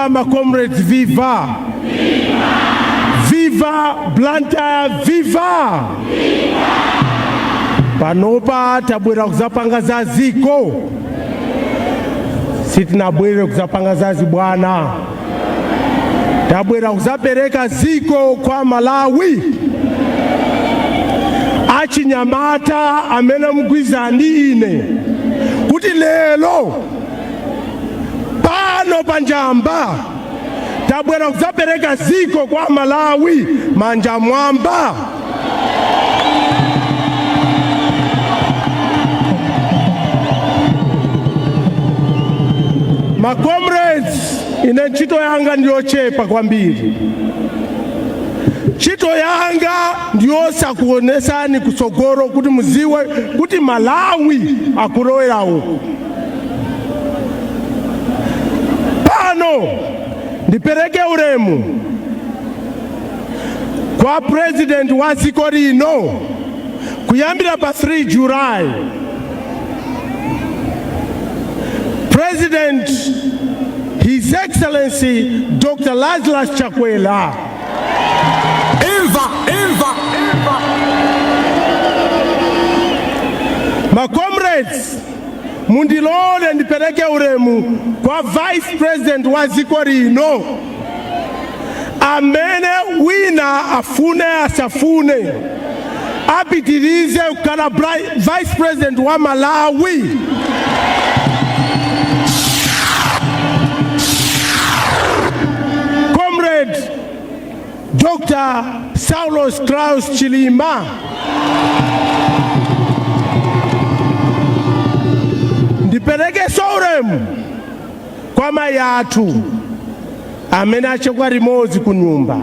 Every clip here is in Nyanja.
Viva ma comrades, viva! Viva! Viva Blantyre, viva! Viva! Panopa tabwera kuzapanga za ziko. Sitinabwere kuzapanga za zibwana. Tabwera kuzapereka ziko kwa Malawi. Achinyamata amene mugwizani ine. Kuti lelo pano panjamba tabwera kuzapereka ziko kwa Malawi manja mwamba. Ma comrades, ine ntchito yanga ndiyochepa kwambiri. Ntchito yanga ndiyosa kuonesani kusogoro kuti muziwe kuti Malawi akulowera uku. Pano ndipereke ulemu kwa president wa dziko lino kuyambira pa 3 July. President His Excellency Dr. Lazarus Chakwera. Ma comrades, mundilole ndipereke ulemu kwa Vice President wa dziko lino amene wina afune asafune apitirize kukhala Vice President wa Malawi. Comrade Dr. Saulos Klaus Chilima. Ndipereke ulemu kwa mayatu amene achokwa limodzi kunyumba.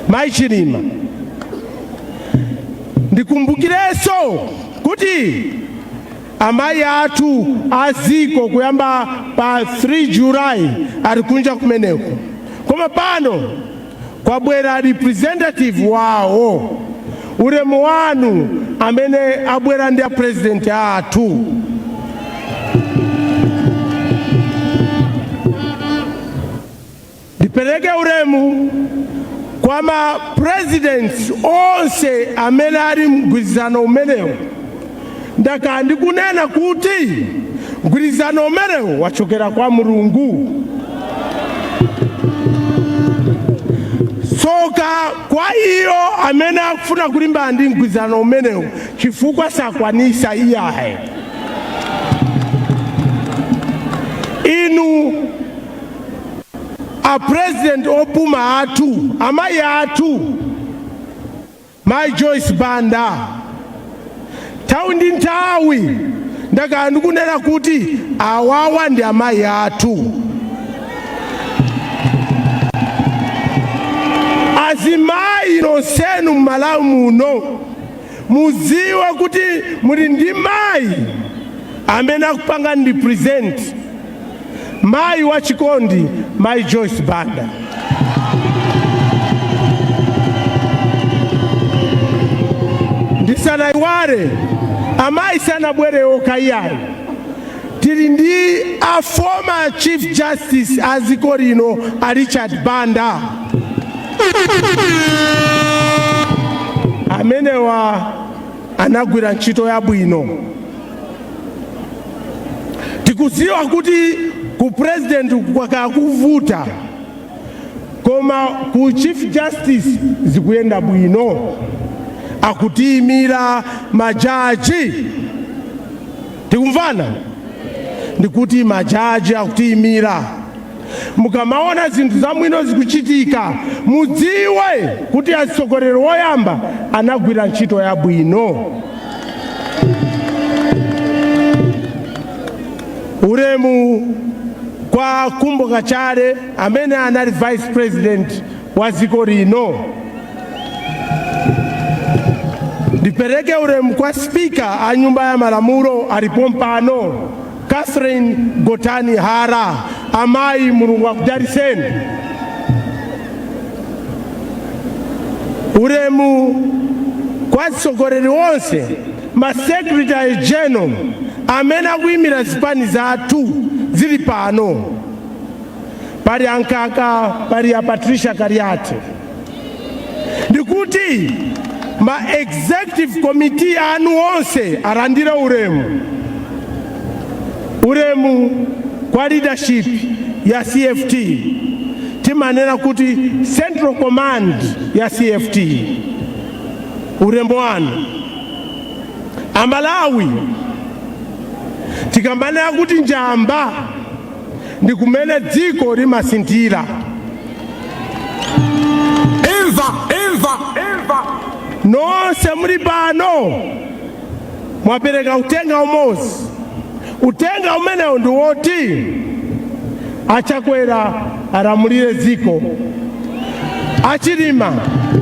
Mai Chilima, ndikumbukireso kuti amayi athu aziko kuyamba pa 3 July ali kunja kumeneko. Koma pano kwabwera representative wawo. Ulemu wanu amene abwera ndi president athu. Ndipereke ulemu kwa ma presidents onse amene ali mgwirizano umenewo. Ndaka ndikunena kuti mgwirizano umenewo wachokera kwa Mulungu. Soka kwa iyo amene akufuna kulimba ndi mgwirizano umenewo chifukwa sakwanisa iyahe. Inu a president opuma athu, amayi athu, Mai Joyce Banda. Tawi ndi nthawi ndaka ndikunena kuti awawa ndi amayi athu. Azimayi nonsenu m'Malawi muno muziwe kuti muli ndi mayi amene akupanga ndi present, mayi wa chikondi, Mai Joyce Banda. Ndisanayiwale amayi sanabwere okaiyayi. Tili ndi a former Chief Justice aziko lino a Richard Banda. Amenewa anagwira ntchito yabwino. Tikuziwa kuti ku president kwakakuvuta, koma ku Chief Justice zikuyenda bwino. Akutiyimira majaji. Tikumvana? Ndikuti majaji akutiyimira. Mukamaona zinthu zamwino zikuchitika mudziwe kuti atsogoleri woyamba anagwira ntchito yabwino. Ulemu kwa Kumbo Kachale amene anali Vice President wa dziko lino. Ndipereke ulemu kwa Speaker a nyumba ya malamulo alipo mpano, Catherine Gotani Hara, amayi Mulungu akudaliseni. Ulemu kwa atsogoleri wonse, ma Secretary General amene akuyimira zipani zathu zili pano. pari Ankaka, pari ya Patricia Kariate. Ndikuti ma executive committee anu onse arandira uremu kwa leadership ya CFT. Timanena kuti Central Command ya CFT urembo wanu. Amalawi tikambanena kuti njamba ndi kumene dziko limasintira. Imva nonse muli pano mwapereka utenga umozi. Utenga umenewo ndi woti Achakwera aramulire dziko, Achilima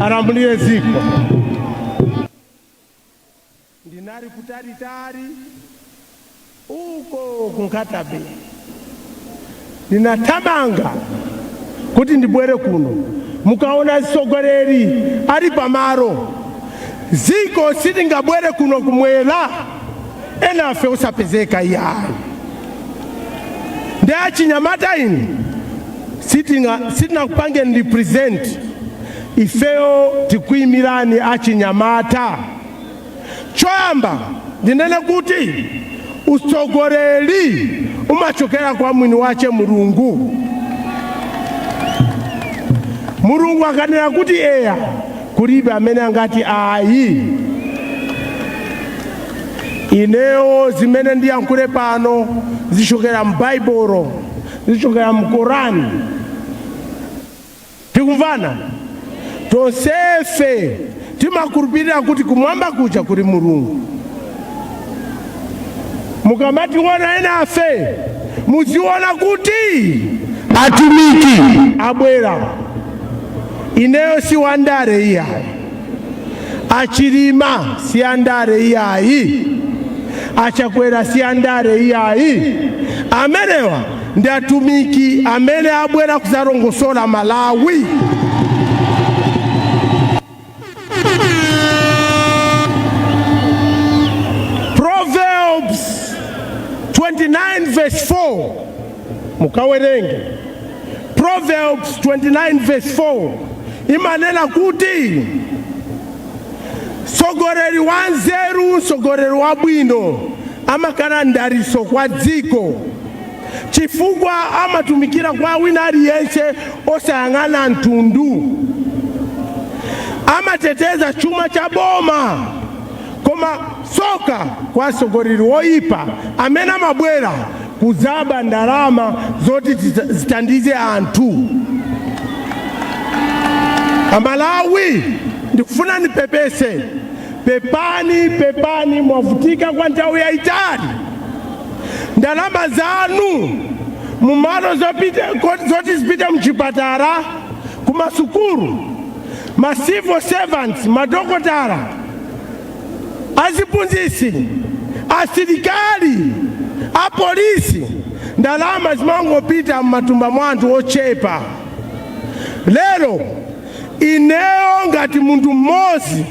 aramulire dziko. Ndinali kutalitali uko kuNkhatabe, ndinathamanga kuti ndibwere kuno. Mukaona zisogoleri ali pamaro, dziko sitingabwere kuno kumwera enafe usapezeka iyayi. Ndi achinyamata ini sitina kupange represent ifeo tikuimirani achinyamata. Choyamba ndinene kuti usogoleri umachokera kwa mwini wache Mulungu. Mulungu akanena kuti eya, kulibe amene angati ayi. Ineyo zimene ndiyankhule pano zichokera m'Baibulo, zichokera m'Korani. Tikumvana? Tonsefe timakhulupirira kuti kumwamba kuja kuli Mulungu. Mukamationa enafe muziona kuti atumiki abwera. Ineyo si wandare iyayi, Achilima si andare iyayi, Achakwera si andare iyayi. Amenewa ndi atumiki amene abwera kuzarongosola Malawi. Proverbs 29 verse 4 mukawerenge. Proverbs 29 verse 4 imanena kuti sogoreri wanzeru, sogoreri wabwino amakana ndariso kwa dziko, chifukwa amatumikira kwa wina aliyense osayang'ana ntundu. Amateteza chuma cha boma, koma soka kwa sogoreri woipa amene amabwera kuzaba ndalama zoti zitandize anthu. Amalawi ndikufuna nipepese, pepani mwavutika kwa nthawi yayitali. Ndalama zanu mumalo zoti zipite mchipatala, kumasukulu, ma civil servants, madokotala, aziphunzitsi, asilikali, apolisi, ndalama zimangopita mmatumba mwa anthu ochepa. Lero ineyo ngati munthu mmodzi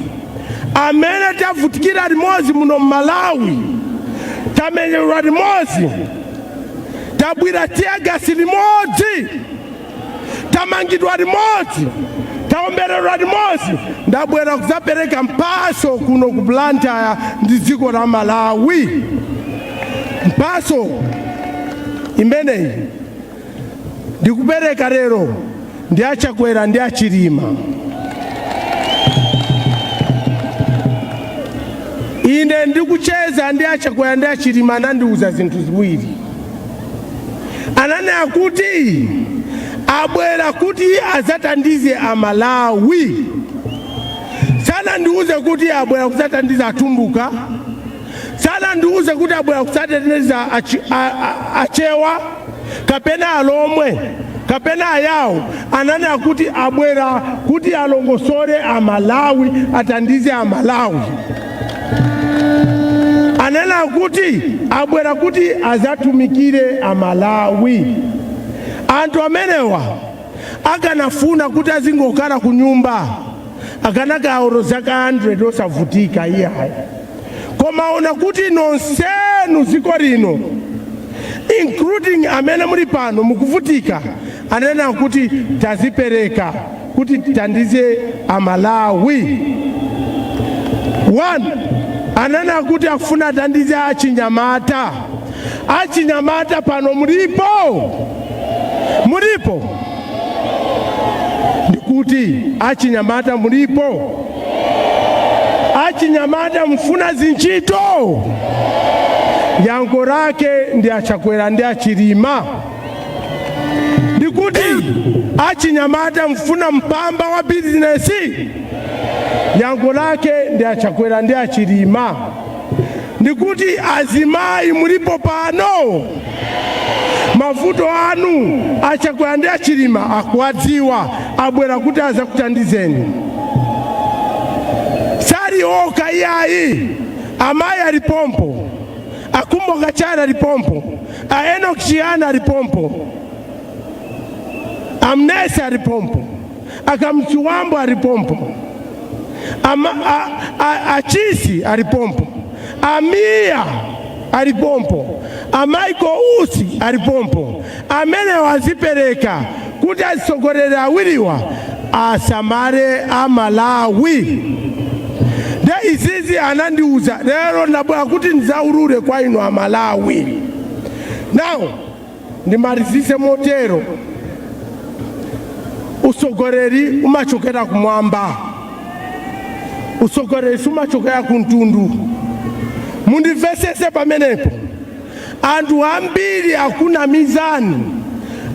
amene tavutikira limodzi muno Malawi, tamenyerwa limodzi, tabwira tiyagasi limodzi, tamangidwa limodzi, taombererwa limodzi, ndabwera kuzapereka mpaso kuno ku Blantyre ndi dziko la Malawi. Mpaso imeneyi ndikupereka lero ndi Achakwera ndi Achilima. Ine ndikucheza ndi Achakwera ndi Achilima anandiuza zinthu ziwiri. Ananena kuti abwera kuti azatandize Amalawi. Sana ndiuze kuti abwera kuzatandiza atumbuka. Sana ndiuze kuti abwera kuzatandiza achewa kapena alomwe kapena ayawo. Ananena kuti abwera kuti alongosole Amalawi, atandize Amalawi. Ananena kuti abwera kuti azatumikire Amalawi. Anthu amenewa akanafuna kuti azingokhala ku nyumba akanakaoro zaka 100 osavutika iyayi. Koma ona kuti nonsenu dziko lino, including amene muli pano mukuvutika, anena kuti tazipereka kuti titandize Amalawi. 1 anena kuti akufuna tandize achinyamata. Achinyamata pano mulipo? Mulipo? Ndikuti achinyamata mulipo? Achinyamata mfuna zinchito? Yankho lake ndi achakwera ndi achilima. Ndikuti achinyamata mfuna mpamba wa bizinesi? Yankho lake ndi achakwera ndi achilima. Ndikuti azimayi mulipo pano? Mavuto anu achakwera ndi achilima akuwadziwa, abwera kuti azakutandizeni. Sali oka iyayi, amayi alipompo, Akumbo Kachara alipompo, Enoch Chiana alipompo, Amnesa alipompo, Akamchuwambo alipompo, Achisi alipompo, Amia alipompo, Amaiko Usi alipompo. Amene wazipereka kuti asogolere awiriwa asamale Amalawi. De izizi anandiuza lero ndabwera kuti ndizaulule kwa inu Amalawi. Now ndimalizise motero, usogoleri umachokera kumwamba, usogoleri sumachokera kuntundu. Mundivesese pamenepo, anthu ambiri akuna mizani,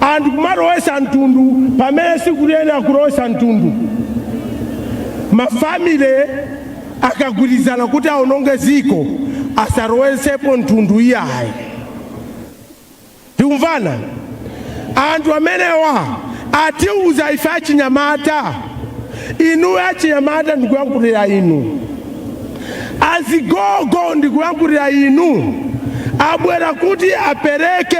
anthu kumalowesa ntundu pamene sikuyena kulowesa ntundu. Mafamile akagwirizana kuti aononge ziko asarowesepo ntundu iyayi. Tikumvana? Anthu amenewa atiuza ife achinyamata, inu achinyamata ndikuyankhulira inu. Azigogo ndikuyankhulira inu. Abwera kuti apereke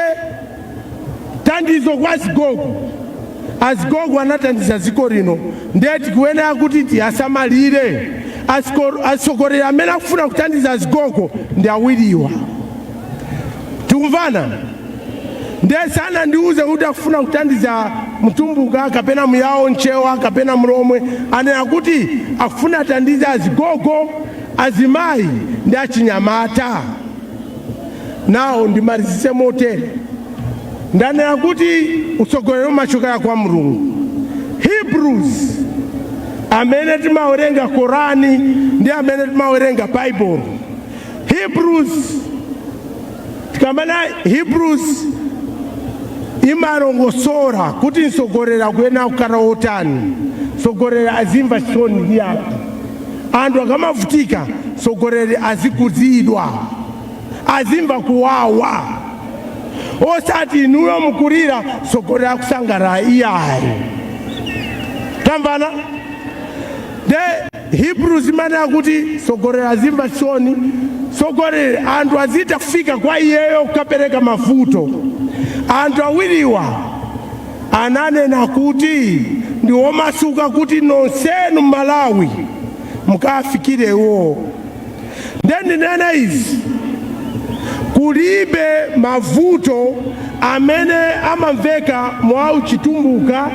tandizo kwa azigogo. Azigogo anatandiza ziko lino, ndiye tikuyenera kuti tiyasamalire. Asogolera amene akufuna kutandiza azigogo ndi awiriwa. Tikumvana? Ndiye sana ndiuze kuti akufuna kutandiza Mtumbuka kapena Muyawo Nchewa kapena Mlomwe, anena kuti akufuna tandiza azigogo, azimayi ndi achinyamata. Nawo ndimalizise motere, ndanena kuti usogolero umachokera kwa Mulungu. Hebrews amene timawerenga Korani ndi amene timawerenga Bible. Hebrews, tikamana Hebrews imalongosora kuti nsogolera kuyena kukhala otani. Sogolera azimva chisoni ndi anthu. Anthu akamavutika sogolere azikuzidwa, azimva kuwawa. Osati inuyo mukulira sogolera kusangalala iyayi. Tamvana? De Hebrews imanena kuti sogolera azimva chisoni, sogolere anthu azita kufika kwa iyeyo kukapereka mavuto. Anthu awiriwa ananena kuti ndi omasuka kuti nonsenu Malawi mukafikirewo. Ndinena izi, kulibe mavuto amene amamveka mwa Chitumbuka,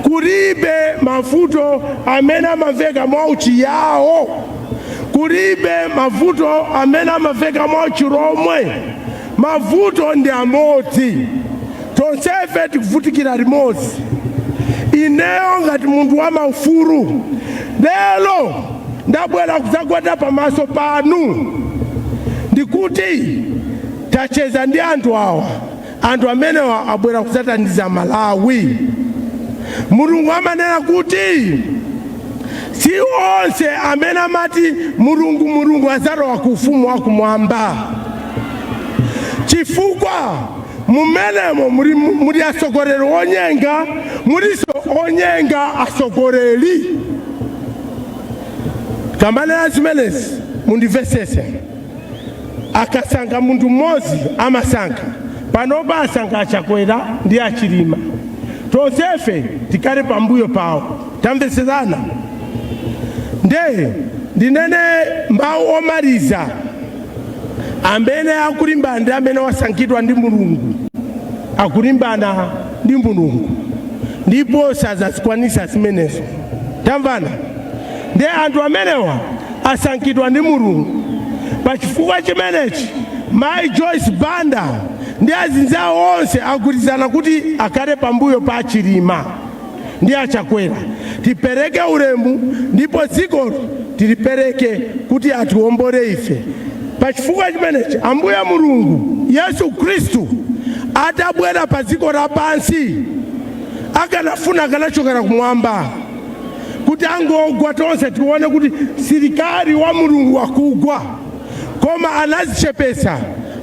kulibe mavuto amene amamveka mwa Chiyawo, kulibe mavuto amene amamveka mwa Chilomwe. Mavuto ndi amodzi, tonsefe tikuvutikira limodzi. Ineyo ngati munthu wa maufulu lero ndabwera kudzagwada pamaso panu ndikuti tacheza ndi anthu awa, anthu amenewa abwera kudzatandiza Malawi. Mulungu amanena kuti si onse amene amati mulungu azalowa ku ufumu wakumwamba. Chifukwa mumenemo muli asogoleri onyenga, muliso onyenga asogoleri. Kambanena zimenezi mundivesese. Akasankha munthu mmodzi amasankha. Panopa asankha achakwera ndi achilima. Tonsefe tikale pambuyo pawo. Tamvesezana? Ndinene mawu omaliza amene akulimbana ndi amene wasankhidwa ndi Mulungu. Akulimbana ndi Mulungu ndipo sazazikwanisa zimenezo. Tamvana? Ndi anthu amenewa asankhidwa ndi Mulungu. Pachifukwa chimenechi Mai Joyce Banda ndi azinzawo onse agwirizana kuti akhale pambuyo pa Chilima ndi Achakwera. Tipereke ulemu ndipo dzikolo tilipereke kuti atiwombole ife. Pachifukwa chimenechi Ambuye Mulungu Yesu Khristu atabwera pa dziko lapansi akanafuna akanachokera kumwamba kuti angogwa tonse tione kuti silikali wa Mulungu wakugwa, koma anazichepesa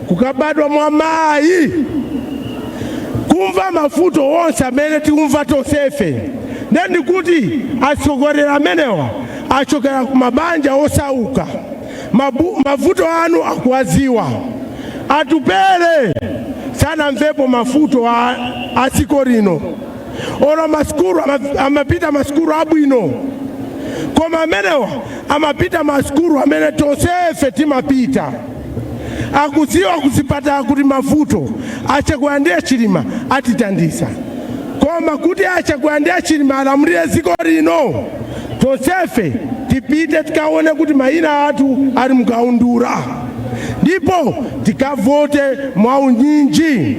kukabadwa mwa mayi kumva mavuto wonse amene tikumva tonsefe. Ndi kuti atsogoleri amenewa achokera ku mabanja osauka, mavuto anu akuwaziwa. Atupere sanamvepo mavuto a dziko lino. Ora maskulu amapita maskulu abwino, koma amenewa amapita maskulu amene tonsefe timapita. Akuziwa kuzipata kuti mavuto Achakwera ndi Chilima atithandiza, koma kuti Achakwera ndi Chilima alamulire dziko lino tonsefe tipite tikaone kuti mayina athu ali mukaundula ndipo tikavote mwaunyinji.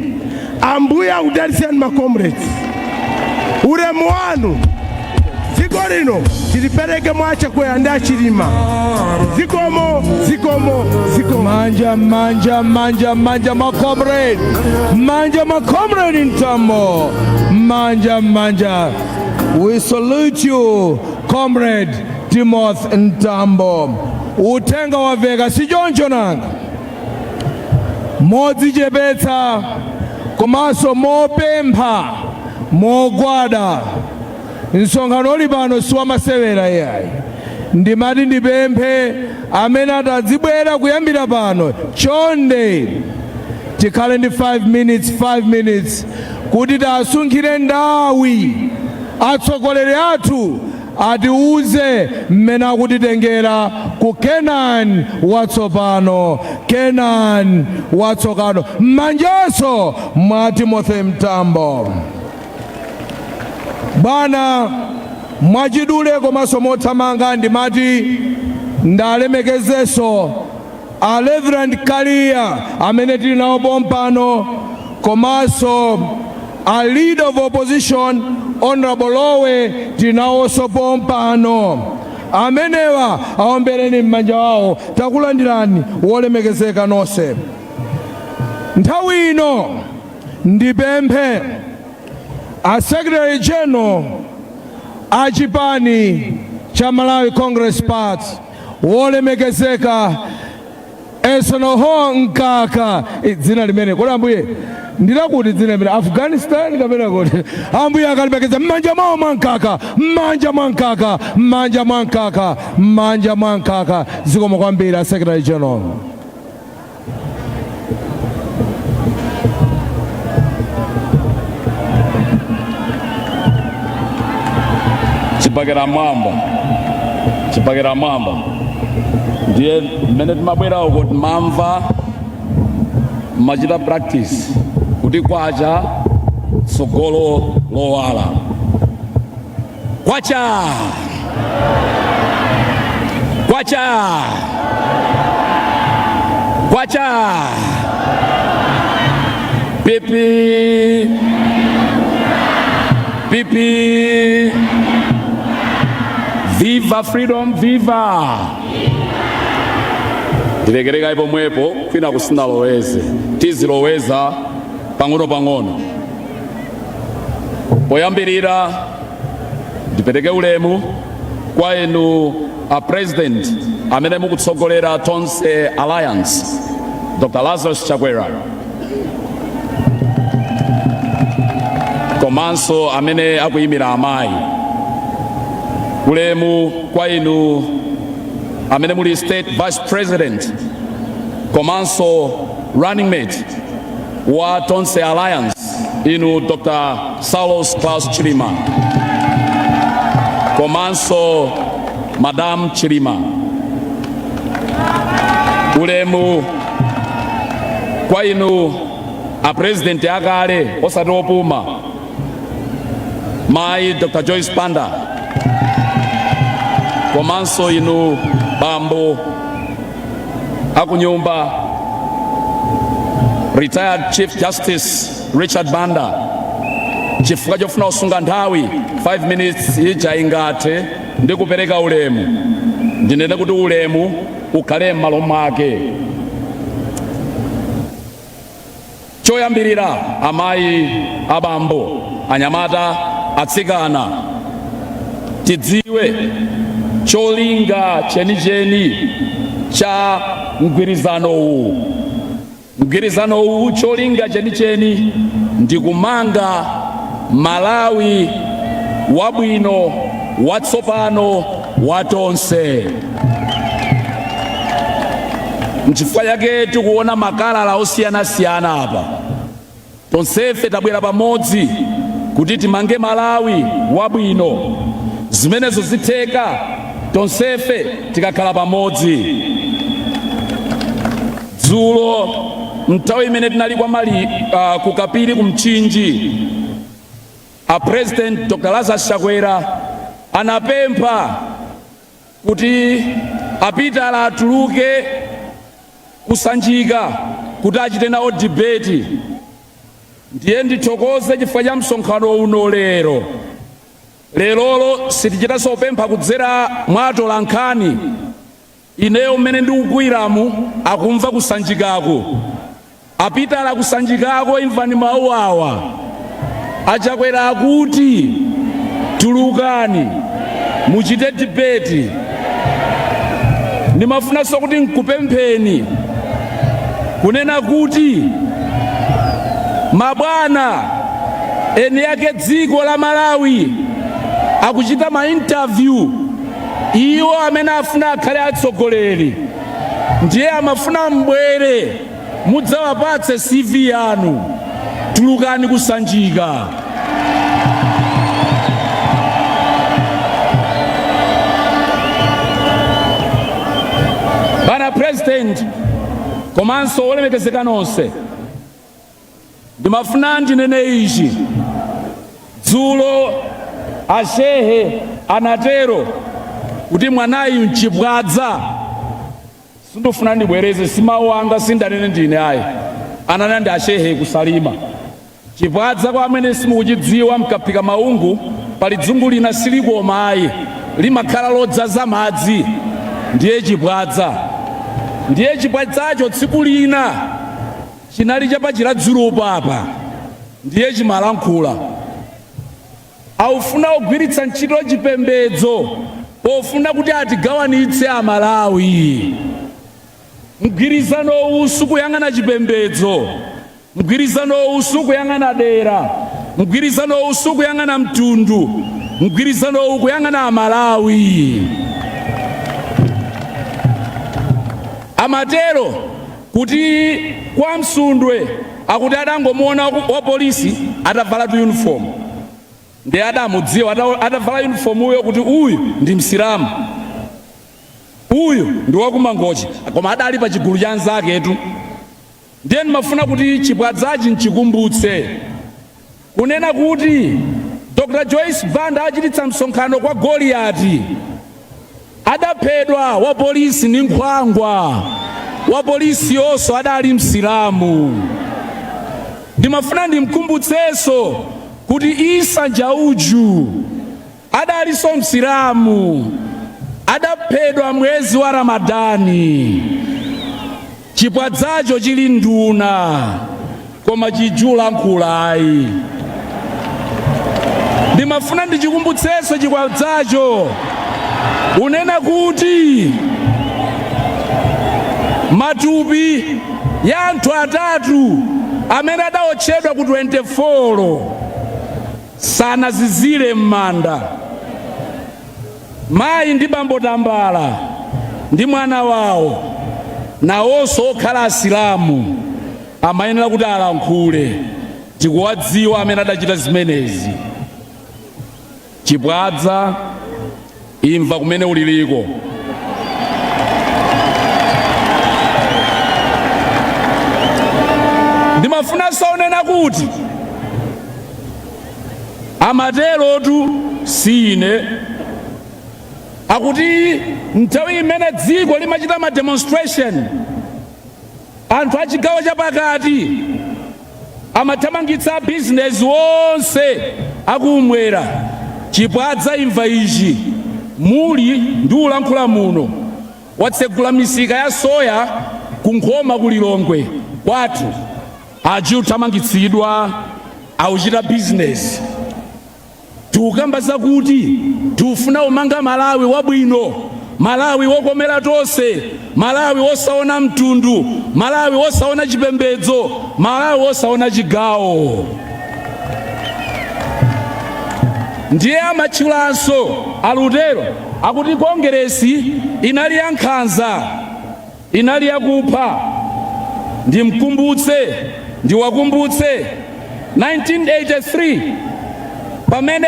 Ambuye akudalitseni makomrades. Ulemu wanu dziko lino tilipereke mwa Achakwera ndi Chilima. Zikomo, zikomo, zikomo. Manja makomrade. Manja makomrade Ntambo. Manja. We salute you, Comrade Timothy Ntambo. Utenga wa vega sijonjo nanga. Modzichepetsa komanso mopempha mogwada. Nsonkhano libano siwamasewera yayi. Ndimati ndipemphe amene atadzibwera kuyambira pano chonde tikhale ndi 5 minutes kuti tasunkhire ndawi atsogoleri athu atiuze mmene akutitengera ku Kenani watsopano, Kenani watsopano m'manjanso mwa Timothy Ntambo. Bwana mwachidule komanso mothamanga ndimati ndalemekezeso a Reverend Kalia amene tili nawo pompano, komanso a leader of opposition Honorable Lowe tili nawonso pompano. Amenewa aombereni m'manja wawo. Takulandirani wolemekezeka nonse. Nthawi ino ndipemphe a Secretary General a chipani cha Malawi Congress Party wolemekezeka Enoho Nkaka. Dzina limene kodi ambuye ndilakuti dzina limene Afghanistan kapena kuti ambuye akalimekeza m'manja mwawo mwankaka, m'manja mwankaka. Zikomo kwambiri a Secretary General. Chipakira mwamba ndiye mmene timabwera uko timamva machita practice kuti kwacha tsogolo lowala. Kwacha pipi viva freedom, viva. Tilekereka ipo mwepo kwina kusina loweze tiziloweza pang'ono. Poyambirira ndipereke ulemu kwa inu a president amene mukutsogolera Tonse Alliance, Dr. Lazarus Chakwera, komanso amene akuyimira amayi. Ulemu kwa inu amene muli state vice president komanso running mate wa Tonse Alliance inu Dr. Saulos Klaus Chilima komanso Madam Chilima. Ulemu kwa inu a president akale osati opuma Mai Dr. Joyce Banda, komanso inu bambo akunyumba retired Chief Justice Richard Banda, chifukwa chofuna kusunga nthawi 5 minutes ija ingate ndi kupereka ulemu. Ndinene kuti ulemu ukhale m'malo mwake. Choyambirira amayi, abambo, anyamata, atsikana, tidziwe cholinga chenicheni cha mgwirizano uwu. Mgwirizano uwu cholinga chenicheni ndi kumanga Malawi wabwino, watsopano, watonse. Nchifukwa yake tikuona makalala osiyana-siyana apa. Tonsefe tabwera pamodzi kuti timange Malawi wabwino. Zimenezo zitheka tonsefe tikakhala pamodzi. Dzulo nthawi imene tinali ku Kapiri ku Mchinji, a President Dr. Lazarus Chakwera anapempha kuti apitala atuluke kusanjika kuti achite nawo debate. Ndiye ndithokoze chifukwa cha msonkhano uno lero. Lerolo sitichitanso kupempha kudzera mwato la nkhani. Ineyo mmene ndikugwiramu akumva kusanjikako. Apitala kusanjikako imvani mawu awa. Achakwera akuti tulukani muchite debate. Ndimafunanso kuti nkupempheni kunena kuti mabwana eni yake dziko la Malawi akuchita ma interview. Iwo amene afuna akhale atsogoleri ndiye amafuna mbwere mudzawapatse CV yanu. Tulukani kusanjika. Bana President komanso olemekezeka nonse, ndimafuna ndinene ichi. Dzulo ashehe anatero kuti mwanayi mchibwadza. Sindofuna ndibwereze, simawu anga sindanene ndine ayi. Anana ndi ashehe kusalima. Chibwadza kwa amene simukuchidziwa mkaphika maungu pali dzungu lina silikoma ayi, limakhala lodzaza madzi, ndiye chibwadza. Ndiye chibwadzacho tsiku lina chinali chapachira dzulo papa, ndiye chimalankhula. Aufuna kugwiritsa ntchito chipembedzo pofuna kuti atigawanitse Amalawi. Mgwirizano uwu sukuyang'ana chipembedzo. Mgwirizano uwu sukuyang'ana dera. Mgwirizano uwu sukuyang'ana mtundu. Mgwirizano uwu kuyang'ana Amalawi. Amatero kuti kwa Msundwe akuti adangomuona wa polisi atavala tu uniform. Ndiye adamudziwa atavala uniform uyo kuti uyu ndi Msilamu. Uyu ndi wakumangochi, koma adali pa chigulu cha anzake tu. Ndiye ndimafuna kuti chibwadzachi nchikumbutse kunena kuti Dr. Joyce Banda achititsa msonkhano kwa Goliati. Adaphedwa wa polisi ni nkhwangwa. Wa polisi yonso adali Msilamu. Ndimafuna ndimkumbutsenso kuti Isa Njauju adalinso Msilamu. Adaphedwa mwezi wa Ramadani. Chibwadzacho chili nduna koma chijula nkhulayi. Ndimafuna ndichikumbutsenso chibwadzacho unena kuti matupi ya anthu atatu amene adaotchedwa ku 24 sanazizire m'manda. Mayi ndi bambo Tambala ndi mwana wawo nawonso okhala Asilamu amayenera kuti alankhule. Tikuwadziwa amene adachita zimenezi. Chibwadza imva kumene uliliko. Ndimafuna sonena kuti amaterotu sine akuti nthawi imene dziko limachita ma demonstration anthu achigawo chapakati amathamangitsa business wonse akumwera chipwadza imva ichi muli ndi ulankhula muno watsegula misika ya soya kunkhoma kulilongwe kwathu achithamangitsidwa auchita business tukambaza kuti tufuna umanga Malawi wabwino, Malawi wokomera tonse, Malawi wosaona mtundu, Malawi wosaona chipembedzo, Malawi wosaona chigawo. Ndiye amatchulanso alutero akuti kongeresi inali ya nkhanza, inali yakupha. Ndiwakumbutse 1983 pamene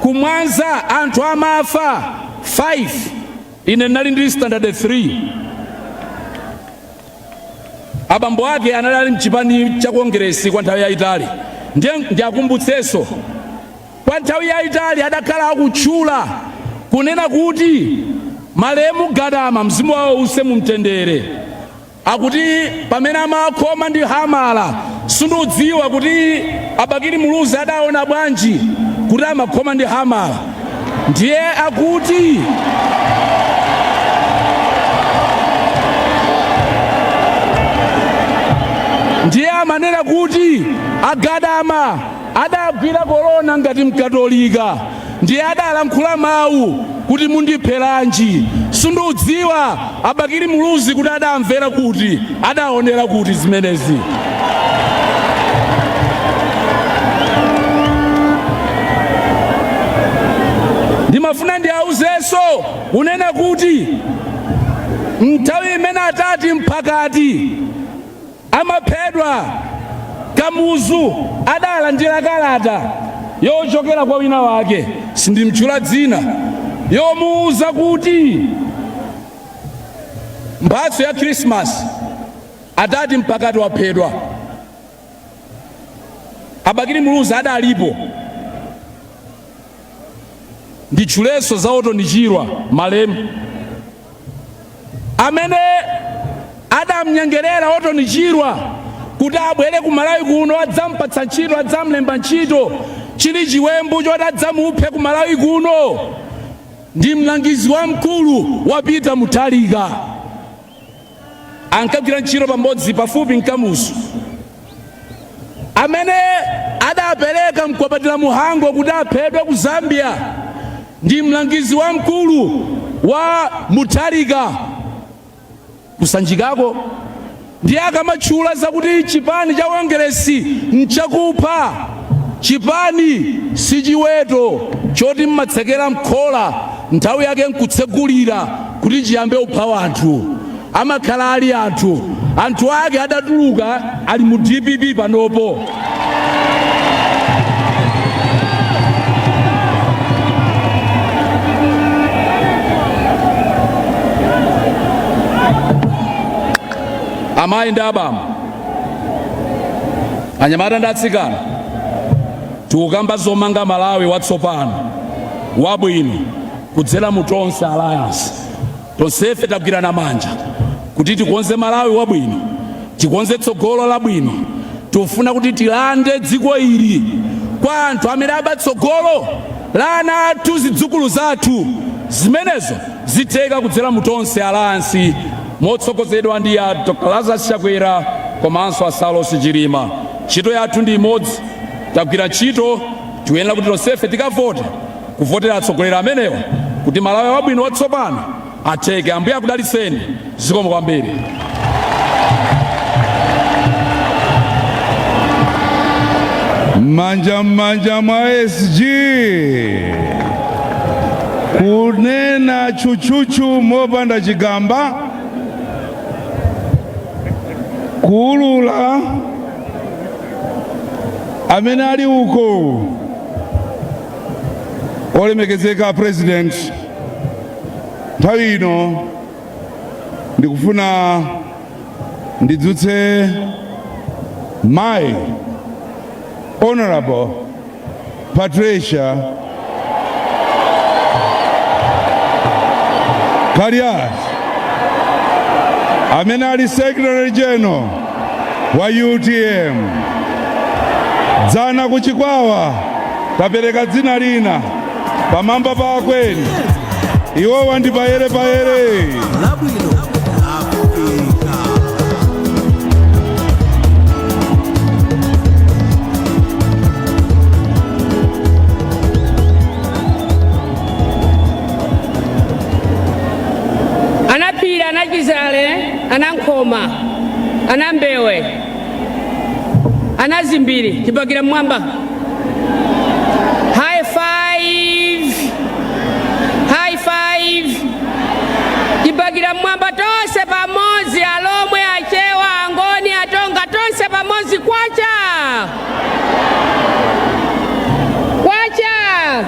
kumwanza anthu amafa 5 ine nali ndi standard 3 abambo ake anali mchipani cha kongeresi kwa nthawi yayitali. Ndiyakumbutsenso kwa nthawi yayitali adakhala akutchula kunena kuti malemu Gadama mzimu wawo use mumtendere akuti pamene amakhoma ndi Hamala sundudziwa kuti Abakiri Muluzi adaona bwanji kuti amakhoma ndi Hamala. Ndiye akuti ndiye amanena kuti aGadama adagwira korona ngati mkatolika, ndiye adalankhula mawu kuti mundipheranji. Sundudziwa Abakiri Muluzi kuti adamvera kuti adaonera kuti zimenezi. Ndimafuna ndiauzenso unena kuti nthawi imene atati mphakati amaphedwa Kamuzu adalandira kalata yochokera kwa wina wake sindimtchula dzina yomuuza kuti mphatso ya Christmas atati mphakati waphedwa. Abakiri Muluzi adalipo. Nditchulenso za Otonichirwa malemu amene adamnyengerera Otonichirwa kuti abwere ku Malawi kuno adzampatsa ntchito adzamlemba ntchito chili chiwembu choti adzamuphe ku Malawi kuno. Ndi mlangizi wamkulu wa Peter Mutharika ankagwira ntchito pamodzi pafupi Nkamuzu amene adapereka mkwapatira muhango kuti aphedwe ku Zambia. Ndi mlangizi wamkulu wa Mutharika kusanjikako. Ndiye akamatchula zakuti chipani cha kongeresi nchakupha, chipani sichiweto choti mmatsekera mkhola nthawi yake nkutsegulira kuti chiyambe upha wanthu. Amakhala ali anthu ake adatuluka ali mu DPP panopo. Amayi ndi abambo, anyamata ndi atsikana, tikukamba zomanga Malawi watsopano wabwino kudzera mu Tonse Alliance. Tonsefe tagwirana manja kuti tikonze Malawi wabwino, tikonze tsogolo labwino. Tufuna kuti tilande dziko ili kwa anthu amene abatsogolo la ana athu zidzukulu zathu. Zimenezo zitheka kudzera mu Tonse Alliance motsogozedwa ndi ya Dr. Lazarus Chakwera komanso a Saulos Chilima. Ntchito yathu ndi imodzi, tagwira ntchito, tiyenera kuti tonsefe tikavote kuvotera atsogoleri amenewa kuti Malawi wabwino watsopano atheke. Ambuye akudalitseni. Zikomo kwambiri. Manja mwa SG kunena chuchuchu mopanda chigamba kuulula amene ali uko. Olemekezeka President, nthawi ino ndikufuna ndidzutse my Honorable Patricia Karias amene ali Secretary General wa UTM. Dzana kuchikwawa tapereka dzina lina pamamba pakweni iwo wandipayere payere. Anapira, anachizale, anankoma, anambewe, anazimbiri, tibagira mwamba. High five, high five. Tibagira mwamba tose pamozi, alomwe achewa, angoni, atonga, tose pamozi kwacha. Kwacha.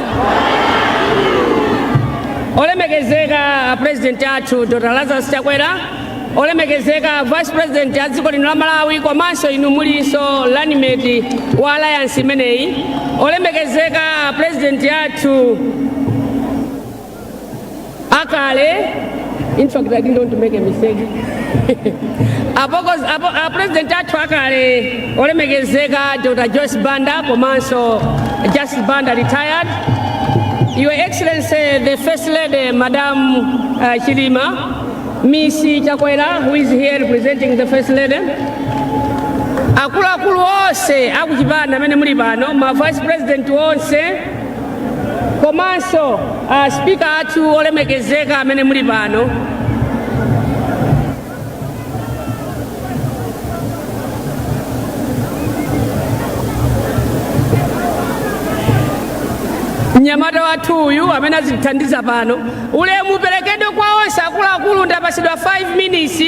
Olemekezeka President athu Dr. Lazarus Chakwera, olemekezeka Vice President adziko lino la Malawi komanso inu muliso Lanimate wa Alliance imeneyi, olemekezeka President athu akale, in fact I didn't want to make a mistake. President athu akale olemekezeka Dr. Joyce Banda komanso Justice Banda retired. Your Excellency, the First Lady, Madam Chilima, Miss Chakwera, who is here representing the First Lady. Akula ose, akujibana mene mulibano, ma Vice President ose, komanso Speaker atu olemekezeka mene mulibano. Nyamata watu uyu amena zitandiza pano ule muperekedo kwa onse akulu ndapasidwa 5 minutes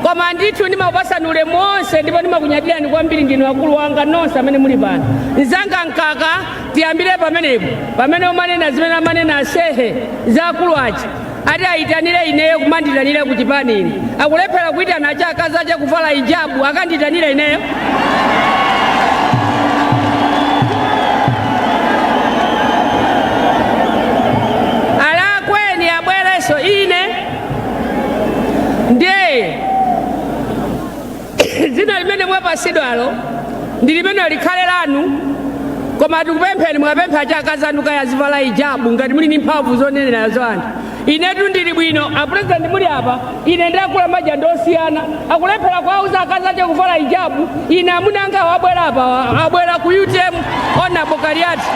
koma ndithu ndimapasa ule monse ndipo ndimakunyadira ni kwambiri ndinu akulu wanga nonse amene muli pano nzanga nkaka tiyambire pamenepo pamene umanena zimene amanena asehe za akulu achi ati ayitanire ineyo kumanditanire kuchipanini akulephera kuitana acha akazi acha kuvala hijabu akanditanire ineyo. So ine ndiye zina limene mwapasidwalo ndi limene likhale lanu koma tikupempheni mwapempha acha akazi anu kayazivala hijabu ngati muli ni mphamvu zonenera nazo anthu. Inetu ndili bwino apresident muli apa ine ndakula maja ndosiyana akulephera kwauza akazi acha kuvala hijabu ine amuna anga wabwera apa abwera ku UTM ona Bokariati.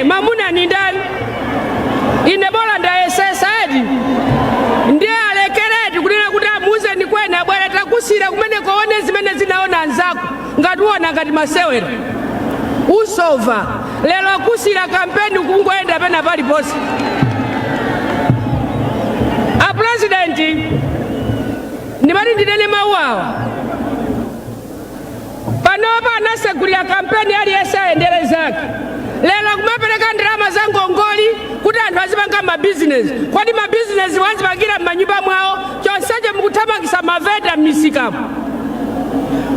Mamuna ni ndani ine bola ndayesesa adi ndiye alekereti kunena kuti amuze ni kwene abwera takusira kumene koone zimene zinaona anzako ngatiwona ngati masewera usova lero kusira kampeni kungoenda pena paliponse. A president ndimati ndinene mawu awa panopa anasegulira kampeni aliyese ayendere zake. Lelo kumapereka ndalama za ngongoli kuti anthu azipanga mabizinesi kwadi mabizinesi wazipangira m'manyumba mwawo chonseche mukuthamangisa maveta m'misikapo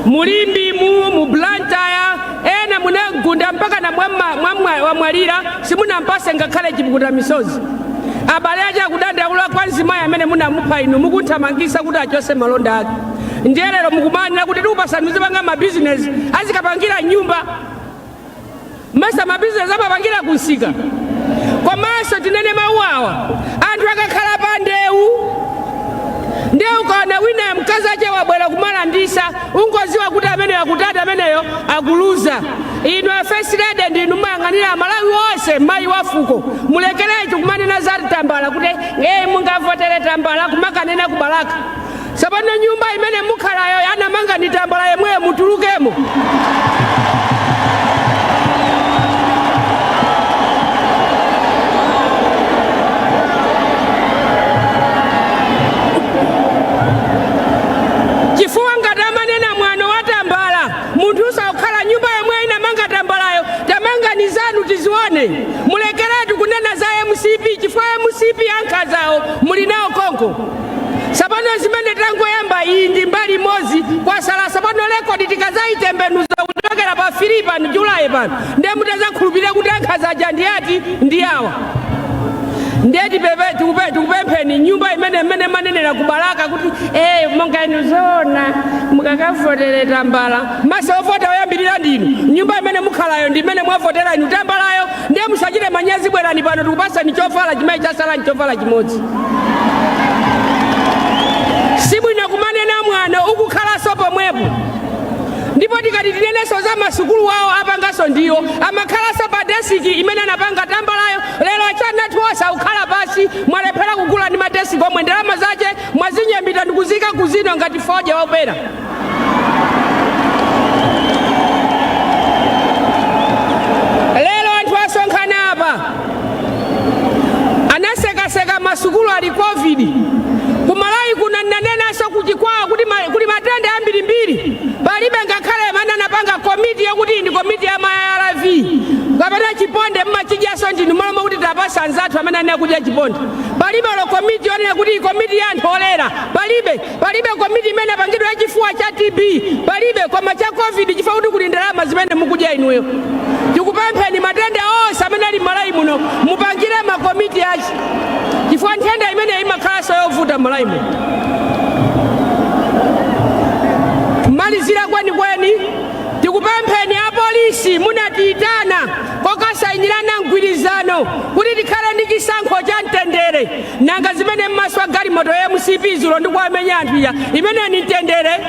mulimbi mu Blantyre ena munagunda mpaka na wamwalira simunampase ngakhale chipukuta misozi abale acha kudandaula kwa nzimayi amene munamupha inu mukuthamangisa kuti achose malonda ake. Ndiye lero mukumanira kuti tikupasani muzipanga mabizinesi azikapangira nyumba masa mabizinesi amapangira kunsika komanso tinene mawu awa anthu akakhala pa ndewu kaona wina mkazi ache wabwera kumalandisa ungoziwa kuti ameneyo akutata ameneyo akuluza. Inu First Lady ndinu mayang'anira Malawi wonse mayi wafuko mulekerecho kumanena za Tambala kuti mungavotere Tambala kumakanena kubalaka sabana nyumba imene mukhalayo anamanga ni Tambala yemwe mutulukemo. Mulekeretu kunena za MCP chifukwa MCP ankazao mulinao konko sabana zimene tango yamba iyi ndi tembenuza kuchokera pa Filipa ndi Julayi pano ndiye mutazakhulupirira kuti ankhazaja ndi ati ndi awa. Ndiye tikupempheni nyumba imene manenera kubalaka kuti monga inu zona mukakavotere Tambala mase ovota oyambirira ndinu nyumba imene mukhalayo ndi imene mwavotera inu Tambalayo ndiye musachite manyazi bwerani pano tikupasani chovala chimayi chasala chovala chimodzi. Sibwino kumanena mwana ukukhalaso pomwepo ndipo tikati tineneso za masukulu wawo apangaso ndiyo amakhalaso pa desiki imene anapanga Tambalayo lero achanathuosa ukhala pasi mwalephera kugula ndi madesiki omwe ndalama zache mwazinyambita ndikuzika kuzino ngati foja waupera. Lero anthu asonkhana apa anasekaseka masukulu ali COVID kumalawi kuna nanenaso kuchikwawa kuti matenda ambirimbiri palibe ngakhale amene anapanga komiti yakuti ndi komiti ya ma-ARV kapena chiponde mmachijaso ndinu maloma kuti tapasa anzathu amene anena kudya chiponde palibe lo komiti yonena kuti komiti ya anthu olera palibe komiti imene apangidwa ya chifuwa cha TB palibe koma cha COVID chifukwa kuti kuli ndalama zimene mukudya inuyo. Tikupempheni matenda onse amene ali m'Malawi muno mupangire makomiti achi chifukwa nthenda imene imakhalaso yovuta m'Malawi muno. Malizira kwenikweni tikupempheni apolisi munatiitana kokasayinirana mgwirizano kuti tikhale ndi chisankho cha mtendere nanga zimene m'maso a galimoto ya MCP zulo ndi kuamenya anthu iya imene ni mtendere.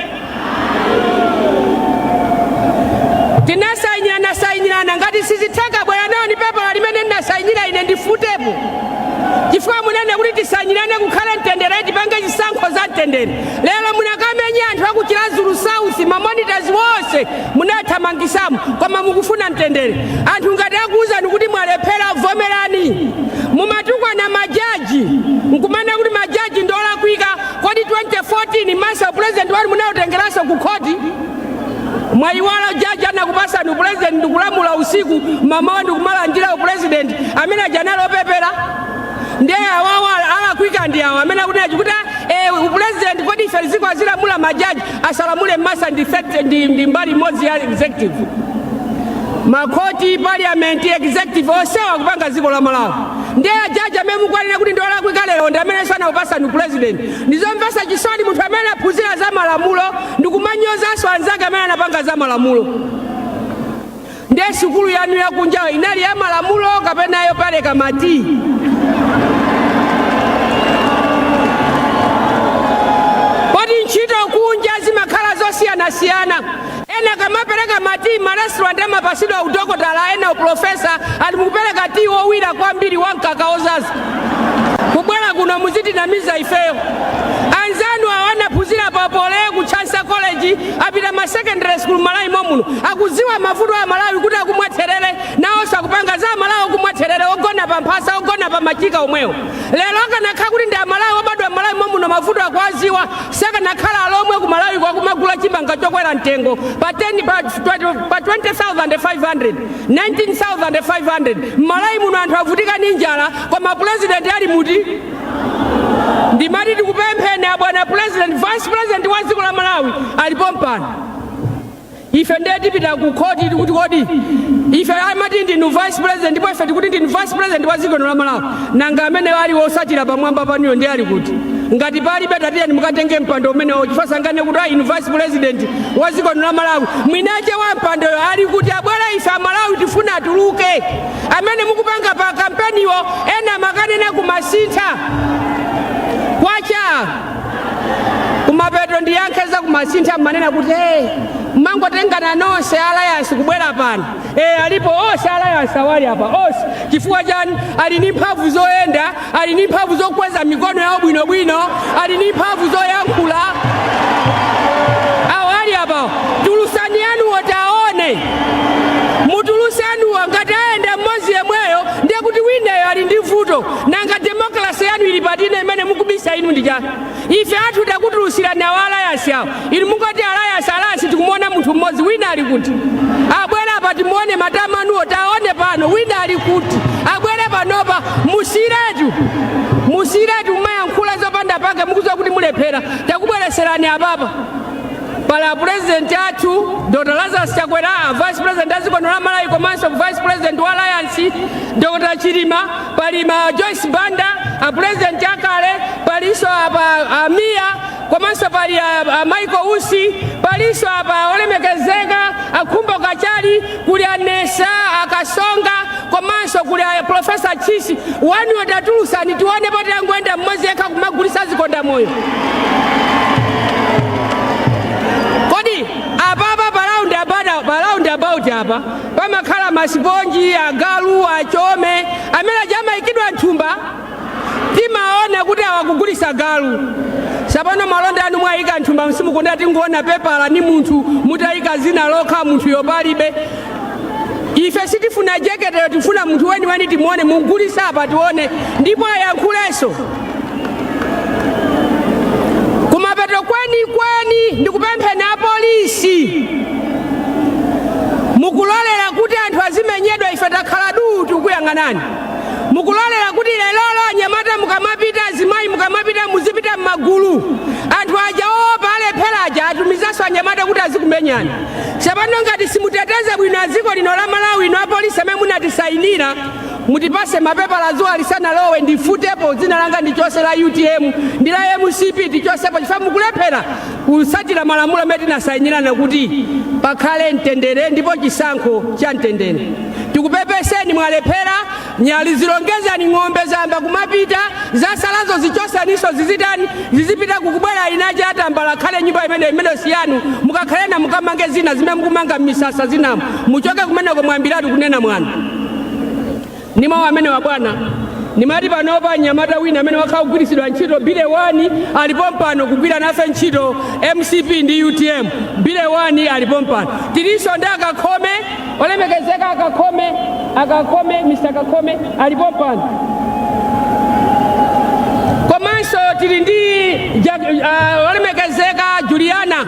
Tinasayinirana ngati sizitheka bwera nayo ni pepa limene ndinasayinira ine ndifutepo chifukwa munene kuti tisayinirane kukhale mtendere tipange chisankho za mtendere. Lero munakamenya anthu akuchilazulu South mamonitors wonse munathamangisamo koma mukufuna mtendere. Anthu ngati akuwuzani kuti mwalephera vomerani mumatukwa na majaji nkumane kuti majaji ndolakwika kodi 2014 masa president wali munayotengeraso ku koti mwayiwala jaji anakupasani president ndikulamula usiku mama ndikumalandira upresident amene ajanalo pepera ndiye awawa alakwika ndi awa amene akuti kuti upresident kodi ife ziko azilamula majaji asalamule masa ndi mbali imodzi ya executive makoti parliament executive osewa kupanga ziko la Malawi ndiye ajaji amene mukwalira kuti ndolakwika lero ndi amene sanakupasani president ndizomvesa chisoni munthu amene aphunzira za malamulo ndikumanyozaso anzake amene anapanga za malamulo. Ndiye sukulu yanu yakunjayo inali ya malamulo kapena yo pale kamati. Podi ntchito kunja zimakhala zosiyana-siyana ena kamapereka mati marestaurant amapasidwa udokotala ena uprofesa ali mukupereka ti wowira kwambiri wankaka ozaza kubwera kuno muzitinamiza ifeyo. Anzanu awanaphunzira papole ku Chansa College apita ma secondary school Malawi momuno akuziwa mavuto a Malawi kuti akumwatherere nawo sakupanga za Malawi kumwatherere ogona pa mphasa ogona pa machika omwewo. Lero akanakhala kuti ndi Malawi obadwa Malawi momuno mavuto akwaziwa sakanakhala alomwe ku Malawi kwa kumagula chimanga chokwera mtengo pa 20,500 19,500 Malawi muno anthu avutika ndi njala koma president ali muti ndimati tikupempheni abwana president vice president wa dziko la Malawi alipo mpano ife ndiye tipita ku koti kuti kodi ife amati ndinu vice president ndipo ife tikuti ndinu vice president wa dziko la Malawi nanga amene ali wosachira pamwamba paniyo ndiye ali kuti ngati pali beta tiyeni mukatenge mpando umenewo chifukwa sangane kuti inu vice president wa dziko la Malawi mwinache wa mpandoyo ali kuti abwera ife Malawi tifuna atuluke amene mukupanga pa kampeniyo ena makanena kumasintha kwacha kumapeto ndiyankheza kumasintha manena kuti mangotengana nonse alliance kubwera pano alipo onse alliance awali apa onse chifukwa chani ali ndi mphamvu zoyenda ali ndi mphamvu zokweza mikono yawo bwinobwino ali ndi mphamvu zoyankhula awali apa tulusani yanuwo taone mutuluse anuwo ngati ayenda mmodzi yemweyo ndiye kuti wineyo ali ndi vuto nanga demokrasi yanu ili patine imene mukubisa inu ndi chani ife athu takutulutsira nawo alliance yawo inu mungoti alliance tikumuona munthu mmodzi wina ali kuti abwera apa timuone matama anuwo taone pano wina ali kuti abwere panopa musiretu mayankhula zopanda pake mukudziwa kuti mulephe malephera takubwereserani ababa pala president athu Dr. Lazarus Chakwera, vice president azikonola Malawi komanso vice president wa Alliance Dr. Chilima, palima Joyce Banda, a president akale, paliso apa Mia, komanso pali Michael Usi, paliso apa olemekezeka Akumbo Kachali, kuli Anesa Akasonga, komanso kuli Professor Chisi. Wani watatulusa nituone pati angwenda mmozi eka kumagulisa zikonda moyo. Kodi ababa baround about hapa pamakhala masibonji agalu achome amene jama ikidwa nthumba timaona kuti awakugulisa galu sabano malonda anu mwayika nthumba msimu kunda tingoona pepala ni munthu mutayika zina lokha munthu yopalibe ife sitifuna jekete tifuna munthu weni timuone mugulisa apa tione ndipo ayankhuleso kumapeto kweni ndikupemphe na polisi mukulolera kuti anthu azimenyedwa ife takhala dutu kuyang'anani mukulolera kuti lelolo anyamata mukamapita azimayi mukamapita muzipita m'magulu anthu aja opa alephera aja atumizaso anyamata kuti azikumenyani sapano ngati simuteteze bwino aziko lino la Malawi ino apolisi amene munatisayinira mutipase mapepala zuwa lisana lowe ndifutepo dzina langa ndichose la UTM ndi la MCP tichosepo chifukwa mukulephera kusatira malamulo amene tinasayinirana kuti pakhale mtendere ndipo chisankho cha mtendere tikupepeseni mwalephera nyali zilongezani ng'ombe zamba kumapita zasalazo zichosaniso zizitani zizipita kukubwera inaja atambala khale nyumba imene siyanu mukakhalena mukamange zina zimene mukumanga misasa zinamu muchoke kumeneko mwambiratu kunena mwana nima wamene wa bwana nimati panopa nyamata wina amene wakhaugwirisidwa ntchito bile 1 alipompano kugwira nafe ntchito MCP ndi UTM bile 1 alipompano tiliso ndi Akakhome olemekezeka Akakhome Mr. Akakhome alipompano komanso tili ndi olemekezeka Juliana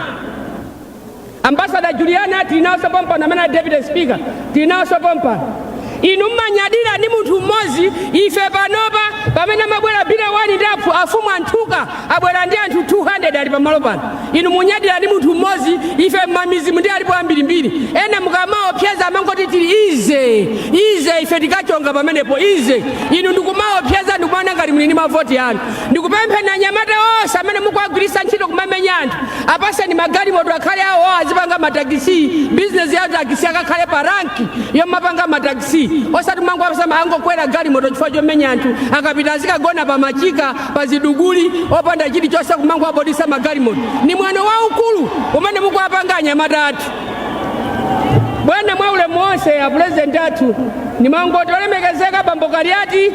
Ambassador Juliana tilinaso pompano amene deputy speaker tilinaso pompano inu mmanyadira ni munthu mmozi ife panopa pamene mabwera bile 1 ndafu afumu anthuka abwera ndi anthu 200 ali pamalo pano inu munyadira ni munthu mmozi ife mamizimu ndi alipo ambirimbiri ena mukamaopseza amangoti tili ize ife tikachonga pamenepo ize inu ndikumaopseza ndikumaona ngati muli ndi mavoti anu ndikupemphe na nyamata onse amene mukuagwirisa ntchito kumamenya anthu apaseni magalimoto akhale awo azipanga matakisi business ya takisi akakhale pa ranki yomapanga matakisi osati mangu apasama angokwera galimoto chifukwa chomenya anthu akapita azikagona pa machika pa ziduguli opanda chilichonse kumangu abodisa magalimoto ni mwano waukulu umene mukuapanga anyamata athu bwana mwaulemu wonse ya president athu ni mangoti olemekezeka Bambo Kariati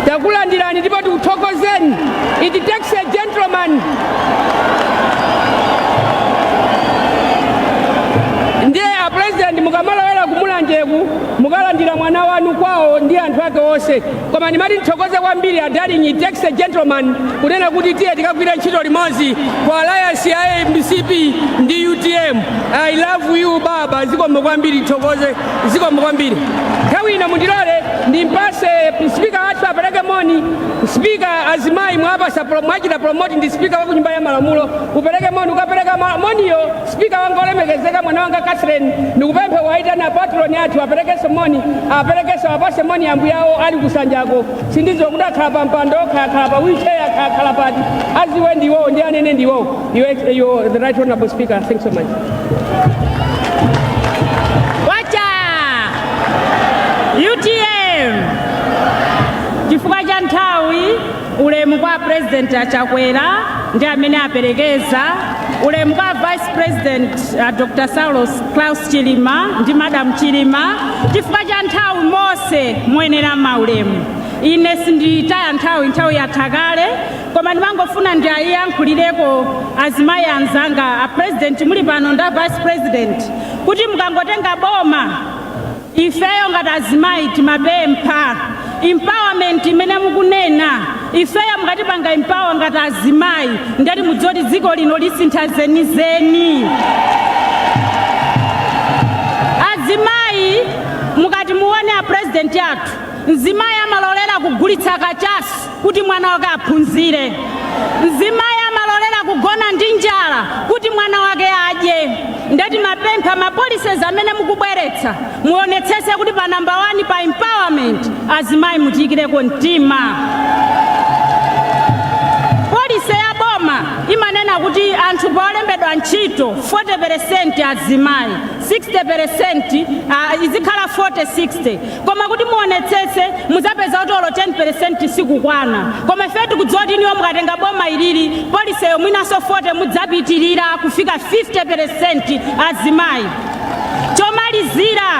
takulandirani ndipo tikuthokozeni it takes a gentleman ndiye a president mukamalowera kumulanjeku mukalandira mwana wanu kwawo ndi anthu ake onse koma ndimati nthokoze kwambiri adali it takes a gentleman kunena kuti tiye tikagwira ntchito limodzi kwa Alliance ya MCP ndi UTM I love you baba zikomo kwambiri thokoze zikomo kwambiri nthawi ino mundilole ndimpase speaker athu apereke moni speaker azimayi mwachita promote ndi speaker wa kunyumba ya malamulo upereke moni ukapereka moniyo speaker wanga olemekezeka mwana wanga Catherine ndikupemphe waita na patron athu aperekeso moni aperekeso apase moni ambuyawo ali kusanjako sindizo kuti akhala pa mpando akhala pa wheelchair akhala pati aziwe ndiwo ndi anene ndiwo you the right honorable speaker thanks so much wacha UTM chifukwa cha nthawi ulemu kwa president Chakwera ndi amene aperekeza ulemu kwa vice president Dr. Saulos Klaus Chilima ndi madam Chilima chifukwa cha nthawi mose muyenera maulemu ine sinditaya nthawi yathakale koma ndimangofuna ndi ayankhulireko azimayi anzanga a president muli pano nda vice president kuti mukangotenga boma ifeyo ngati azimayi timapempha empowerment imene mukunena ifeyo mukatipanga empower ngati azimayi ndati mudzoti dziko lino lisintha zenizeni azimayi mukati muone a president athu mzimayi amalolera kugulitsa kachasu kuti mwana wake aphunzire. Mzimayi amalolera kugona ndi njala kuti mwana wake adye. Ndati mapempha mapolises amene mukubweretsa muonetsese kuti pa namba 1 pa empowerment azimayi mutiyikireko mtima. Polisi ya boma imanena kuti anthu paolembedwa ntchito 40% azimayi, 60% izikhala 40-60, koma kuti muonetsese muzapeza kuti olo 10% sikukwana. Koma ife tikudziwa kuti niwo mukatenga boma ilili polisi mwinaso 40 mudzapitirira kufika 50% azimayi. Chomalizira,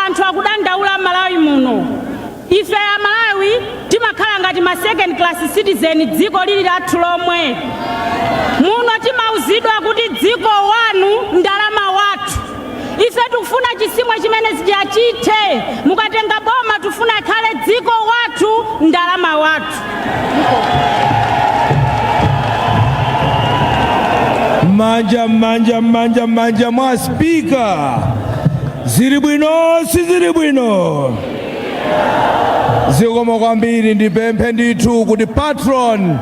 anthu akudandaula Malawi muno. Ife ya Malawi timakhala ngati ma second class citizen dziko lili lathu lomwe. Muno timauzidwa kuti dziko wanu ndalama wathu. Ife tikufuna chisimwe chimene sichachithe. Mukatenga boma tufuna ikhale dziko wathu ndalama wathu. Manja mwa Speaker. Zili bwino sizili bwino. Zikomo kwambiri ndipemphe ndithu kuti patron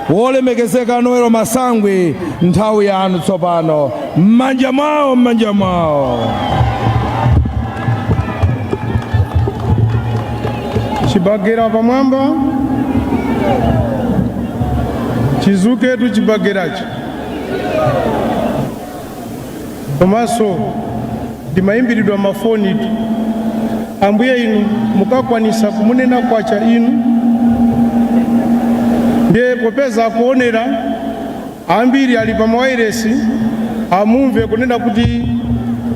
wolemekezeka Noel Masangwe nthawi yanu tsopano. Manja mwawo. Chibagera pamwamba chizuketu chibageracho. Komanso ndimayimbiridwa mafoni itu. Ambuye inu mukakwanisa kumunena kwacha inu ndiye popeza kuonera ambiri ali pa mawairesi amumve kunena kuti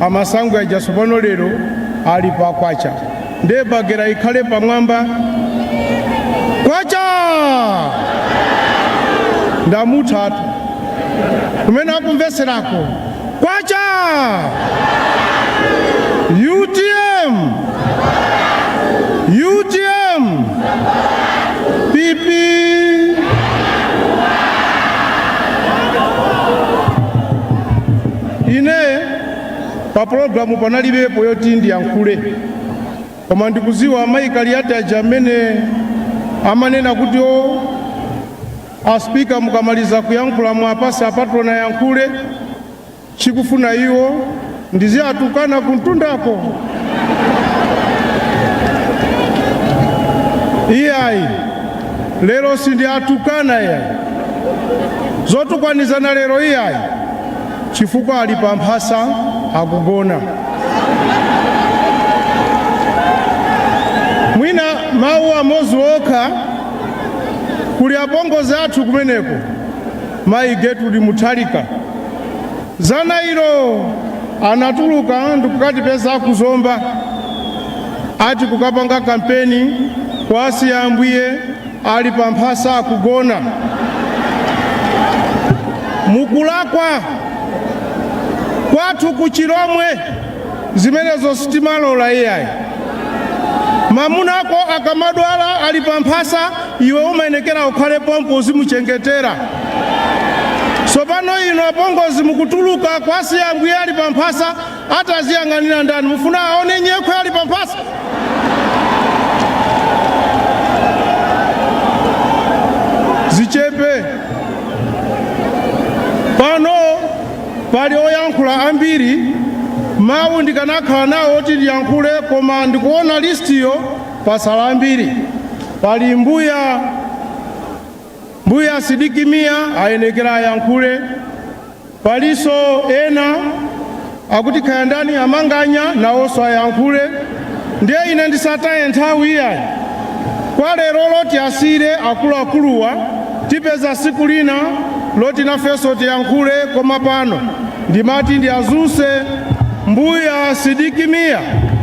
Amasangwe aja tsopano lero ali pa kwacha. Ndiye bagera ikhale pamwamba. Kwacha ndamutatu kumene akumveserako. Kwacha UTM pipi. Ine pa programu panalibepo yoti ndiyankhule, koma ndikuziwa amayi Kaliati aja amene amanena kuti aspika mukamaliza kuyankhula mwapasi apatrona yankhule. Chikufuna iwo ndiziatukana kuntundako. Iyayi lero sindiatukana ya zotukwanizana lero iyayi chifukwa ali pa mphasa akugona. Mwina mawu amozi okha kuli apongozi athu kumeneko mayi Gertrude Mutharika zana ilo anatuluka ndikukatipeza akuzomba ati kukapanga kampeni kwasi ya Ambuye ali pa mphasa akugona. Mukulakwa kwathu kuchilomwe zimenezo sitimalola iyayi. Mamunako akamadwala ali pa mphasa iwe umayenekera ukhale pompo uzimuchengetera. Sopano ino apongozi mukutuluka kwasi ya Ambuye ali pa mphasa ataziyang'anira ndani mufuna aone nyekwe ali pa mphasa. Zichepe pano pali oyankhula ambiri mawu ndikanakhala nawo oti ndiyankhule koma ndikuona listiyo pasala ambiri. Pali mbuya Sidikimia ayenekera ayankhule. Paliso ena akuti khaya ndani amanganya nawonso ayankhule. Ndiye ine ndisataye nthawi iyayi kwa lero loti asire akuluakuluwa tipeza siku lina loti nafenso tiyankhule. Koma pano ndimati ndiazunse mbuya Sidikimia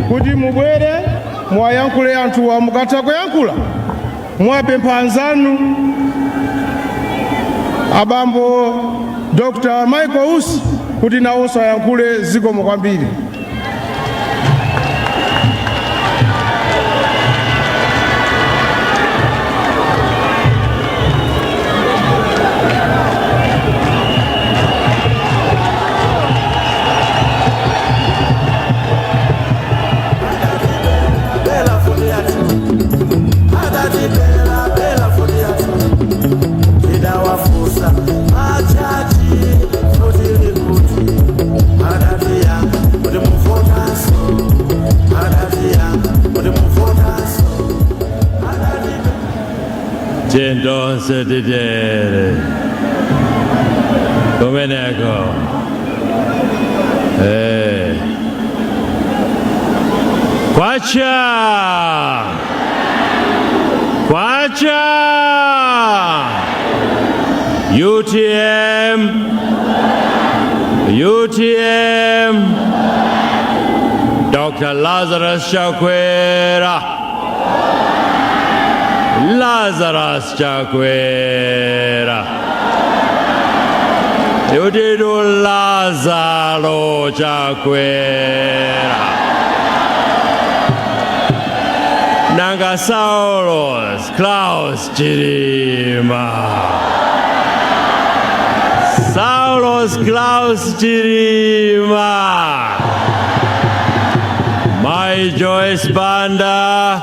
kuti mubwere mwayankhule anthuwa. Mukatha kuyankhula mwapempha anzanu abambo Dr. Michael Usi kuti nawonso ayankhule. Zikomo kwambiri. Bella Foliati, Chentonse titere kumeneko kwacha UTM Dr. Lazarus Chakwera Yudidu Lazaro Chakwera Nanga Saulos Klaus Chirima My Joyce Banda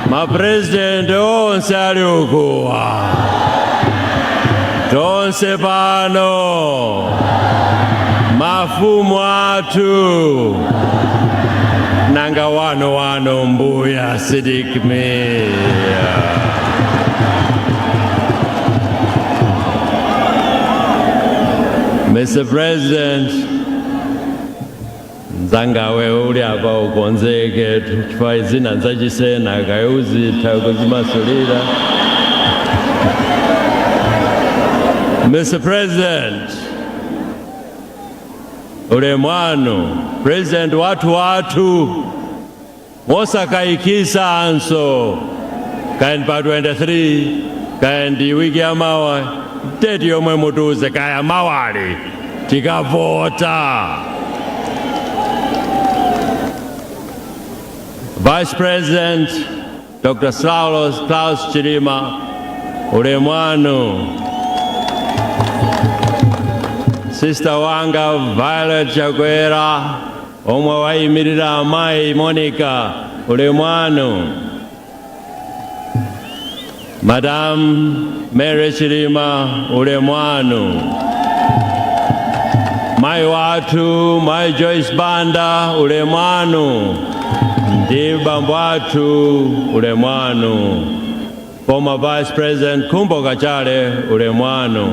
Ma President onse alikuwa tonse pano mafumu atu nanga wano mbuya sidikimia Mr. President Nzangawe uli apa ukonzeke chifukwa izina nzachisena kayuzitha kuzimasulira. Mr. President ulemwano President watu mosakaikisa anso kaendi pa 23 kaendi wiki ya mawa teti yomwe mutuze kaya mawali tikavota. Vice President Dr. Saulos Klaus Chirima ulemwano Sister wanga Violet Chakwera omwe wayimirira amayi Monica ulemwano Madam Mary Chirima ulemwano mayi watu mayi Joyce Banda ulemwano ndi bambo athu ulemwano former Vice President Kumbo Kachale ulemwano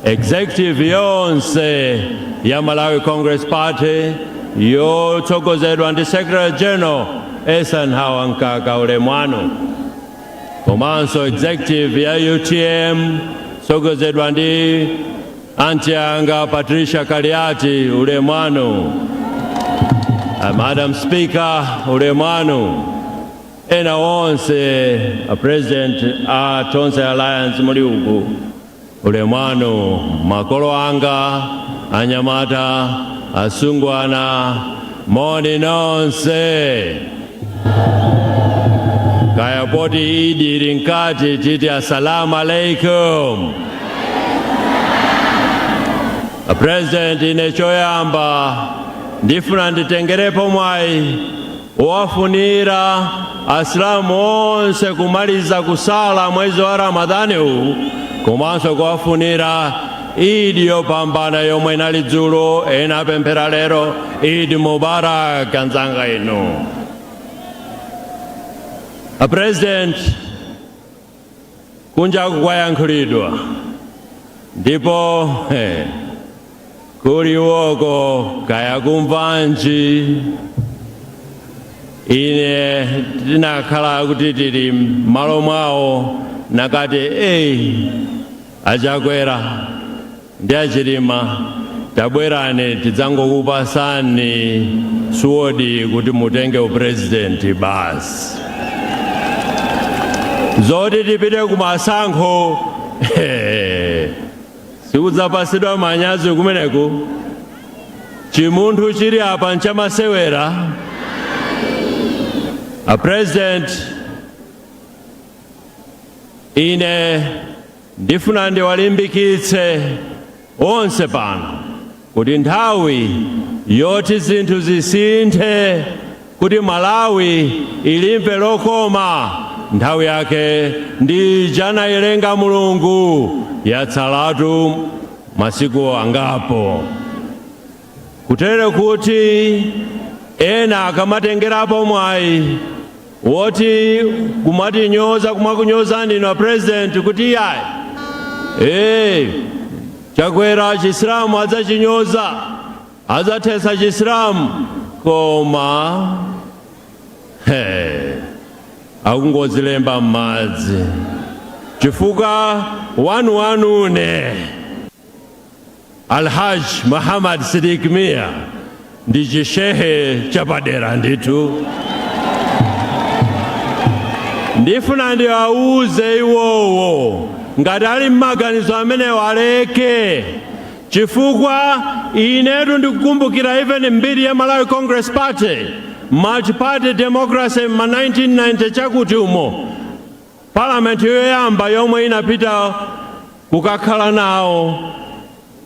Executive yonse ya Malawi Congress Party yotsogozedwa ndi Secretary General Esan Hawa Nkaka ulemwano komanso Executive ya UTM tsogozedwa ndi Auntie anga Patricia Kaliati ulemwano Madam Speaker ulemwano ena wonse President Tonse Alliance muli uku ulemwano makolo anga anyamata asungwana moni nonse kaya poti idi rinkati titi assalamu alaikum. President ine choyamba ndifuna nditengerepo mwayi wafunira Asilamu onse kumaliza kusala mwezi wa Ramadhani huu komanso kuwafunira Idi yopambana yomwe inali dzulo ena pemphera lero Idi Mubarak anzanga inu. President kunja kwayankhulidwa ndipo kuli woko kaya kumvanji ine tinakhala kuti tili malo mwawo nakati Achakwera ndi Achirima tabwerani tidzangokupasani suwodi kuti mutenge upresidenti basi zoti tipite kumasankho sikudzapasidwa manyazi kumeneku chimunthu chili apa nchamasewera. President ine ndifuna ndiwalimbikitse onse pano kuti nthawi yoti zinthu zisinthe kuti Malawi ilimve lokoma nthawi yake ndi jana yelenga Mulungu yatsalatu masiku angapo kutere kuti ena akamatengerapo mwayi woti kumatinyoza kumakunyozani na president kuti Chakwera Chisilamu adzachinyoza adzathetsa Chisilamu koma akungozilemba m'madzi chifukwa wanune Alhaj Muhammad Siddiq Mia ndi chishehe chapadera ndithu. Ndifuna ndiwauze iwowo ngati ali m'maganizo amenewo aleke, chifukwa inetu ndikukumbukira even mbiri ya Malawi Congress Party, multi-party democracy ma 1990 chakuti umo parliament yoyamba yomwe inapita kukakhala nawo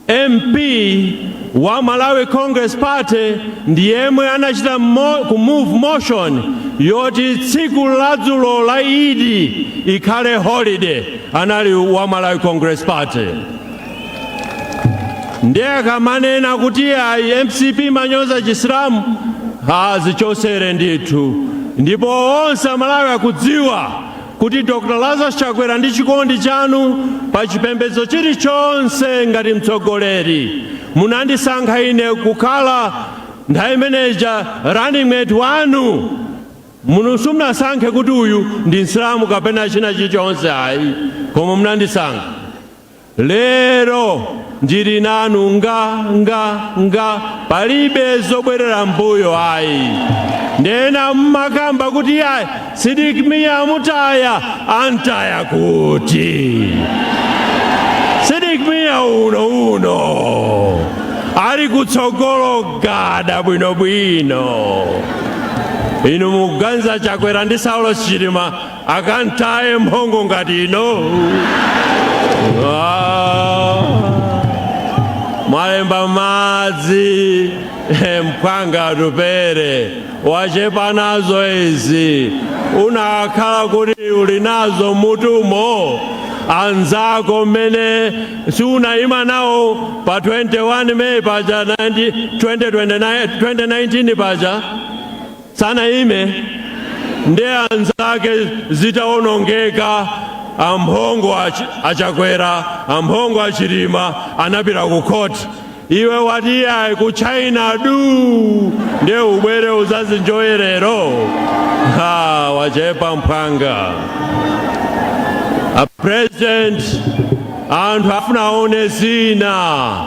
MP wa Malawi Congress Party ndiyemwe anachita kumove motion yoti tsiku ladzulo la Idi ikhale holiday, anali wa Malawi Congress Party. Ndiye akamanena kuti MCP manyoza Chisilamu azichosere ndithu, ndipo onse Malawi akudziwa kuti Dr. Lazarus Chakwera ndi chikondi chanu pa chipembedzo chilichonse ngati mtsogoleri munandisankha ine kukhala nthawi imeneja running mate wanu. Simunasankhe kuti uyu ndi Msilamu kapena china chilichonse ayi, koma munandisankha. Lero ndili nanu nga palibe zobwerera mbuyo ayi. Ndena mmakamba kuti Siddiq Mia amutaya, antaya kuti Siddiq Mia uno ali kutsogolo gada bwinobwino. Inu muganza Chakwera ndi Saulos Chilima akantaye mphongo ngati ino. Mwalemba madzi mphanga tupere wachepa nazo izi, unakhala kuti uli nazo mutumo. Anzako mene siunayima nawo pa 21 May paja 2019 paja sana ime nde anzake zitaonongeka. Amphongo achakwera, amphongo achilima anapita ku court. Iwe wati ku China du nde ubwere uzazinjoyerero. Wachepa mphanga. A president anthu afuna aone zina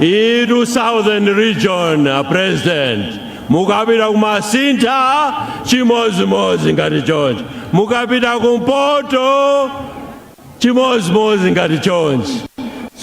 idu southern region. A president mukapita kumasintha chimozimozi ngati chonchi, mukapita kumpoto chimozimozi ngati chonchi,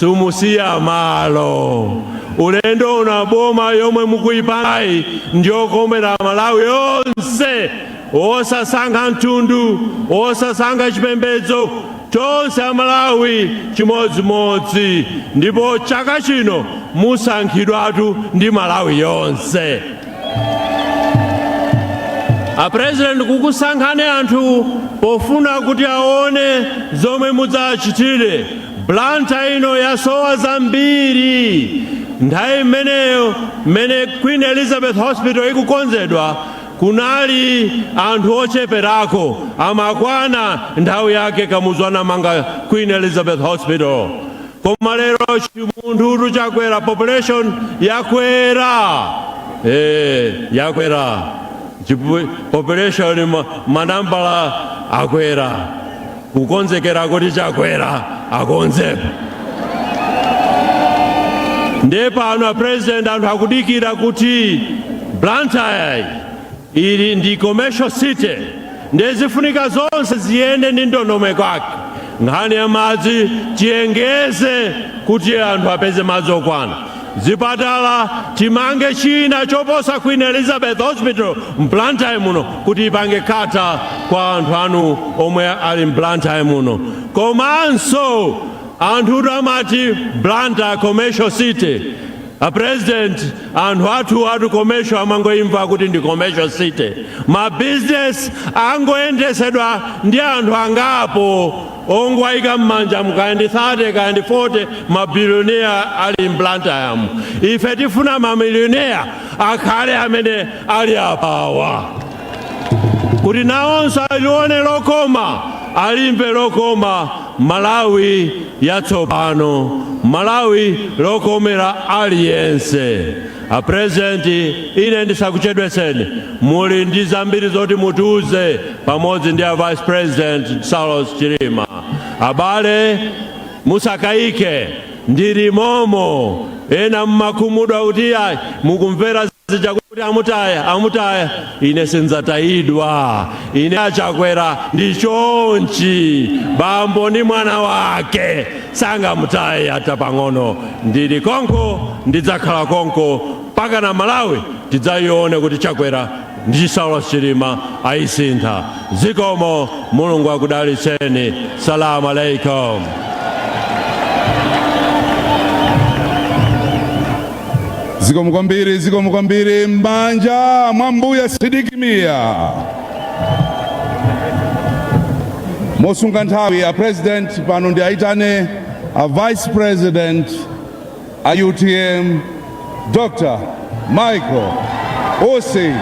sumusiya malo. Ulendo unaboma yomwe mukuyipangayi ndiyokomera Malawi yonse, osasankha mtundu, osasankha chipembedzo, tonse Amalawi chimodzimodzi, ndipo chaka chino musankhidwatu ndi Malawi yonse. A president kukusankhani anthu pofuna kuti aone zomwe mudzachitire. Blantyre ino yasowa zambiri. Nthawi imeneyo mene Queen Elizabeth Hospital ikukonzedwa kunali anthu ocheperako, amakwana nthawi yake kamuzwana manga Queen Elizabeth Hospital. Koma lero chimunthu chakwera, population yakwera. Yakwera. Population manambala akwera, kukonzekera kuti Chakwera akonzepo. Nde pano president anthu akudikira kuti Blantyre ili ndi commercial city, nde zifunika zonse ziyende ndi ndondomeko yake. Nkhani ya madzi tiyengeze kuti anthu apeze madzi okwana. Zipatala timange china choposa Queen Elizabeth Hospital Blantyre muno kuti ipange kata kwa anthu anu omwe ali Blantyre muno. Komanso anthu amati Blantyre commercial city. A president anthu athu commercial amangoimva kuti ndi commercial city. Ma business angoyendesedwa ndi anthu angapo ongwaika m'manja mukandi 30 kandi 40 mabilionea ali Blantyre. Ife tifuna mamilionea akhale amene ali apawa. kuti naonso alione lokoma, alimbe lokoma Malawi yatsopano, Malawi lokomera aliyense. A President, ine ndisakuchedwetseni, muli ndi zambiri zoti mutiuze pamodzi ndi a Vice President Saulos Chilima. Abale musakaike, ndili momo ena mmakhumudwa kuti mukumvera zija kuti amutaya ine sindzatayidwa, ine Achakwera ndi chonchi, bambo ni mwana wake sangamutaye hata pang'ono. Ndili konko, ndidzakhala konko mpaka na Malawi tidzayione kuti Chakwera ndi Saulos Chilima ayisintha. Zikomo, Mulungu akudalitseni. Salamu alaikum. Zikomo kwambiri mbanja mwambuya sidikimia. Mosunga nthawi a President pano ndi aitane a Vice President a UTM Dr. Michael Osei.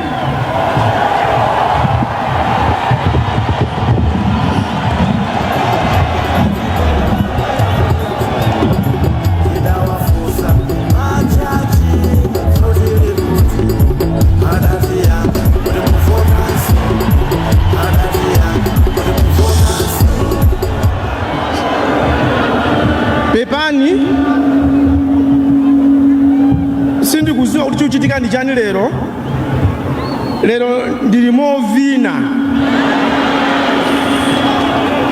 Pepani sindikuziwa kuti chuchitika ndi chani lero. Lero ndili movina,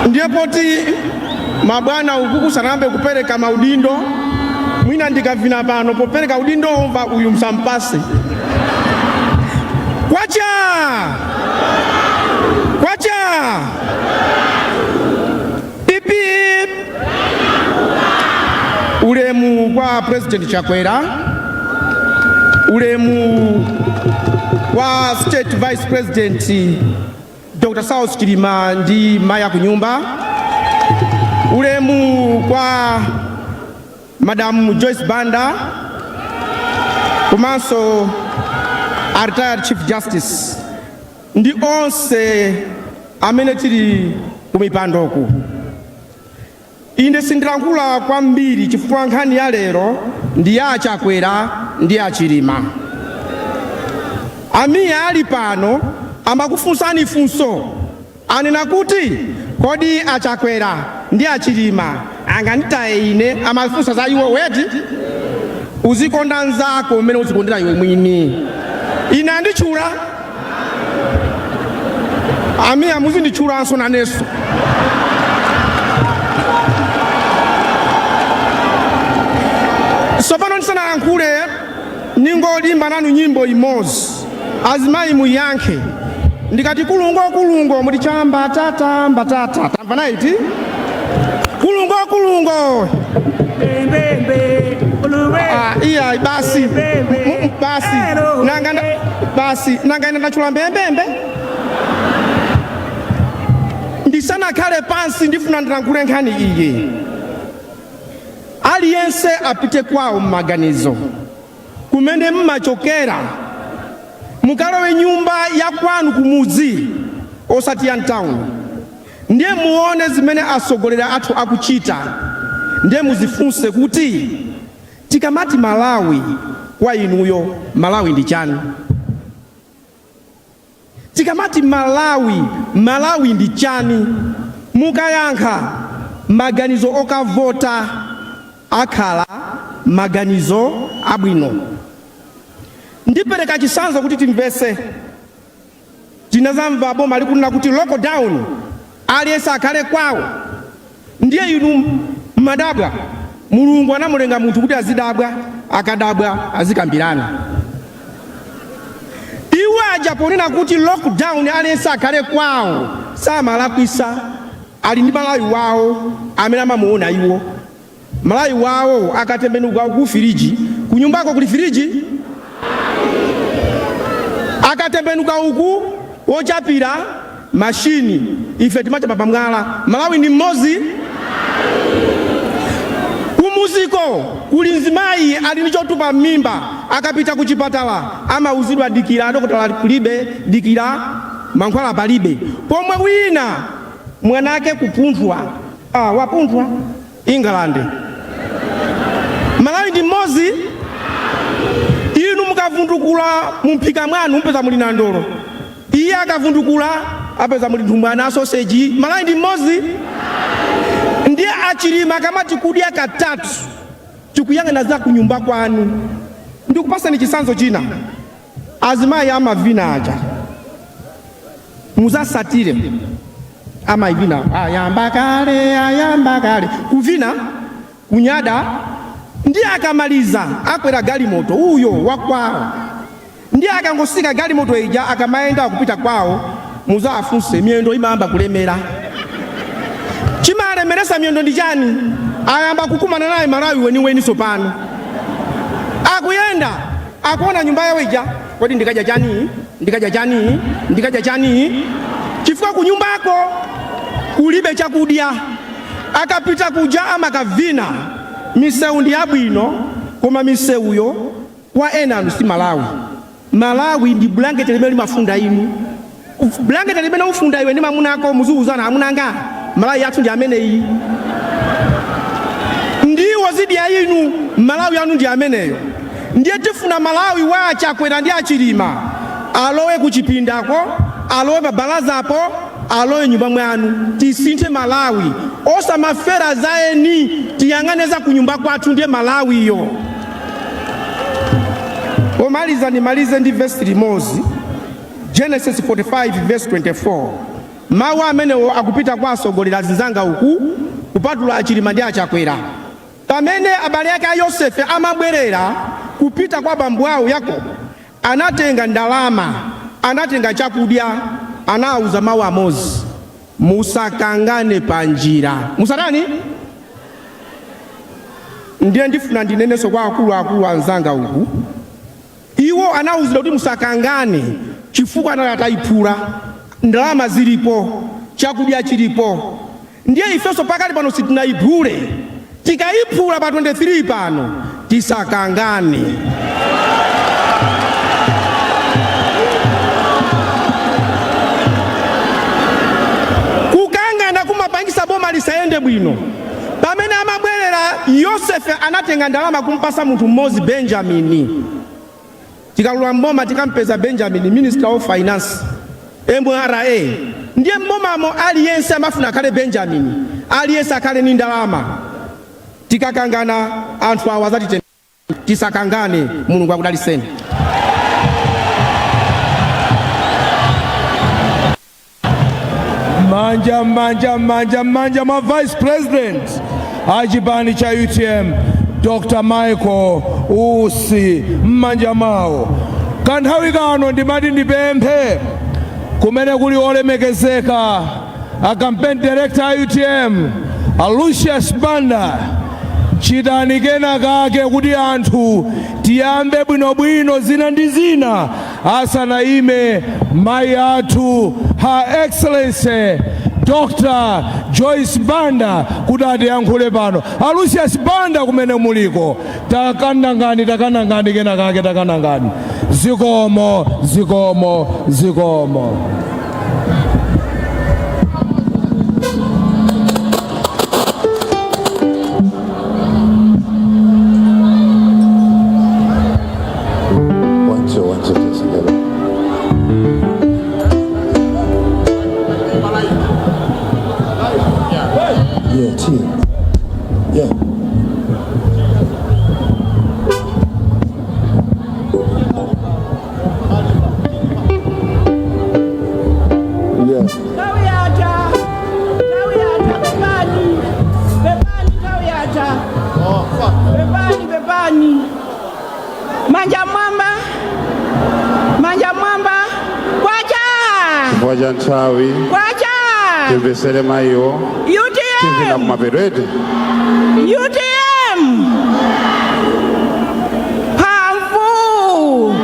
ndiye poti mabwana ukuku sanambe kupereka maudindo. Mwina ndikavina pano popereka udindo omva uyu msampase. Kwacha pipi. Ulemu kwa President Chakwera, ulemu kwa State Vice President Dr. Saulos Chilima ndi maya kunyumba, ulemu kwa Madam Joyce Banda komanso a retired Chief Justice ndi onse amene tili kumipandoku. Ine sindilankhula kwambiri chifukwa nkhani ya lero ndi ya Chakwera ndi ya Chilima. Amiya ali pano amakufunsani funso, anena kuti kodi Achakwera ndi Achilima anganditaye ine, amafunsa za iwo weti uzikonda nzako umene uzikondera iwe mwini. Ine anditchula amiya muzinditchulanso naneso. Sopano ndisanayankhule ningolimba nanu nyimbo imodzi azimayi muyankhe ndikati kulungo mulichamba tata mbatata tamva naiti kulungo iya basi nanga ndachula mbembembe ndisanakhale pansi ndifuna ndilankhule nkhani iyi. Aliyense apite kwawo mmaganizo kumene mmachokera, mukalowe nyumba ya kwanu kumudzi osati ya mtown, ndiye muone zimene asogolera athu akuchita, ndiye muzifunse kuti tikamati Malawi kwa inuyo Malawi ndi chani? Tikamati Malawi ndi chani? Mukayankha maganizo okavota akhala maganizo abwino. Ndipereka chisanzo kuti timvese. Tinazamva boma likunena kuti lockdown aliyense akhale kwawo. Ndiye inu madabwa Mulungu anamulenga munthu kuti azidabwa, akadabwa azikambirana. Iwo aja ponena kuti lockdown aliyense akhale kwawo samalakwisa, ali ndi Malawi wawo amene amamuona iwo. Malawi wawo akatembenuka ku firiji, kunyumbako kuli firiji, akatembenuka uku wochapira mashini, ife timachapa pamwala. Malawi ni mmozi. Kumuziko kuli mzimayi ali nichotupa mimba akapita kuchipatala amauzidwa dikira, dokotala kulibe dikira mankhwala palibe pomwe wina mwanake kupunthwa wapunthwa England. Malawi ndi mmodzi. Inu mukavundukula mumphika mwanu mpeza muli na ndolo, iye akavundukula apeza muli nthumwana sausage. Malawi ndi mmodzi. Ndiye achilima kamati kudya katatu tikuyang'ana za kunyumba kwanu. Ndikupasani chisanzo china. Azimayi amavina aja muzasatire amaivina ayamba kale kuvina kunyada. Ndiye akamaliza akwera galimoto uyo wakwawo. Ndiye akangosika galimoto ija akamaenda kupita kwawo muzafunse miyendo imamba kulemera. Chimalemeresa miyendo ndi chani? Ayamba kukumana naye Malawi weni sopano. Akuyenda akuona nyumba yawo ija, kodi ndikaja chani chifukwa kunyumbako kulibe chakudya. Akapita kuja amakavina miseu ndi abwino koma miseuyo kwa ena si Malawi. Malawi ndi blanket limene limafunda inu. Blanket limene ufunda iwe ndi mamunako muzuuzana amunanga. Malawi yathu ndi ameneyi. Ndiwo zidi ya inu Malawi yanu ndi ameneyo. Ndiye tifuna Malawi wa Chakwera ndi achilima alowe kuchipindako, alowe pabalazapo, alowe nyumba mwanu. Tisinthe Malawi osa mafera zaeni tiyang'ane za kunyumba kwathu ndiye Malawi yo. Nimalize ndi verse limozi. Genesis 45 verse 24. Mawu amene akupita kwa asogolera zinzanga uku kupatula achilima ndi achakwera. Pamene abale yake a Yosefe amabwerera kupita kwa bambu awo Yakobo, anatenga ndalama, anatenga chakudya, anauza mawu amozi. Musakangane panjira. Musatani? Ndiye ndifuna ndineneso kwa akulu anzanga uku. Iwo anauzira kuti musakangane chifukwa anatayiphula. Ndalama zilipo, chakudya chilipo. Ndiye ifeso pakali pano sitinayiphule. Tikayiphula pa 23 pano tisakangane. Kukangana kumapangisa boma lisaende bwino. Pamene amabwerera Yosefe anatenga ndalama kumpasa munthu mmozi Benjamini. Tikalula mboma tikampeza Benjamin, Minister of Finance, MRA. Ndiye mbomamo aliyense amafuna kale Benjamin, aliyense akale ni ndalama. Tikakangana anthu awazati tisakangane. Mulungu akudaliseni. Manja ma Vice President achipani cha UTM Dr. Michael Usi mmanja mwawo. Kanthawi kano ndimati ndipemphe kumene kuli olemekezeka a campaign director a UTM Lucius Banda, chitani kena kake kuti anthu tiyambe bwinobwino zina ndi zina asanaime mayi athu Her Excellency Dr. Joyce Banda kuti atiyankhule pano. Lucius Banda kumene muliko, takanangani kena kake takanangani. Zikomo. Mwaja Ntawi Tibesele Mayo UTM na Maberede UTM Pamvu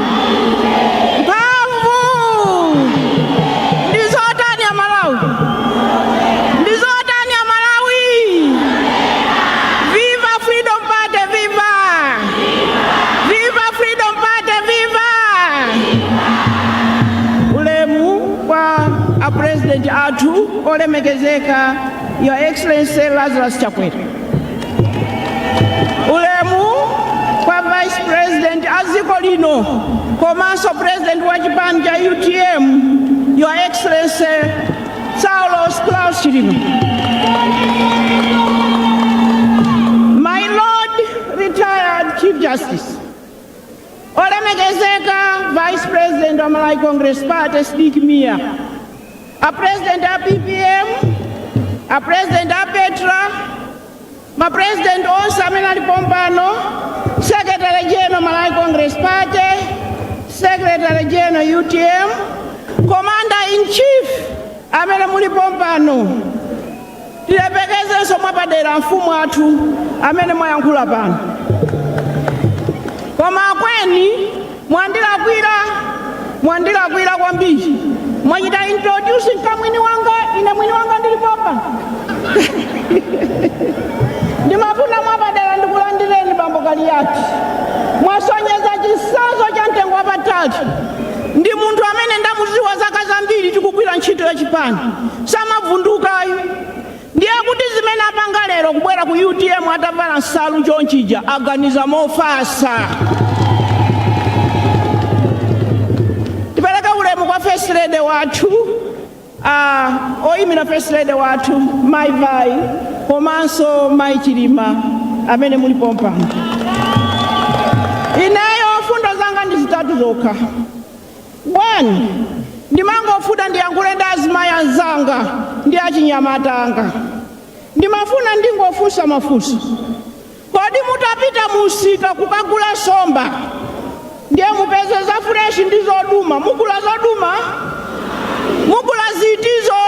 Ndizotani ya Malawi Viva Freedom Party, viva Freedom Party, viva Ulemu kwa olemekezeka Your Excellency Lazarus Chakwera. Ulemu kwa Vice President aziko lino komanso President wa chipani cha UTM Your Excellency Saulos Klaus Chilima. My Lord Retired Chief Justice olemekezeka Vice President wa Malai Congress Party Speak Mia, a President of PPM, a President of Petra, my President onse amene ali pompano, Secretary General Malai Congress Party, Secretary General UTM, Commander in Chief amene muli pompano, tilepekezenso mwapadera mfumu athu amene mwayankhula pano. Koma akweni mwandilakwira kwambiri. Mwachita introducing kamwini wanga, ine mwini wanga ndili popa. Ndimafuna mwapadera ndikulandireni bambo Kaliati. Mwasonyeza chisanzo cha mtengo wapatali. Ndi munthu amene ndamuziwa zaka zambiri tikugwira ntchito ya chipani. Samavundukayo. Ndiye kuti zimene apanga lero kubwera ku UTM atavala nsalu chonchija aganiza mofasa. Tipereka ulemu kwa First Lady wathu, oyimira First Lady wathu, Mai Vai, komanso Mai Chilima, amene muli pompano. Ineyo fundo zanga ndi zitatu zokha. 1. Ndimangofuna ndiyankhule ndi azimayi anzanga ndi achinyamata anga. Ndimafuna ndingofunsa mafunso. Kodi mutapita musika kukagula somba, ndiye mupeze za fresh ndi zoduma, mugula zoduma? Mugula zitizo?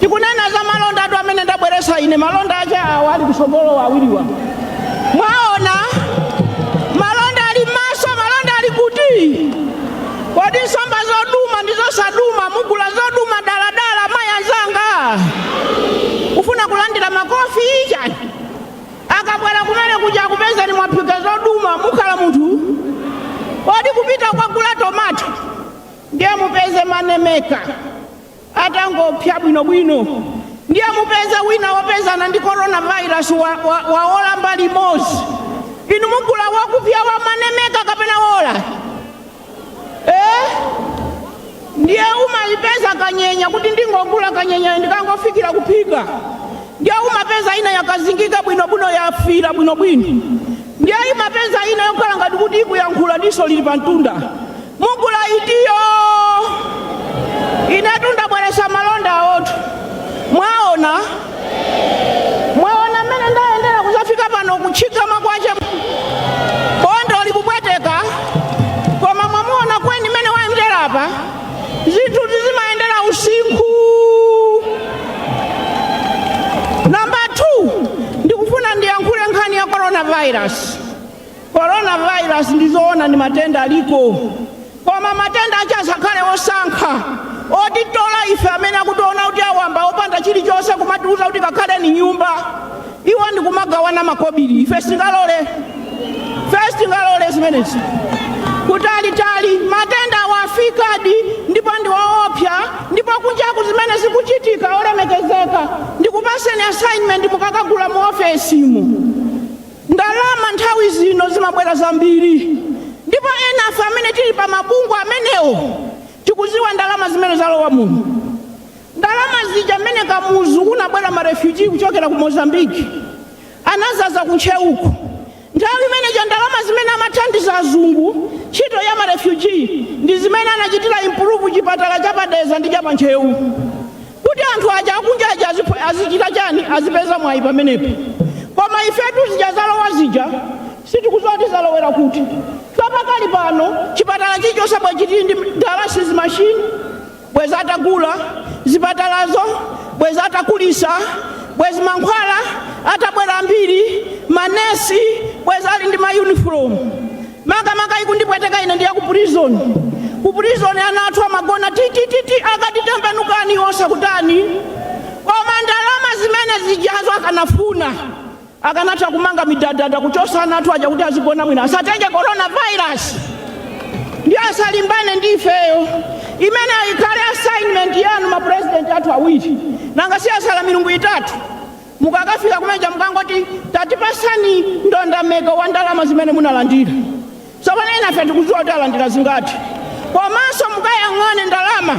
Tikunena za malonda atu amene ndabweresa ine, malonda acha awali kusogolo wawiriwa. Mwaona? Malonda ali maso, malonda ali kuti. Kodi somba zoduma ndizo saduma, mugula zoduma daladala mayanzanga? Ufuna kulandira makofi chani? Akabwera kumene kuja kupeza ni mwaphika zoduma mukhala munthu? Kodi kupita kwagula tomato ndiye mupeze manemeka atangopya bwinobwino, ndiye mupeze wina wopezana ndi coronavirus waola mbali mozi, inu mugula wakupya wa manemeka kapena wola? Ndiye umalipeza kanyenya kuti ndingogula kanyenya ndikangofikira kuphika. Ndiye umapeza ina yakazingika bwinobwino yafira bwinobwino. Ndiye imapeza ina yokhala ngati kuti ikuyankhula diso lili pantunda. Mugula itiyo. Ine tundabweresa malonda awotu. Mwaona? Mwaona mene ndaendera kuzafika pano kuchika makwache bondo likupweteka. Koma mwamuona kweni mene waendera apa, zinthu zizimaendera usiku. Number 2, ndikufuna ndiyankhule nkhani ya coronavirus. Coronavirus ndizoona ni matenda aliko. Koma matenda achasakhale osankha. Otitola ife amene akutiona kuti awamba opanda chilichonse kumatiuza kuti kakhale ni nyumba. Iwo ndikumagawana makobiri. Ife singalole. First ngalole zimenezi. Kutalitali matenda wafikadi ndipo ndiwaopya ndipo kunjaku zimene zikuchitika olemekezeka. Ndikupaseni assignment mukakagula mu office mu. Ndalama nthawi zino zimabwera zambiri. Ndipo ena amene tili pa mabungu amenewo tikuziwa ndalama zimene zalowa muno. Ndalama zija amene kamuzu kunabwera ma refugee kuchokera ku Mozambique anazaza kuncheuko. Nthawi imene ja ndalama zimene amathandiza azungu ntchito ya ma refugee ndi zimene anachitira improve chipatala chapadeza ndi chapancheu. Kuti anthu aja akunjaja azichita chani azipeza mwayi pamenepo. Koma ifetu zija zalowa zija sitikuzoti zalowera kuti. Twapakali pano chipatala chichonse bwechiti ndi dialysis machine bwezi atagula, zipatalazo bwezi atakulisa, bwezi mankhwala atabwera mbiri, manesi bwezi ali ndi ma uniform. Maka ikundipweteka ine ndiye ku prison. Ku prison anathu amagona titi akatitembenukani onse kutani. Koma ndalama zimene zijazo akanafuna akanatha kumanga midadada kuchosa anathu aja kuti azigona mwina asatenge coronavirus. Ndiye asalimbane ndi ifeyo. imene ikhale assignment yanu mapresident athu awiri nanga siyasala milungu itatu mukakafika kumenja mukangoti tatipasani ndondomeko wa ndalama zimene munalandira tsopano ife tikudziwa kuti alandira zingati komanso mukayang'ane ndalama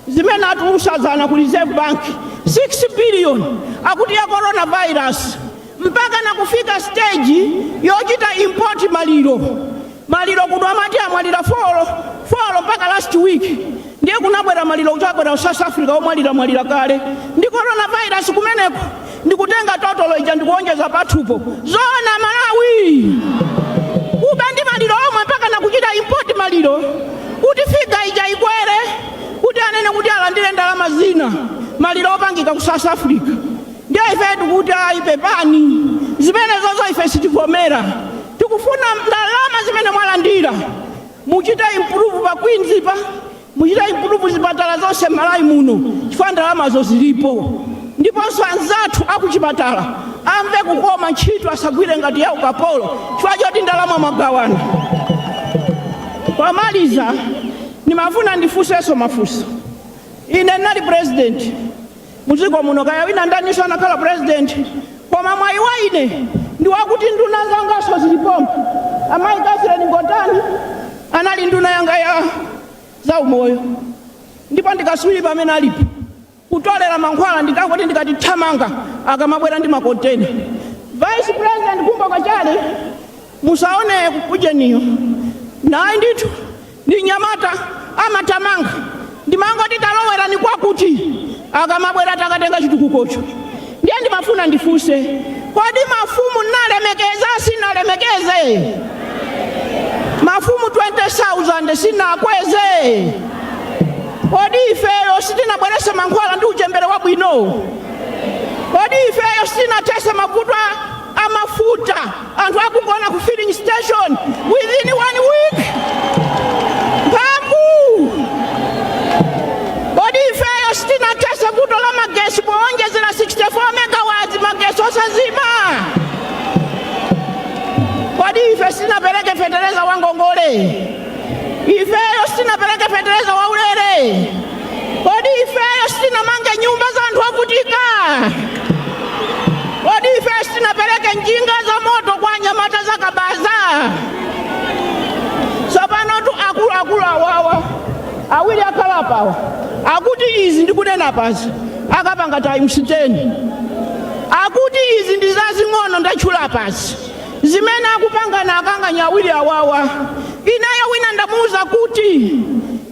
zimene atiusazana ku Reserve Bank 6 billion akuti ya coronavirus mpaka na kufika stage yochita import maliro kudwa mati amwalira folo mpaka last week ndiye kunabwera maliro kuchabwera South Africa omwalira kale ndi coronavirus kumeneko ndikutenga totolo ija ndikuonjeza pathupo zona Malawi ubendi maliro omwe mpaka na kuchita import maliro kuti figa ija ikwere kuti anene kuti alandire ndalama zina maliro opangika ku South Africa ndiye ife tikuti ayipepani zimene zozo ife sitivomera tikufuna ndalama zimene mwalandira muchita improve pa Queens pa muchita improve zipatala zonse Malawi muno chifukwa ndalamazo zilipo ndiponso anzathu akuchipatala amve kukoma ntchito asagwire ngati ya ukapolo chifukwa choti ndalama magawana. Kwamaliza nimafuna ndifunsenso mafunso ine nali president muziko muno kaya wina ndaniso anakhala president koma mwayi wa ine ndi wakuti nduna zangaso zilipompa amayi Catherine Ngotani anali nduna yanga ya zaumoyo ndipo ndikaswiri pamene alipo kutolera mankhwala ndikangoti ndikatithamanga akamabwera ndi makontena. Vice President Kumbo Kachale musaone kujeniyo nayi ndithu ndi nyamata amatamanga ndimangoti talowera ni kwakuti akamabwera takatenga chitukukocho ndiye ndimafuna ndifunse kodi mafumu nalemekeza sinalemekeze mafumu 20,000 sinakweze kodi ifeyo sitinabwerese mankhwala ndi uchembere wabwino kodi ifeyo sitinatese mavuto amafuta anthu akugona ku filling station within 1 week mphamvu kodi ifeyo sitinatese vuto la magesi poonjezera 64 megawatts magesi osazima kodi ife sitinapereke fetereza wa Ngongole ifeyo sitinapereke fetereza wa Ulere kodi ifeyo sitinamange nyumba za anthu akutika kodi ifeyo sitinapereke njinga za moto kwa nyamata za Kabaza tsopano tu akulu awawa awiri akhalapawa akuti izi ndikunena pasi akapanga times 10 akuti izi ndi zazing'ono ndatchula pasi zimene akupangana akanganya awiri awawa ineyo wina ndamuuza kuti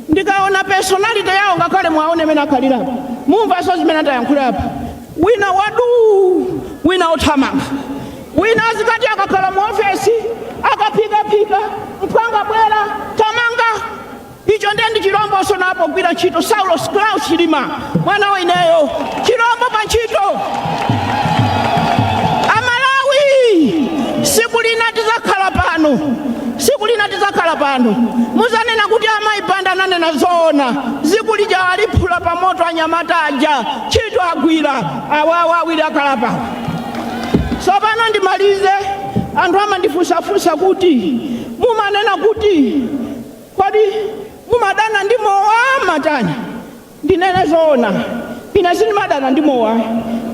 ndikaona personality yawo ngakhale mwaone mene akhalirapo mumvaso zimene atayankhulapo wina wadu wina othamanga wina azikati akakhala mu ofesi akaphika mphanga bwera tamanga icho ndiye ndi chilomboso napo gwira ntchito Saulos Klaus Chilima mwana wa ineyo chilombo pa ntchito Amalawi siku lina tizakhala pano muzanena kuti amayi Banda nanena zoona zikulija aliphula pa moto anyamata aja ntchito agwira awawa awiri akhala pano. Tsopano ndimalize anthu amandifunsafunsa kuti mumanena kuti kodi mumadana ndi mowa matani ndinene zoona ine sindimadana ndi mowa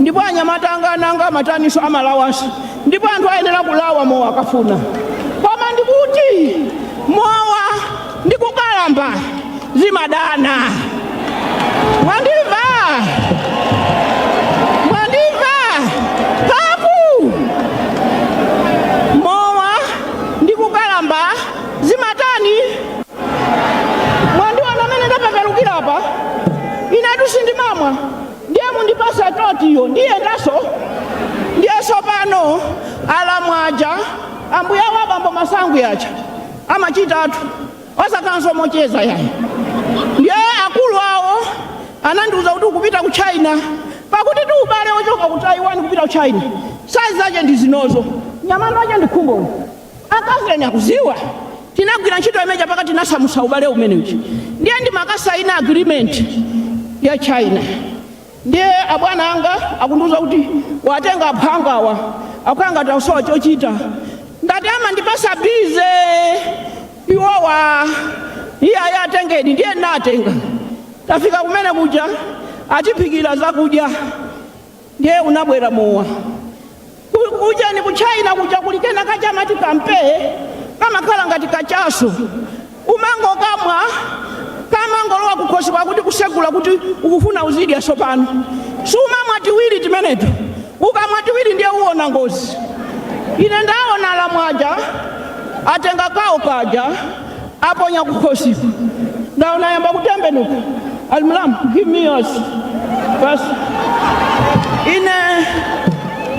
ndipo anyamata anga mataniso amalawanso ndipo anthu ayenera kulawa mowa akafuna koma ndikuti mowa ndikukalamba zimadana mwandimva papu mowa ndikukalamba zimatani mwandiona mene ndapeperukira apa inetu sindimamwa ndiye mundipasa totiyo ndiyendaso ndiyeso pano alamwaja ambuya wabambo masangu yacha amachitatu wasakanso mocheza yayi ndiye akulu awo anandiuza kuti kupita ku China pakuti tu ubale ochoka ku Taiwan kupita ku China size zache ndizinozo nyamano ache ndikhumbo akazileni akuziwa tinagwira ntchito imeja pakati nasamusa ubale umenechi ndiye ndimakasaina agreement ya China ndiye abwana anga akunduza kuti watenga aphangawa akanga tausowa chochita ngati amandipasa bize iwowa iye ayatengedi ndiye natenga tafika kumene kuja atiphikira zakudya ndiye unabwera mowa kuja ni kuchaina kuja kulikena kachama tikampe kamakhala ngati kachaso umango kamwa kamangolowa kukhosi kwakuti kusegula kuti ukufuna uzidya sopano sumamwa tiwiri timeneto ukamwa tiwiri ndiye uwona ngozi. Ine ndaona alamwaja atenga kawo kaja aponya kukhosi ndaona yamba kutembenuka alimulamu give me yours basi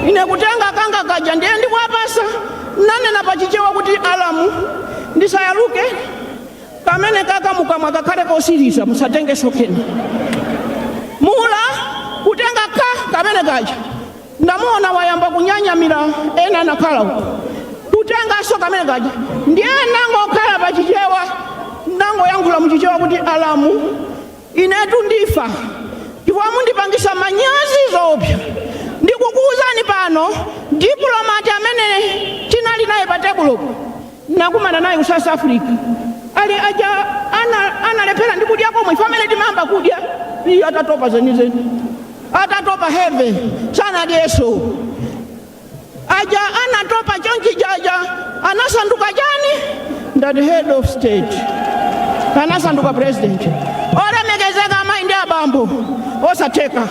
ine kutenga kanga kaja ndiye ndikwapasa nanena pachichewa kuti alamu ndisayaluke kamene kaka mukamwa kakhale kosirisa musatenge sokeni mula kutenga kamene kaja ndamuona wayamba kunyanyamira ena nakhala kutenga so kamene kaja ndiye nango khala pachichewa nango yankhula muchichewa kuti alamu inetu ndifa chifukwa mundipangisa manyazi zopya ndikukuwuzani pano diplomati amene chinali naye pa tebulopo nakumana naye ku South Africa ali aja analephera ndi kudya komwe family timamba kudya iyo atatopa zenizeni atatopa heaven sana yeso aja anatopa chonchi jaja anasanduka jani ndati head of state anasanduka president olemegezeka maindi abambo osateka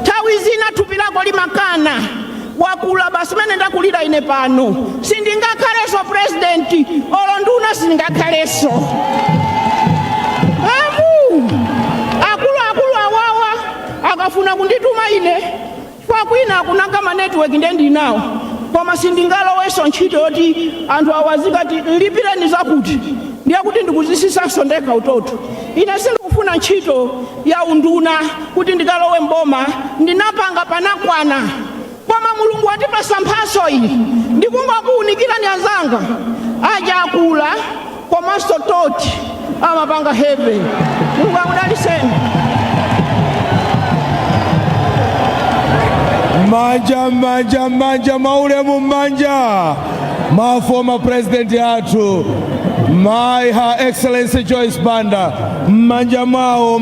tawi zina thupi lako limakana wakula basi mene ndakulira ine pano sindingakhaleso president olo nduna sindingakhaleso akulu awawa akafuna kundituma ine kwa kwina akunanga ma network ndendinawo koma sindingaloweso ntchito yoti anthu awazika ti lipireni zakuti ndiye kuti ndikuzisisaso ndekha utoto ine sindikufuna ntchito ya unduna kuti ndikalowe mboma ndinapanga panakwana koma mulungu atipasa mphaso iyi ndikungokuunikira ni anzanga aja akula komanso toti amapanga heaven mulungu akudaliseni manja maulemu manja ma former president yathu my Her Excellency Joyce Banda manja mao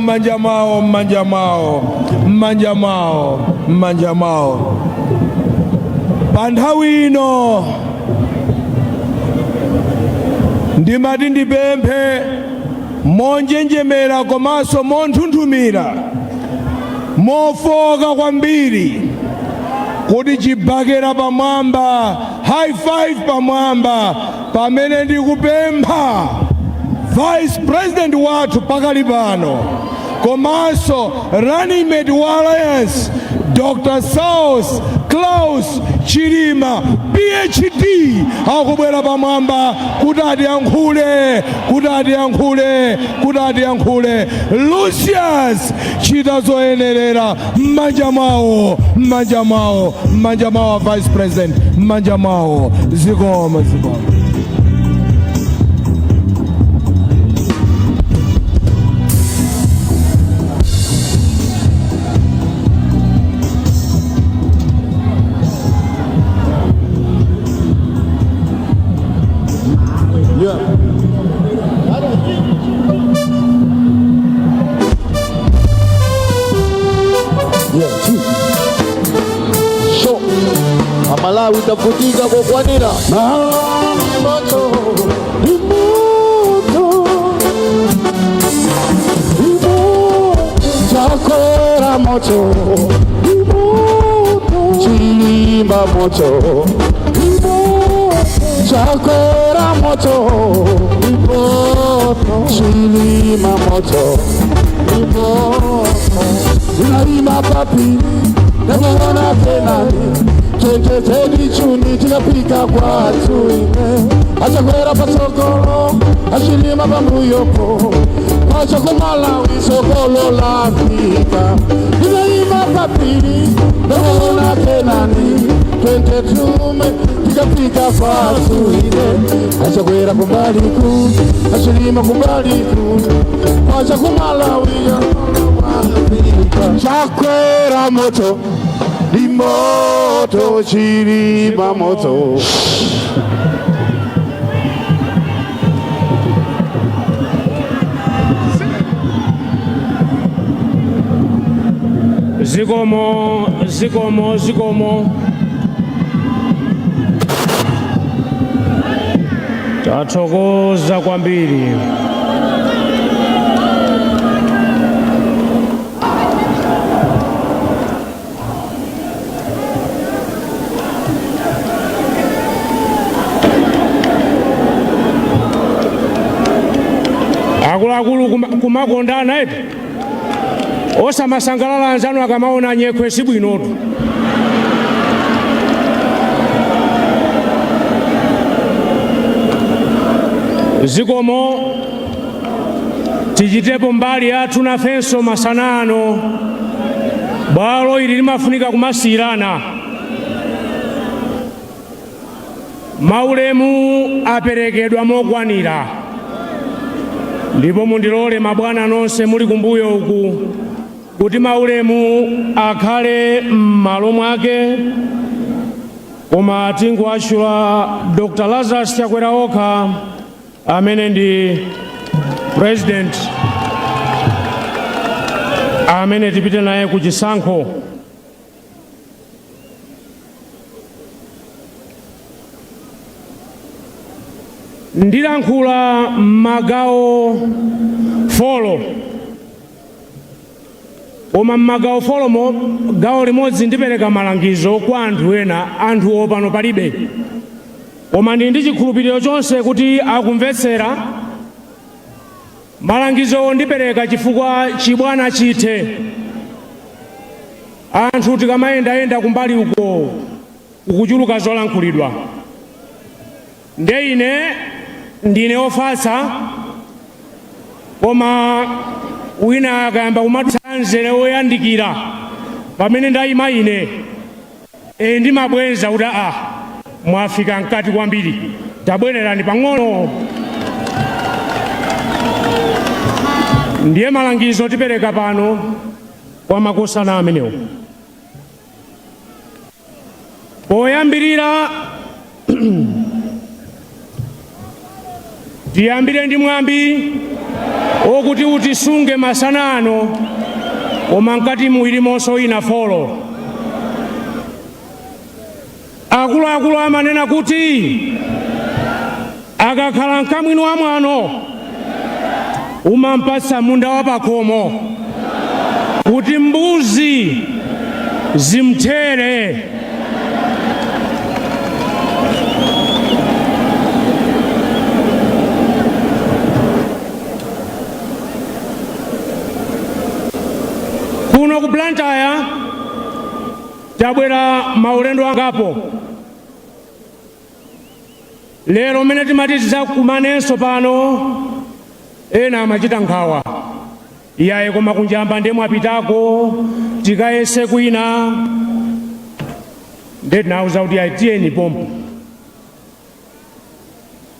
panthawi ino ndimati ndipemphe monjenjemera komanso monthunthumira mofoka kwambiri kuti chibakera pamwamba high five pamwamba pamene ndikupempha vice president wathu pakali pano komanso running mate wa alliance Dr. Saulos Klaus Chilima PhD akubwera pamwamba kuti atiyankhule Lucius chita zoyenerera m'manja mwawo vice president m'manja mwawo zikoma Malawi tafutika kwa kwanira moto chakora moto chimba moto chakora moto chilima moto inalima papi namuona tenani Teni chuni tinapika kwa tuine Achakwera pasokolo Ashilima pamuyopo Pacha kwa Malawi sokolo la Afrika Inaima papiri Namuona tenani Twente tume Tikapika kwa tuine Achakwera kumbaliku Ashilima kumbaliku Pacha kwa Malawi Chakwera moto Moto chilima moto Zikomo. Tathokoza kwambiri. Akuluakulu kumakondana eti osamasangalala anzanu akamaona nyekhwe sibwinotu. Zikomo tichitepo mbali yathu nafenso masanano bwalo ili limafunika kumasirana. Maulemu aperekedwa mokwanira, ndipo mundilole mabwana nonse muli kumbuyo uku kuti maulemu akhale m'malo mwake, koma tinguwatchula Dr. Lazarus Chakwera okha amene ndi president amene tipite naye ku chisankho. Ndilankhula m'magawo folo, koma m'magawo folomo gawo limodzi ndipereka malangizo kwa anthu ena, anthu opano palibe, koma ndi chikhulupiriro chonse kuti akumvetsera. Malangizo ndipereka chifukwa chibwana chithe. Anthu tikamayendayenda kumbali uko ukuchuluka zolankhulidwa. Nde ine ndine ofatsa, koma wina akayamba kumatsanzere oyandikira pamene ndayima ine ndimabwenza kuti mwafika mkati kwambiri, tabwererani pang'ono. Ndiye malangizo tipereka pano kwa makosana amenewo. Poyambirira tiyambire ndi mwambi okuti utisunge masanano, koma mkati muwilimonso ina folo. Akuluakulu amanena kuti akakhala mkamwini wa mwano umampatsa munda wa pakhomo, kuti mbuzi zimthere. Kuno ku Blantyre tabwera maulendo angapo. Lero mene timati tizakumanenso pano ena amachita nkhawa iyaye, koma kunjamba ndemwe apitako tikayese kwina ndinauza kuti tiyeni pompo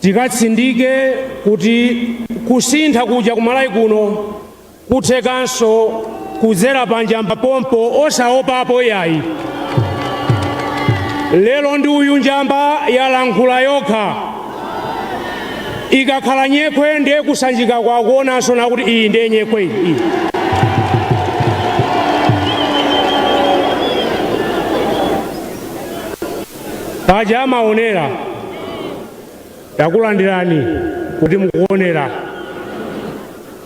tikatsindike kuti kusintha kuja kumalawi kuno kuthekanso kudzera panjamba pompo osaopapo iyayi. Lero ndi uyu njamba yalankhula yokha, ikakhala nyekhwe ndiye kusanjika kwa kuonanso nakuti iyi ndiye nyekhwe iyi. Paja amaonera takulandirani kuti mukuonera.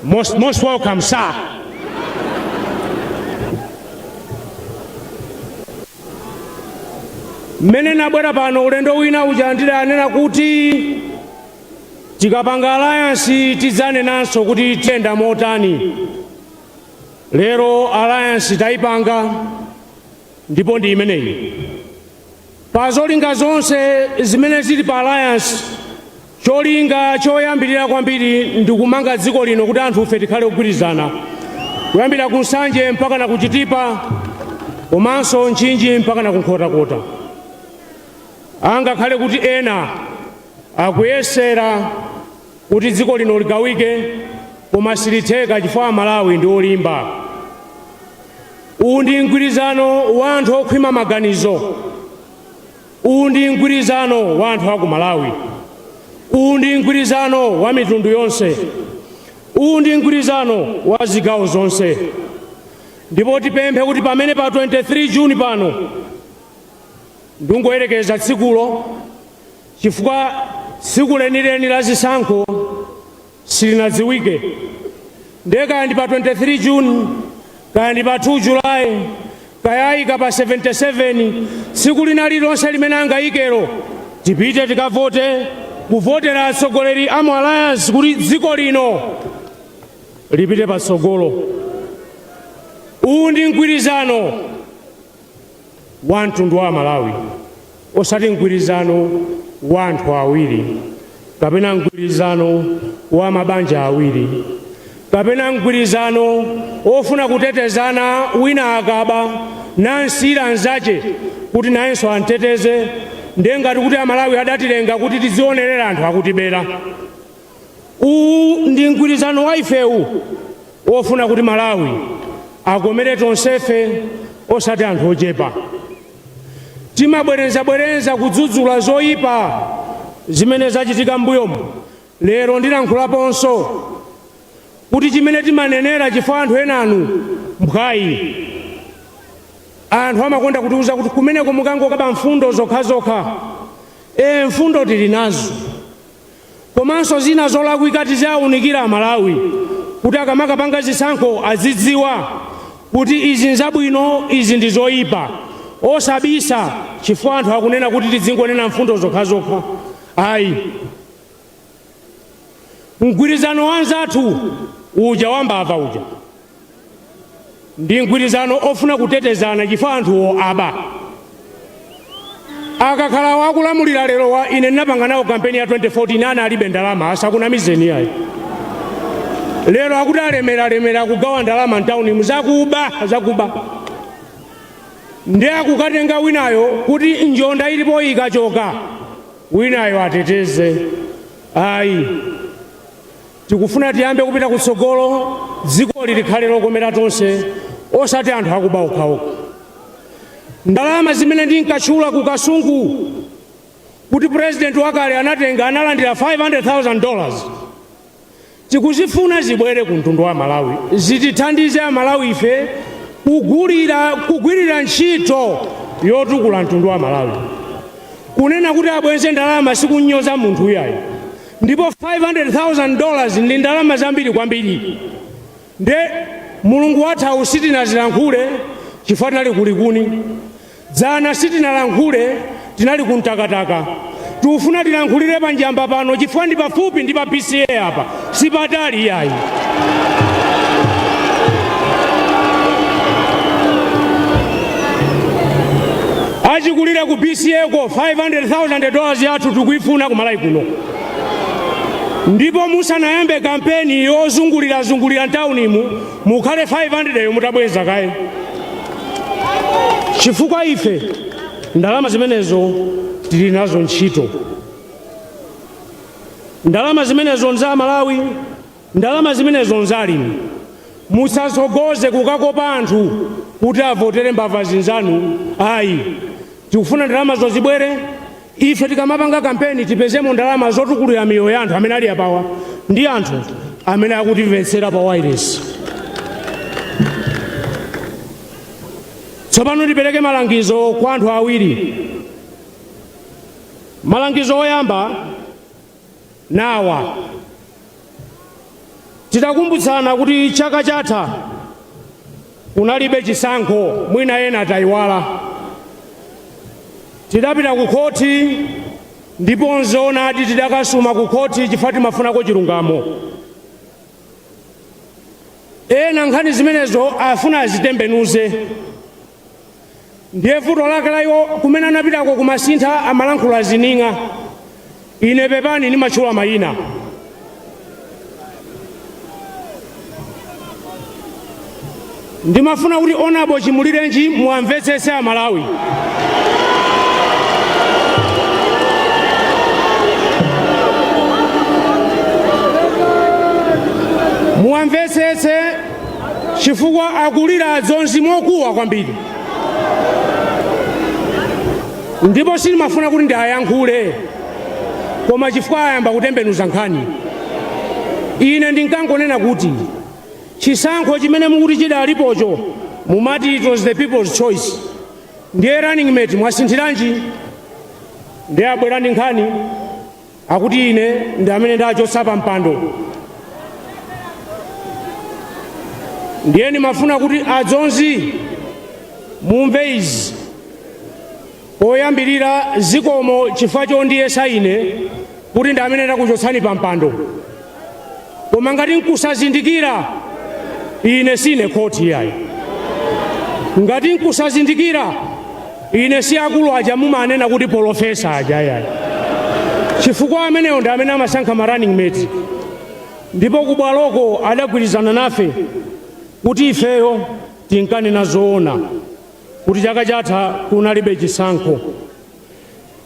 Most welcome sir. Mmene nabwera pano ulendo wina uja ndidanena kuti tikapanga alliance tidzanenanso kuti tiyenda motani. Lero alliance tayipanga ndipo ndi imeneyi. Pa zolinga zonse zimene zili pa alliance, cholinga choyambirira kwambiri ndi kumanga dziko lino kuti anthu ife tikhale kugwirizana, kuyambira ku Nsanje mpaka na ku Chitipa, komanso Nchinji mpaka na ku Nkhotakota. Angakhale kuti ena akuyesera kuti dziko lino ligawike, koma silitheka chifukwa Malawi ndi olimba. Uwu ndi mgwirizano wa anthu okhwima maganizo. Uwu ndi mgwirizano wa anthu aku Malawi. Uwu ndi mgwirizano wa mitundu yonse. Uwu ndi mgwirizano wa zigawo zonse. ndipo tipemphe kuti pamene pa 23 Juni pano ndingoyerekeza tsikulo chifukwa tsiku lenileni la zisankho silinadziwike, ndiye kaya ndi pa 23 Juni kaya ndi pa 2 Julayi kayayika pa 77 tsiku lina lilonse limene angayikero tipite tikavote kuvotera atsogoleri a mu Alliance kuti dziko lino lipite patsogolo. Uwu ndi mgwirizano wa mtundu wa Malawi, osati mgwirizano wa anthu awiri kapena mgwirizano wa mabanja awiri kapena mgwirizano ofuna kutetezana wina akaba nansira anzache kuti nayenso anteteze. Ndiye ngati kuti Amalawi adatilenga kuti tizionerera anthu akutibera. Uwu ndi mgwirizano wa ifewu ofuna kuti Malawi akomere tonsefe osati anthu ochepa. Timabwereza kudzudzula zoyipa zimene zachitika m'mbuyomu. Lero ndilankhulaponso kuti chimene timanenera chifukwa anthu enanu mphwayi. Anthu amakonda kutiuza kuti kumeneko mukangokaba mfundo zokhazokha. Mfundo tili nazo, komanso zina zolakwika tizawunikira Amalawi kuti akamakapanga zisankho azidziwa kuti izi nzabwino izi ndi zoyipa, osabisa chifukwa anthu akunena kuti tizingonena mfundo zokhazokha. Ayi, mgwirizano wanzathu uja wambava uja ndi mgwirizano ofuna kutetezana chifukwa anthuwo aba. Akakhala wakulamulira lero wa ine ndinapanga nawo kampeni ya 2014 ana alibe ndalama asakunamizeni yayi. Lero akuti alemera kugawa ndalama mtauni muzakuba. Ndiye akukatenga winayo kuti njonda ilipo ikachoka winayo ateteze. Ayi, tikufuna tiyambe kupita kutsogolo, dziko likhale lokomera tonse osati anthu akuba okhaokha. Ndalama zimene ndinkatchula ku kasungu kuti president wakale anatenga analandira $500,000 tikuzifuna zibwere ku mtundu wa Malawi, zitithandize Amalawi ife kugwirira ntchito yotukula mtundu wa Malawi. Kunena kuti abweze ndalama sikunyoza munthu uyayi, ndipo $500,000 ndi ndalama zambiri kwambiri. Nde Mulungu wathu sitinazilankhule chifukwa tinali kulikuni, dzana sitinalankhule tinali kumtakataka. Tufuna tilankhulire panjamba pano chifukwa ndi pafupi ndi pa PCA apa, sipatali yayi. Achikulire ku PCA ko $500,000 yathu tikuifuna ku Malawi kuno. Ndipo musanayambe kampeni yozungulira ntawunimu mukhale 500 yo mutabweza kaye. Chifukwa ife ndalama zimenezo tili nazo ntchito. Ndalama zimenezo nza Malawi, ndalama zimenezo nzalimi. Musasogoze kukakopa anthu kuti avotere mbava zinzanu. Ayi, tikufuna ndalama zozibwere. Ife tikamapanga kampeni tipezemo ndalama zotukulira miyoyo ya anthu amene ali apawa ndi anthu amene akutimvetsera pa wireless. Tsopano tipereke malangizo kwa anthu awiri. Malangizo oyamba nawa. Titakumbutsana kuti chaka chatha kunalibe chisankho, mwina ena tayiwala. Tidapita ku khoti ndipo nzoonadi tidakasuma ku khoti chifukwa timafunako chilungamo. Ena nkhani zimenezo afuna azitembenuze. Ndiye vuto lake la iwo kumene anapitako kumasintha amalankhula azining'a. Ine pepani ndimatchula mayina. Ndimafuna kuti Honorable Chimulirenji muamvetsetse Amalawi. Muamvetsetse chifukwa akulira adzonzi mokuwa kwambiri. Ndipo sinimafuna kuti ndiayankhule koma chifukwa ayamba kutembenuza nkhani. Ine ndinkangonena kuti chisankho chimene mukuti chidalipocho mumati it was the people's choice. Ndiye running mate mwasinthiranji ndiye abwera ndi nkhani akuti ine ndi amene ndachotsa pa mpando. Ndiye ndimafuna kuti adzonzi mumve izi. Poyambirira zikomo chifukwa chondiyesa ine kuti ndi amene ndakuchotsani pa mpando. Koma ngati nkusazindikira ine sine khoti yayi. Ngati nkusazindikira ine si akulu aja mumanena kuti polofesa aja yayi. Chifukwa ameneyo ndi amene amasankha ma running mate. Ndipo kubwaloko adagwirizana nafe kuti ifeyo tinkanena zoona kuti chaka chatha kunalibe chisankho.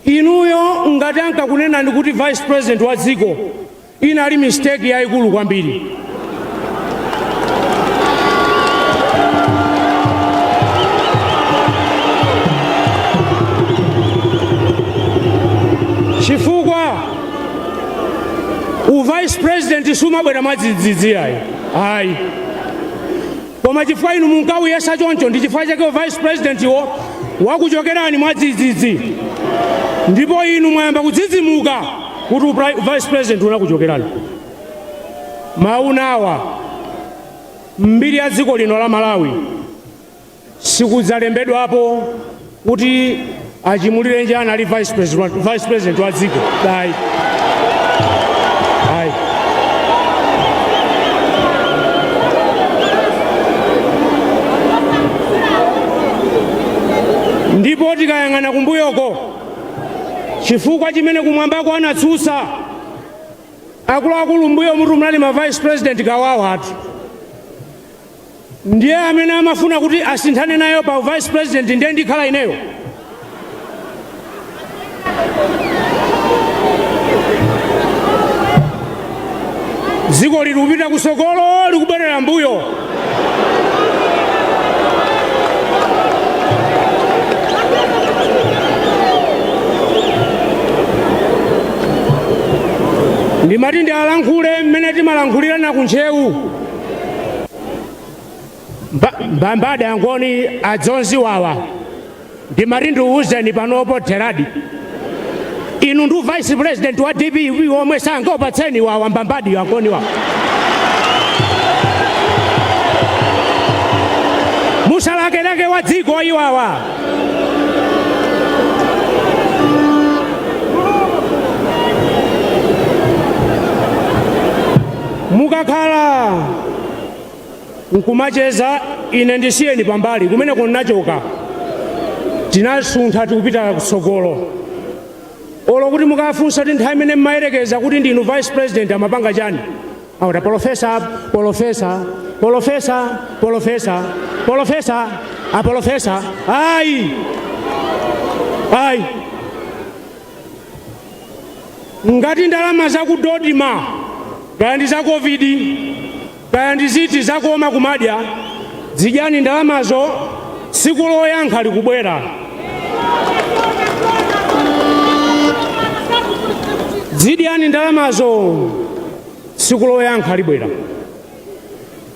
Inuyo ngati ankakunena ndi kuti vice president wa dziko inali mistake yayikulu kwambiri. Chifukwa vice president sumabwera mwadzidzidzi ayi. Ayi. Koma chifukwa inu munkawuyesa choncho ndi chifukwa chake vice president wo wakuchokerani mwadzidzidzi. Ndipo inu mwayamba kudzidzimuka kuti vice president unakuchokerani. Maunawa mbiri ya dziko lino la Malawi sikudzalembedwapo kuti achimulire njani ali vice president wa dziko. Ayi. Ayi. Ndipo tikayang'ana kumbuyoko chifukwa chimene kumwambako anatsutsa akuluakulu mbuyo mutu mnali ma vice president kawawa atu. Ndiye amene amafuna kuti asinthane nayo pa vice president ndiye ndikhala ineyo. Dziko likupita kusogolo likubwerera mbuyo. Ndimati ndialankhule mmene timalankhulirana kuntchewu. Mbambada yangoni adzonzi wawa ndimati ndiwuzeni panopo Teradi. Inu ndu vice president wa DP omwe sangopatseni wawa mbambadi yangoni wawa. Musalakeleke wa dziko iwawa. Mukakhala nkumacheza ine ndisiyeni pambali kumene kunachoka tinasuntha tikupita kusogolo. Olo kuti mukafunsa kuti nthawi imene mmayerekeza kuti ndinu vice president amapanga chani awuta polofesa apolofesa. Ayi. Ayi. Ngati ndalama zakudodima kaya ndi za COVID kaya ndi ziti zakoma kumadya zidyani ndalamazo tsiku loyankha likubwera. Zidyani ndalamazo tsiku loyankha libwera.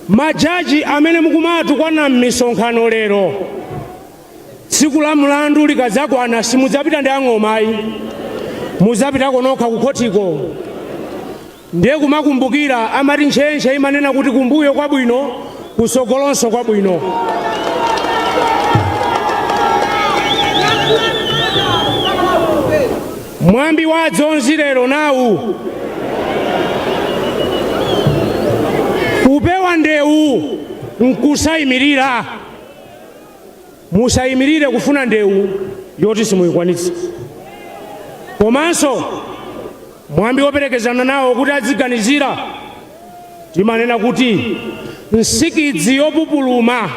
Majaji amene mukumatukwana m'misonkhano lero tsiku la mlandu likadzakwana simudzapita ndi ang'omayi mudzapita konokha kukhotiko. Ndiye kumakumbukira amati ntchentche imanena kuti kumbuyo kwabwino kusogolonso kwabwino. Mwambi wa adzonzi lero nawu kupewa ndewu nkusayimirira. Musayimirire kufuna ndewu yoti simuyikwanitsa. Komanso mwambi woperekezana nawo kuti adziganizira timanena kuti nsikidzi yopupuluma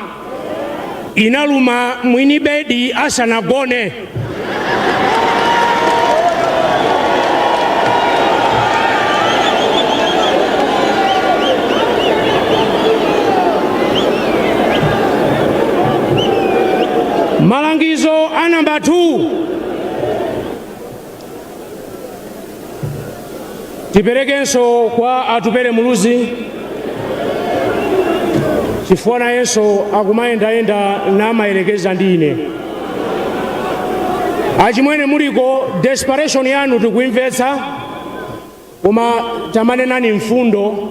inaluma mwini bedi asanagone. Malangizo a namba 2 tiperekenso kwa atupere muluzi chifukwa nayenso akumayendayenda namayerekeza ndi ine. Achimwene muliko desperation yanu tikuimvetsa, koma tamanenani mfundo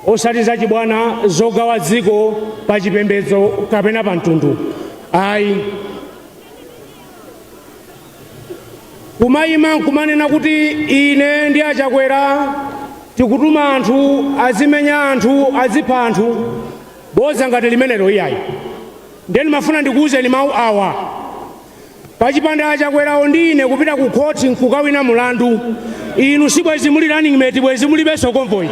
osati zachibwana zogawa dziko pa chipembedzo kapena pa mtundu. Ayi, kumayima nkumanena kuti ine ndi Achakwera tikutuma anthu azimenya anthu azipha anthu boza ngati limenelo iyayi. Ndeni mafuna ndikuwuzeni mawu awa, pachipanda Achakwerawo ndi ine kupita ku khoti nkukawina mulandu, inu sibwezi muli running mate, bwezi mulibenso convoy.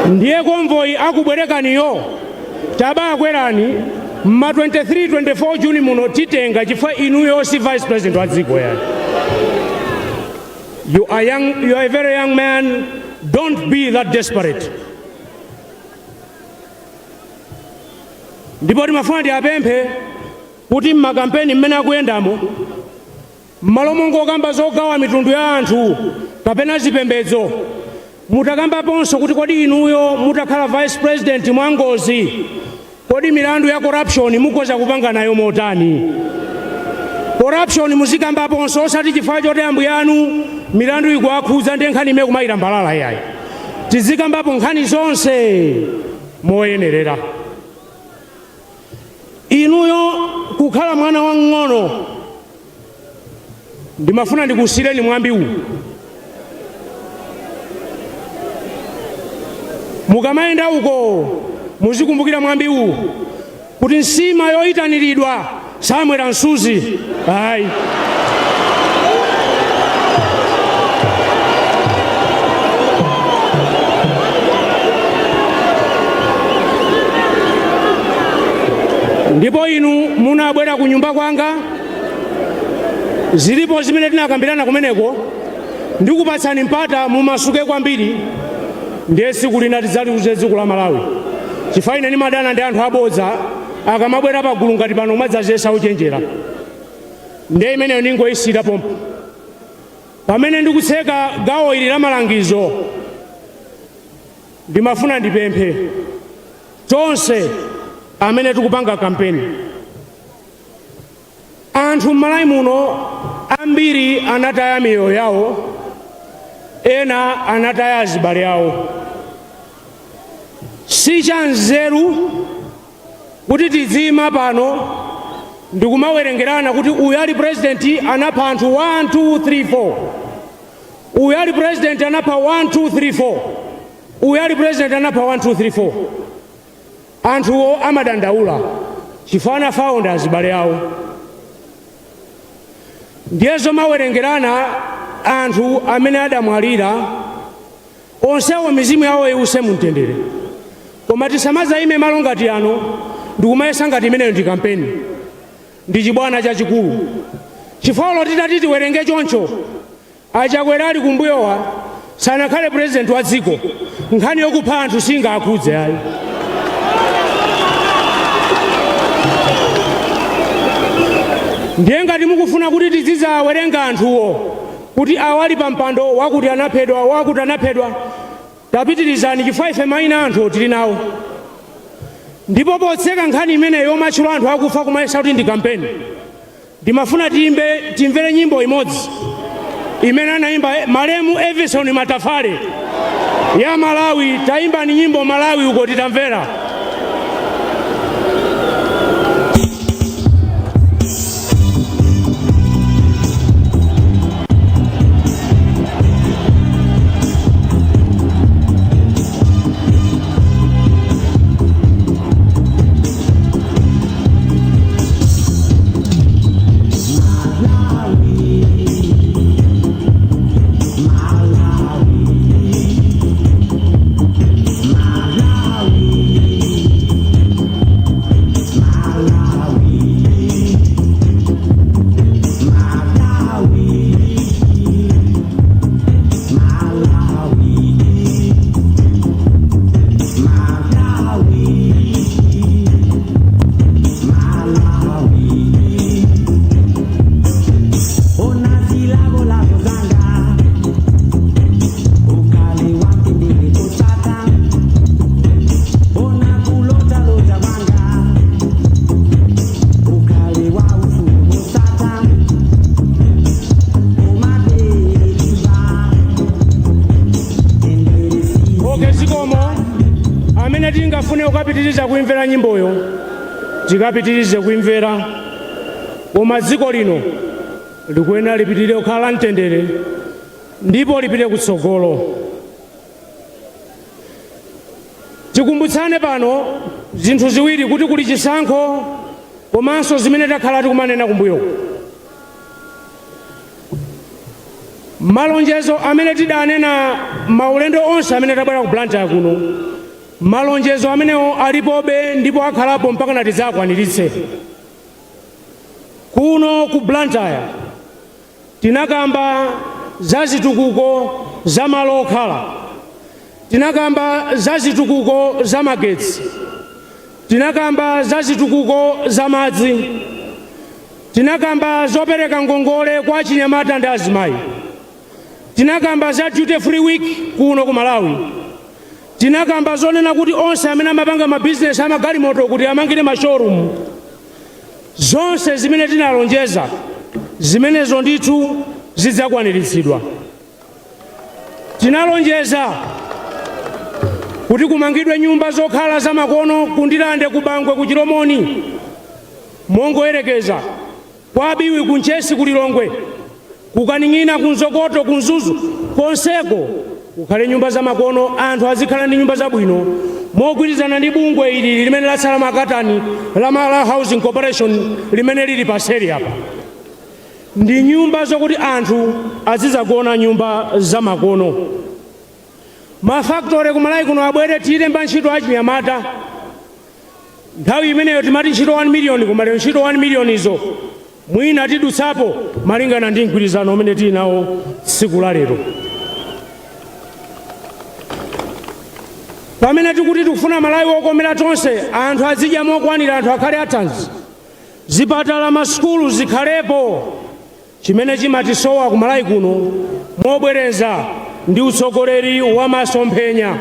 Ndiye convoy akubwerekaniyo tabakwerani ma 23-24 Juni muno titenga chifukwa inuyo si vice president wa dziko yani. You are a very young man, don't be that desperate. Ndipo timafuna ndiapemphe kuti mmakampeni mmene akuyendamo m'malo mongokamba zogawa mitundu ya anthu kapena zipembedzo, mutakambaponso kuti kodi inuyo mutakhala vice president mwangozi, kodi milandu ya corruption mukoza kupanga nayo motani? Corruption muzikambaponso osati chifukwa choti ambuye anu milandu ikuakhuza ndi nkhani imene kumayira mbalala yayi. Tizikambapo nkhani zonse moyenerera. Inuyo kukhala mwana wang'ono, ndimafuna ndikusireni mwambi uwu. Mukamayenda uko muzikumbukira mwambi uwu kuti nsima yoyitaniridwa samwera msuzi. Ayi, ndipo inu munabwera ku nyumba kwanga, zilipo zimene tinakambirana kumeneko, ndikupatsani mpata mumasuke kwambiri, ndiye tsiku lina tidzaliuze dziko la Malawi. Chifukwa ine ndimadana ndi anthu abodza akamabwera pagulu ngati pano umadzazesa uchenjera. Ndiye imeneyo ningoyisira pompo. Pamene ndikutseka gawo ili la malangizo, ndimafuna ndipemphe tonse amene tikupanga kampeni. Anthu m'Malawi muno ambiri anataya miyoyo yawo, ena anataya azibale yawo. Si chanzeru kuti tizima pano ndikumawerengerana kuti uyu ali president anapha anthu 1 2 3 4, uyu ali president anapha 1 2 3 4, uyu ali president anapha 1 2 3 4. Anthuwo amadandaula chifukwa anafawo ndi azibale yawo. Ndiyezo mawerengerana anthu amene adamwalira onsewo mizimu yawo iwuse mumtendere. Koma tisamazayime malo ngati ano ndikumayesa ngati imeneyo ndi kampeni, ndi chibwana chachikulu. Chifukwa titati tiwerenge choncho, Achakwera ali kumbuyowa sanakhale president wa dziko, nkhani yokupha anthu singakhudze ayi. Ndiye ngati mukufuna kuti tizizawerenga anthuwo kuti awali pa mpando wakuti anaphedwa wakuti anaphedwa, tapitirizani chifukwa ife mayina anthu tili nawo. Ndipo potseka nkhani imeneyo yomatchula anthu akufa kumayesa kuti ndi kampeni, ndimafuna timvere nyimbo imodzi imene anayimba Malemu Everson Matafale ya Malawi. Tayimba ni nyimbo Malawi uko titamvera. Malawi. tikangopitiriza kuimvera nyimboyo tikapitirize kuimvera, koma dziko lino likuyenera lipitirire kukhala mtendere ndipo lipite kutsogolo. Tikumbutsane pano zinthu ziwiri kuti kuli chisankho komanso zimene takhala tikumanena kumbuyo. Malonjezo amene tidanena maulendo onse amene tabwera ku Blantyre kuno, malonjezo amenewo alipobe ndipo akhalapo mpaka nati tidzakwaniritse. Kuno ku Blantyre tinakamba za zitukuko za malo okhala, tinakamba za zitukuko za magetsi, tinakamba za zitukuko za madzi, tinakamba zopereka ngongole kwa achinyamata ndi azimayi, tinakamba za duty free week kuno ku Malawi, tinakamba zonena kuti onse amene amapanga mabizinesi amagalimoto kuti amangire mashowroom. Zonse zimene tinalonjeza zimenezo ndithu zidzakwaniritsidwa. Tinalonjeza kuti kumangidwe nyumba zokhala zamakono kundilande kubangwe ku Chiromoni, mongoyerekeza kwa Abiwi ku Nchesi ku Lilongwe, kukaning'ina ku Nzokoto ku Nzuzu, konseko kukhale nyumba zamakono, anthu azikhala ndi nyumba zabwino mogwirizana ndi bungwe ili limene latsala makatani la Malawi Housing Corporation limene lili paseri apa. Ndi nyumba zokuti anthu azizagona nyumba zamakono. Mafactory ku Malawi kuno abwere tilemba ntchito achinyamata. Nthawi imeneyo timati ntchito 1 million, koma lero ntchito 1 million izo mwina tidutsapo malingana ndi mgwirizano umene tili nawo tsiku la lero. Pamene tikuti tikufuna Malawi wokomera tonse, anthu azidya mokwanira, anthu akhale athanzi, zipatala masukulu zikhalepo. Chimene chimatisowa ku Malawi kuno mobwereza ndi utsogoleri wa masomphenya.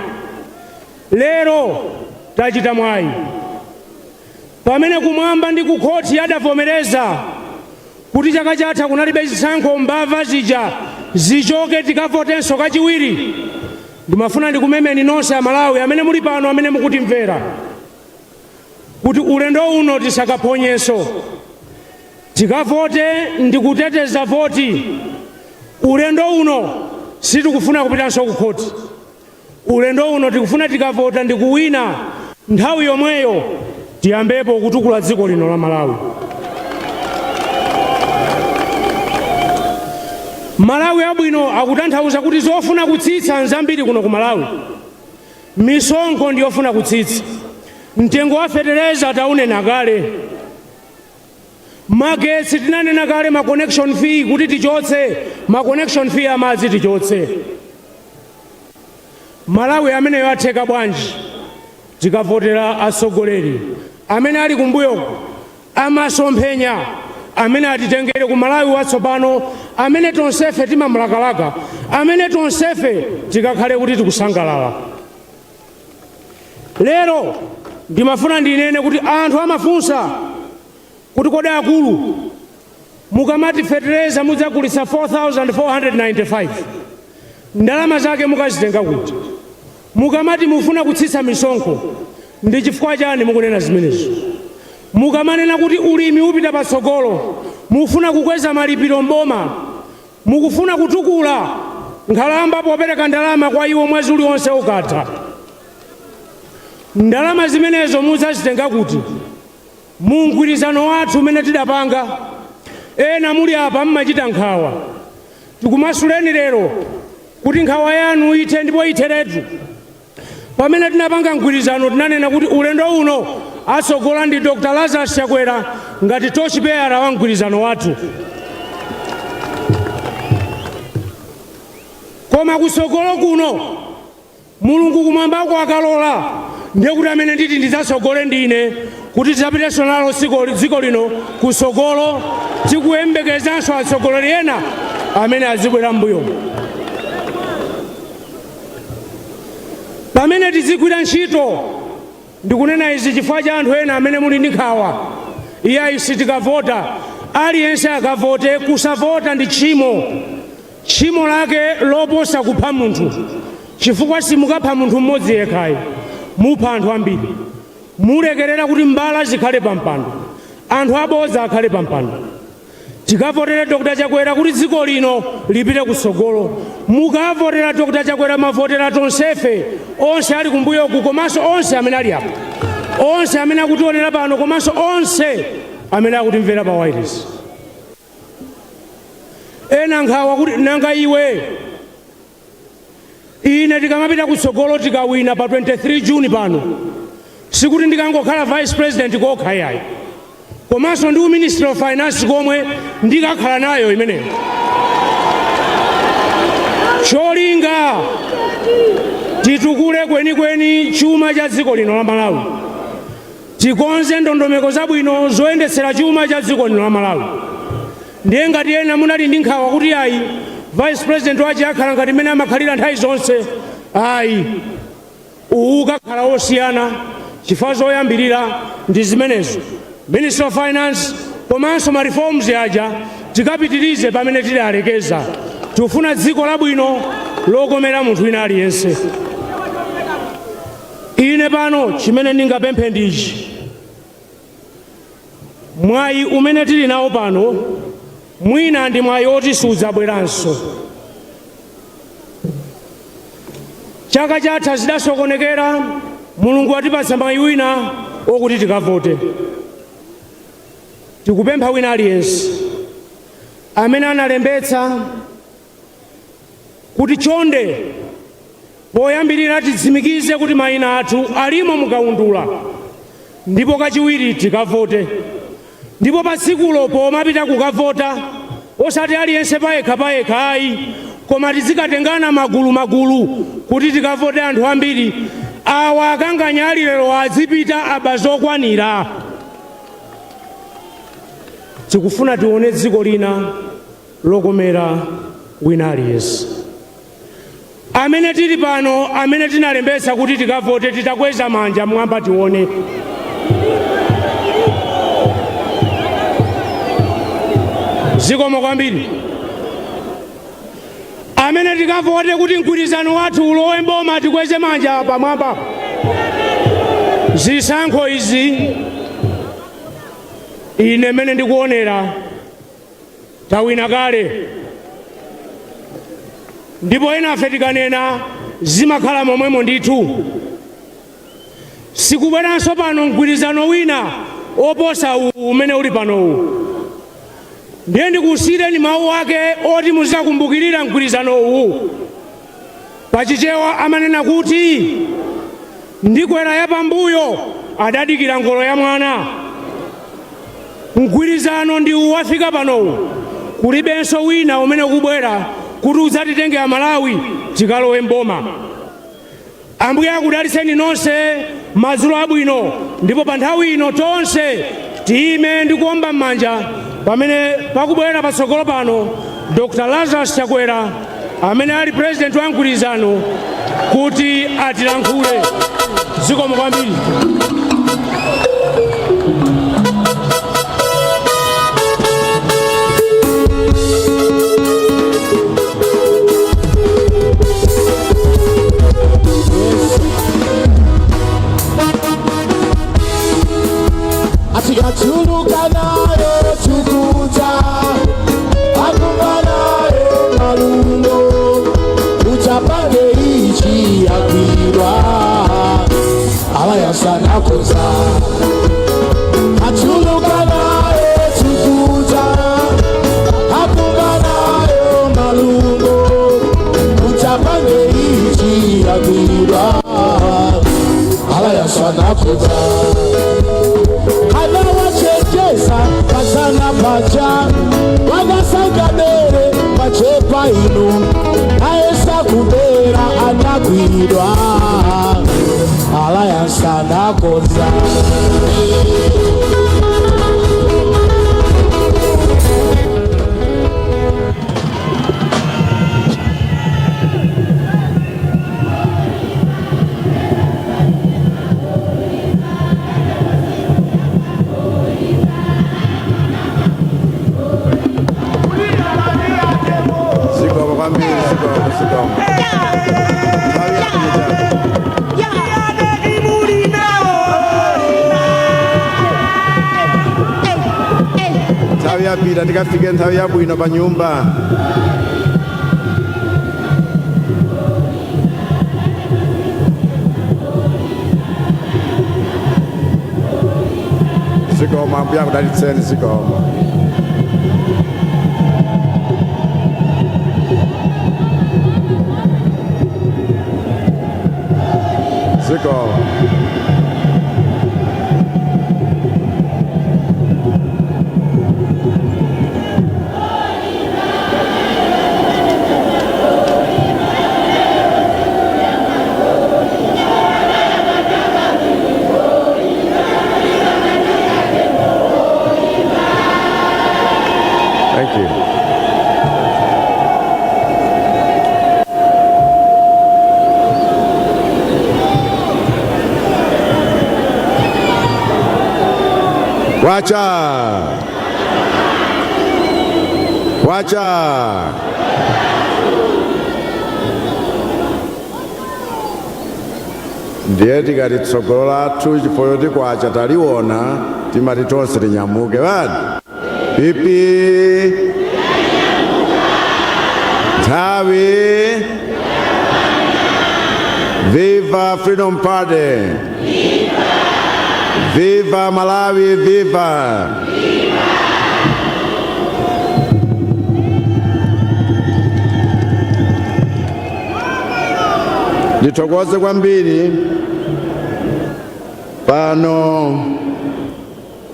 Lero tachita mwayi pamene kumwamba ndi ku khoti adavomereza kuti chaka chatha kunalibe chisankho, mbava zija zichoke tikavotenso kachiwiri. Ndimafuna ndikumemeni nonse a Malawi amene muli pano, amene mukutimvera, kuti ulendo uno tisakaphonyenso, tikavote ndikuteteza voti. Ulendo uno sitikufuna kupitanso ku khoti. Ulendo uno tikufuna tikavota ndikuwina, nthawi yomweyo tiyambepo kutukula dziko lino la Malawi. Malawi abwino akutanthauza kuti zofuna kutsitsa nzambiri kuno ku Malawi. Misonkho ndiyofuna kutsitsa, mtengo wa fetereza taunena kale, magetsi tinanena kale, ma connection fee kuti tichotse, ma connection fee amadzi tichotse. Malawi ameneyo atheka bwanji tikavotera atsogoleri amene ali kumbuyo, amasomphenya amene atitengere ku Malawi watsopano, amene tonsefe timamulakalaka, amene tonsefe tikakhale kuti tikusangalala. Lero ndimafuna ndinene kuti anthu amafunsa kuti kodi akulu mukamati fetereza mudzagulitsa 4,495 ndalama zake mukazitenga kuti? Mukamati mufuna kutsitsa misonkho ndi chifukwa chani mukunena zimenezo? Mukamanena kuti ulimi upita patsogolo, mufuna kukweza malipiro mboma, mukufuna kutukula nkhalamba popereka ndalama kwa iwo mwezi uliwonse ukatha, ndalama zimenezo mudzazitenga kuti? Mungwirizano wathu umene tidapanga, ena muli apa mmachita nkhawa. Tikumasuleni lero kuti nkhawa yanu ithe ndipo itheretu. Pamene tinapanga mgwirizano tinanena kuti ulendo uno atsogola ndi Dr. Lazarus Chakwera ngati torchbearer wa mgwirizano wathu. Koma kutsogolo kuno Mulungu kumwambako akalola, ndiye kuti amene nditi ndidzatsogole ndine kuti tidzapitenso nalo dziko lino kutsogolo, tikuyembekezanso atsogoleri ena amene azibwera mbuyo. Pamene tizigwira ntchito, ndikunena izi chifukwa cha anthu ena amene muli ndi nkhawa. Iyayi sitikavota, aliyense akavote. Kusavota ndi tchimo, tchimo lake loposa kupha munthu, chifukwa simukapha munthu mmodzi yekhayi, mupha anthu ambiri. mulekerera kuti mbala zikhale pampando, anthu abodza akhale pampando. Tikavotera Dr. Chakwera kuti dziko lino lipite kutsogolo. Mukavotera Dr. Chakwera mavotera tonsefe onse ali kumbuyo uku, komanso onse amene ali apa, onse amene akutionera pano, komanso onse amene akutimvera pa wireless. Ena nkhawa kuti nanga iwe ine tikamapita kutsogolo tikawina pa 23 June pano, sikuti ndikangokhala vice president kokha yayi, komanso ndi ministry of finance komwe ndikakhala nayo imeneyo. Cholinga titukule kwenikweni chuma cha dziko lino la Malawi, tikonze ndondomeko zabwino zoyendetsera chuma cha dziko lino la Malawi. Ndiye ngati ena munali ndi nkhawa kuti ayi vice president wache akhala ngati mmene amakhalira nthawi zonse, ayi ukakhala osiyana. Chifukwa zoyambirira ndi zimenezo, Ministry of Finance komanso ma reforms aja tikapitirize pamene tili alekeza. Tifuna dziko labwino lokomera munthu wina aliyense. Ine pano chimene ndingapemphe ndichi, mwayi umene tili nawo pano mwina ndi mwayi oti sudzabweranso. Chaka chatha zidasokonekera, Mulungu watipatsa mwayi wina okuti tikavote. Tikupempha wina aliyense amene analembetsa kuti chonde poyambirira titsimikize kuti mayina athu alimo mukaundula, ndipo kachiwiri tikavote. Ndipo pa tsikulo pomapita kukavota osati aliyense payekha ayi, koma tizikatengana magulu kuti tikavote anthu ambiri. Awa akanganya ali lero azipita aba zokwanira. Tikufuna tione dziko lina lokomera wina aliyense. Amene tili pano, amene tinalembetsa kuti tikavote, titakweza manja mwamba tione. Zikomo kwambiri. Amene tikavote kuti mgwirizano wathu ulowe mboma, tikweze manja pamwamba. Zisankho izi ine mene ndikuonera tawina kale, ndipo enafe tikanena zimakhala momwemo ndithu. Sikubweranso pano mgwirizano wina oposa umene uli panowu. Ndiye ndikusiyireni mawu ake oti muzikumbukiririra mgwirizano uwu. Pachichewa amanena kuti ndikwera ya pambuyo adadikira ngolo ya mwana. Mgwirizano ndi uwafika panowu, kulibenso wina umene ukubwera kuti udzatitenge Amalawi tikalowe mboma. Ambuye akudalitseni nonse, madzulo abwino, ndipo pa nthawi ino tonse tiyime ndi kuomba m'manja pamene pakubwera patsogolo pano Dr. Lazarus Chakwera amene ali president wa mgwirizano kuti atilankhule. Zikomo kwambiri. Atikachuluka nayo chukuta, akumba nayo malungo, uchapage ichi yakwirwa, alayasana koza. Achuluka nayo chukuta, akumba nayo malungo, uchapage ichi yakwirwa, alayasana koza. Pasana pacha wagasanganere pachepa inu aesa kubera anakwidwa alayansa nakoza. nthawi yapita tikafike nthawi yabwino pa nyumba. Zikomo Ambuye akudalitseni zikomo. Zikomo. Thank you. Wacha. Wacha. Ndiye tikati tsogolo lathu chifukwa choti kwacha taliona timati tonse tinyamuke badi. Pipi. Tawi. Viva Freedom Party. Viva Malawi, viva. Nithokoze kwambiri pano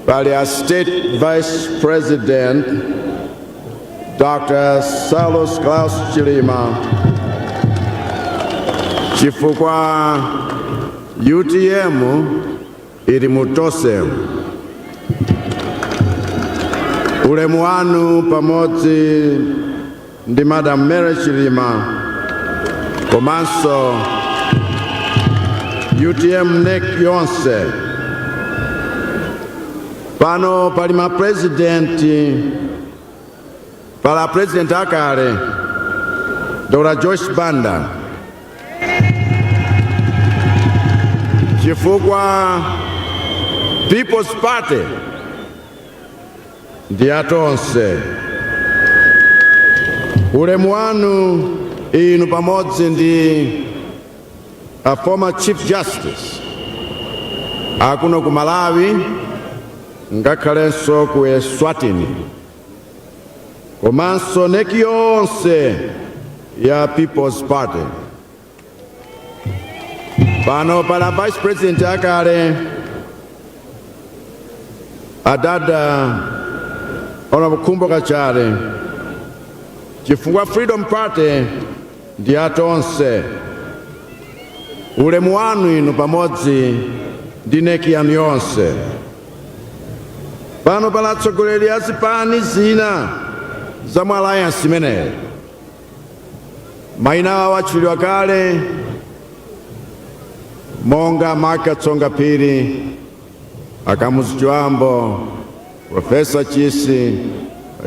pali a State Vice President Dr. Saulos Klaus Chilima chifukwa UTM ili mutose. Ulemu wanu pamodzi ndi Madam Mary Chilima komanso UTM NEC yonse. Pano pali ma president akale Dr. Joyce Banda chifukwa People's Party ndi atonse. Ulemu wanu inu pamodzi ndi a former Chief Justice akuno ku Malawi ngakhalenso ku Eswatini komanso NEC yonse ya People's Party. Pano pala Vice President akale adada Honorable Khumbo Kachare chifukwa Freedom Party ndi atonse. Ulemu wanu inu pamodzi ndi NEC yanu yonse. Pano pala atsogoleri a zipani zina za mu alliance imeneyi. Mayina awo atchulidwa kale monga Maka Tsonga Phiri, Akamuzu Chiwambo, Professor Chisi,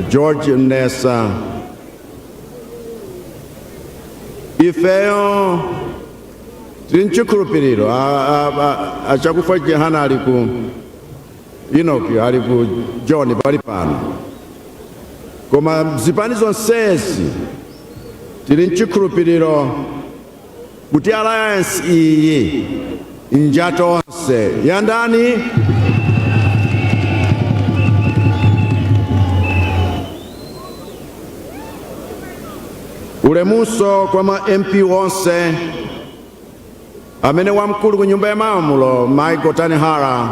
George Mnesa. Ifeyo tili nchikhulupiriro achakufa Jehana ali ku Enoki ali ku John pali pano. Koma zipani zonsezi tili nchikhulupiriro kuti alliance iyi injatonse yandani. Ulemuso kwa ma MP wonse amene wamkulu ku nyumba ya malamulo Michael Tanihara,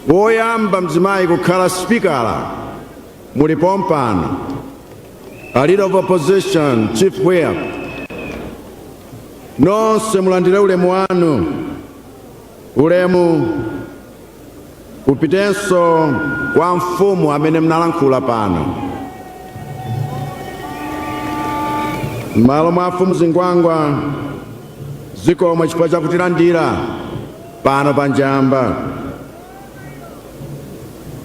woyamba mzimayi kukhala spikala mulipo mpano, a leader of opposition Chief Whip, nonse mulandire ulemu wanu. Ulemu upitenso kwa mfumu amene mnalankhula pano. M'malo mwa mfumu Zingwangwa zikomo chifukwa chakutilandira pano pa Njamba.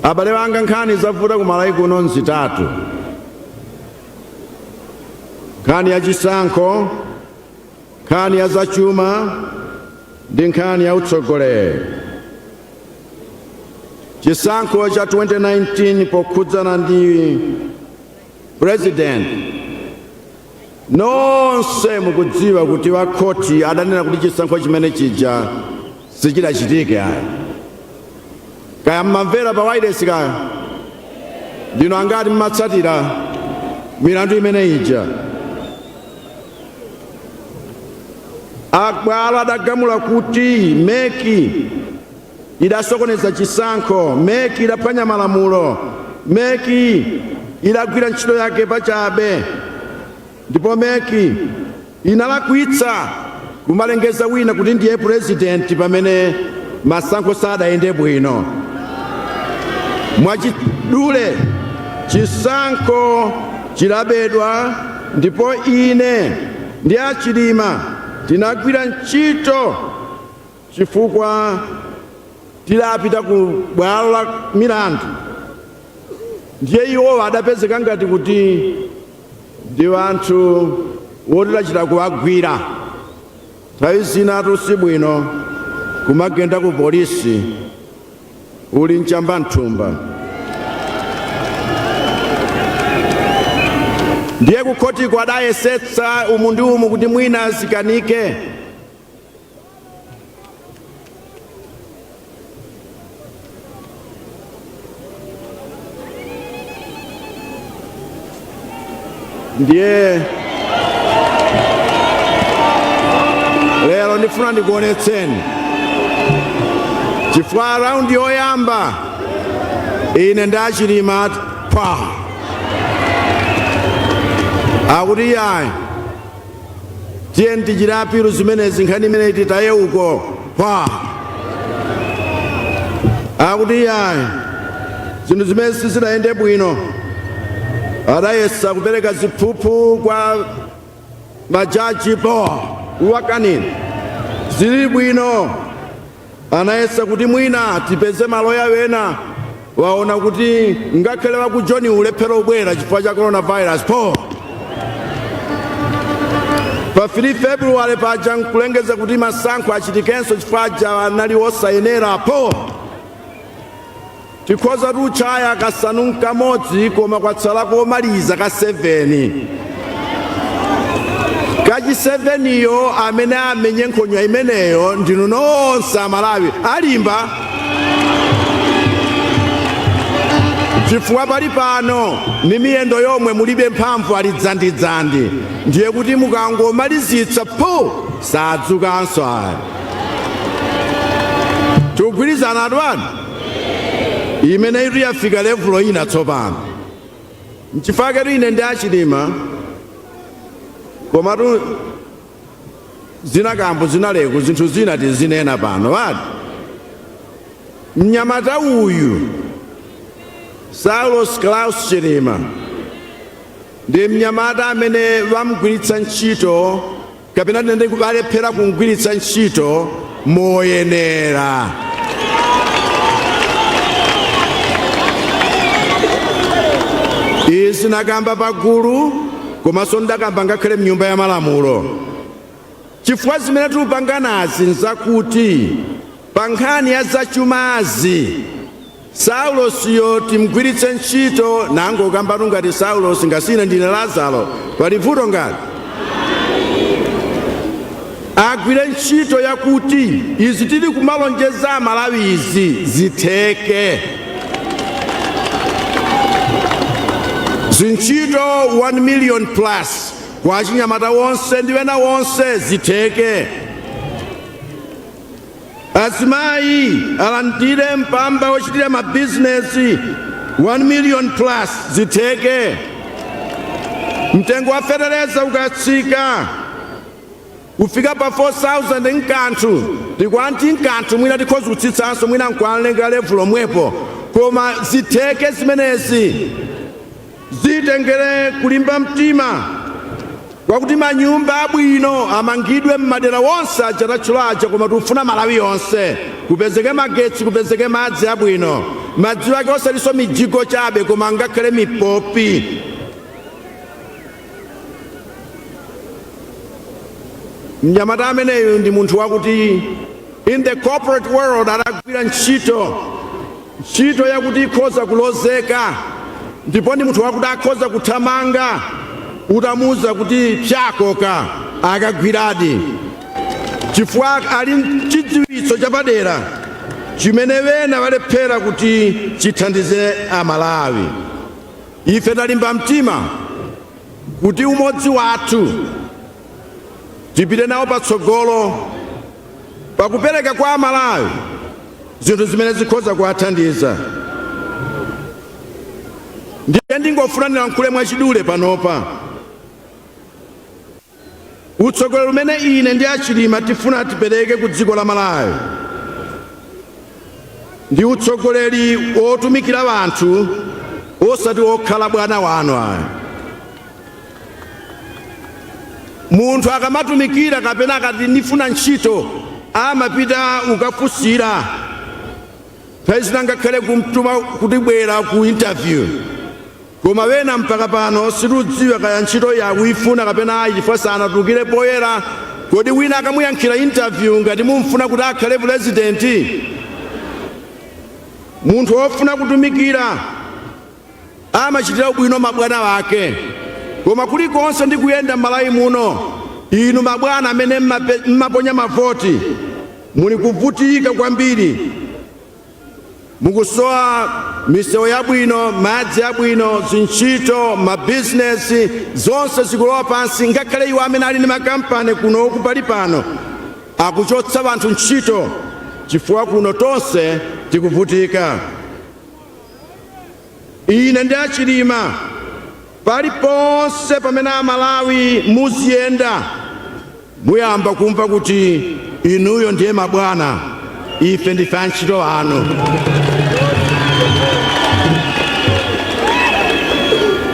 Abale wanga nkhani zavuta ku Malawi kuno nzitatu: nkhani ya chisankho, nkhani ya zachuma ndi nkhani ya utsogoleri. chisankho cha 2019 pokhudzana ndi president, nonse mukudziwa kuti wakhoti adanena kuti chisankho chimene chija sichidachitike ayi. Kaya mmamvera pa wireless kaya? Ndino angati mmatsatira milandu imene ija? Abwalo adagamula kuti meki idasokoneza chisankho, meki idaphwanya malamulo, meki idagwira ntchito yake pachabe, ndipo meki inalakwitsa kumalengeza wina kuti ndiye president pamene masankho sadayende bwino. Mwachidule chisankho chilabedwa, ndipo ine ndi achilima tinagwira ntchito chifukwa tilapita ku bwalo la milandu. Ndiye iwo adapezeka ngati kuti ndi anthu woti lachita kuwagwira. Nthawi zina si bwino kumagenda ku polisi uli mchamba mthumba. Ndiye kukhoti kwadayesetsa umu ndi umu kuti mwina azikanike. Ndiye lero ndifuna ndikuonetseni chifukwa raundi yoyamba ine ndachilima pa akuti yayi tiye ndichirapiru zimenezi nkhani imene titaye uko pa akuti yayi zinthu zimene sizidayende bwino. Adayesa kupereka ziphuphu kwa majaji wakanini zili bwino. Anayesa kuti mwina tipeze maloya wena waona kuti ngakhale wa ku John ulephera ubwera chifukwa cha coronavirus pa 3 February paja nkulengeza kuti masankho achitikenso chifukwa ja anali osayenera tikhoza tuchaya kasanu kamodzi koma kwatsala komaliza ka 7. Kachi 7 iyo amene amenye nkhonya imeneyo ndinu nonse Amalawi alimba. Chifukwa pali pano ni miyendo yomwe mulibe mphamvu ali dzandidzandi, ndiye kuti mukangomalizitsa sadzukanso ayi. Tikugwirizana adwani imene itu yafika levulo ina tsopano. Nchifukwa ine ndi achilima komatu zinakambo zinaleko zinthu zina tizinena pano wati mnyamata uyu Saulos Klaus Chilima ndi mnyamata amene wamugwiritsa ntchito kapena ndi kubalephera kumugwiritsa ntchito moyenera. Izi nakamba pagulu komanso ndakamba ngakhale mnyumba ya malamulo. Chifukwa zimene tikupanganazi nzakuti pa nkhani ya zachumazi Saulos yo timgwiritse ntchito nango kambatu ngati Saulos ngasine ndine Lazaro pali vuto ngati agwire ntchito yakuti izi tili kumalonjeza Amalawi izi zitheke. Zintchito 1 million plus kwa achinyamata wonse ndi wena wonse zitheke. Azimayi alandire mpamba wochitira mabizinesi 1 million plus zitheke. Mtengo wa fetereza ukatsika kufika pa 4,000 nkanthu tikwanti nkanthu mwina tikhoza kutsitsanso mwina nkwalenga levulo mwepo koma zitheke zimenezi zitengere kulimba mtima kwakuti manyumba abwino amangidwe m'madera wonse ajatatchulaja koma tikufuna Malawi yonse kupezeke magetsi kupezeke madzi abwino madzi wake osaliso mijigo chabe koma ngakhale mipopi. Mnyamata ameneyo ndi munthu wakuti in the corporate world adagwira ntchito ntchito yakuti ikhoza kulozeka ndipo ndi munthu wakuti akhoza kuthamanga utamuza kuti pyakoka akagwiradi chifukwa ali chidziwitso chapadera chimene wena walephera kuti chithandize Amalawi. Ife talimba mtima kuti umodzi wathu tipite nawo patsogolo pakupereka kwa Amalawi zinthu zimene zikhoza kuwathandiza. Ndiye ndingofunanira nkhule mwachidule panopa utsogoleri umene ine ndi Achilima tifuna tipereke ku dziko la Malawi ndi utsogoleri otumikira wanthu osati okhala bwana wanu aya. Munthu akamatumikira kapena akati ndifuna ntchito amapita ukafunsira pezina ngakhale kumtuma kuti bwera ku interview koma wena mpaka pano situdziwa kaya ntchito yakuifuna kapena ayi chifukwa sanatukire poyera. Kodi wina akamuyankhira interview ngati mumfuna kuti akhale presidenti? Munthu wofuna kutumikira amachitira ubwino mabwana wake. Koma kulikonse ndi kuyenda m'Malawi muno inu mabwana amene mmaponya mavoti muli kuvutika kwambiri, mukusowa misewu yabwino, madzi abwino, zintchito, mabizinesi zonse zikulowa pansi. Ngakhale iwo amene ali ndi makampani kuno kupali pano akuchotsa wanthu ntchito chifukwa kuno tonse tikuvutika. Ine ndi Achilima paliponse pamene Amalawi muziyenda muyamba kumva kuti inuyo ndiye mabwana, ife ndife antchito anu.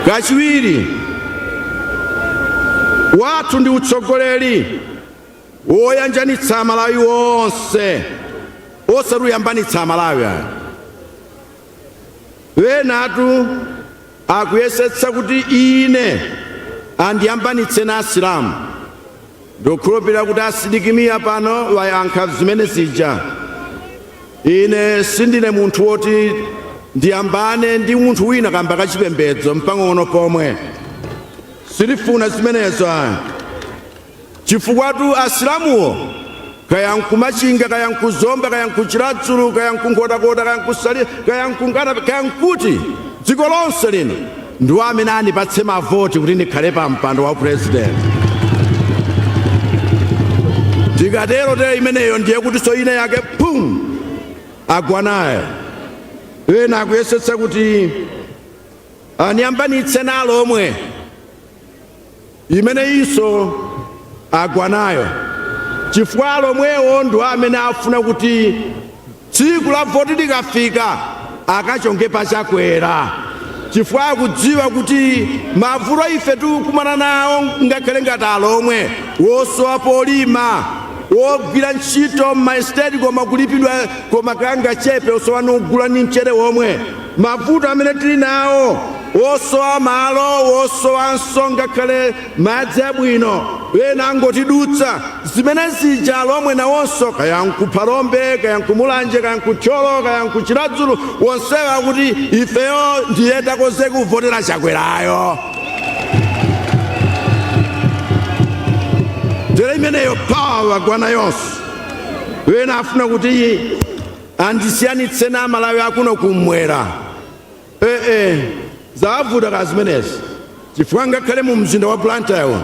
Kachiwiri, wathu ndi utsogoleri woyanjanitsa Amalawi wonse osati kuyambanitsa Amalawi aya. Wenatu akuyesetsa kuti ine andiyambanitse na Asilamu. Ndikukhulupirira kuti asidikimiya pano wayankha zimene zija. Ine sindine munthu woti ndiyambane ndi munthu wina kamba kachipembedzo mpang'ono pomwe. Sindifuna zimenezo aya. Chifukwa Asilamuwo kaya nkumachinga, kaya nkuzomba, kaya nkuchiradzulu, kaya nkunkotakota, kaya nkusali, kaya nkungana, kaya nkuti dziko lonse lino ndiwo amene andipatse mavoti kuti ndikhale pa mpando wa president. Tikatero tere imeneyo ndiye kuti so ine yake pum agwanaye. Wena akuyesetsa kuti andiyambanitse nalo omwe imene iso agwanayo. Chifukwa lomwewo ndiwo amene afuna kuti tsiku la voti likafika akachonge pachakwera. Chifukwa akudziwa kuti mavuto ife tikumana nawo ngakhale ngati alomwe wosowa polima, wogwira ntchito m'maestate koma kulipidwa koma kanga chepe osowa nugula ni mchere womwe. Mavuto amene tili nawo wosowa malo, wosowanso ngakhale madzi abwino. Wena angotidutsa zimene zija lomwe nawonso kaya nkuphalombe, kaya nkumulanje, kaya nkuthyolo, kaya nkuchiradzulu wonsewa kuti ifeyo ndiye takonzeka kuvotera chakwerayo. Tere imeneyo pawa agwana yonse. Wena afuna kuti andisiyanitse na Amalawi akuno kumwera. Zavuta ka zimenezi. Chifukwa ngakhale mu mzinda wa Blantyre,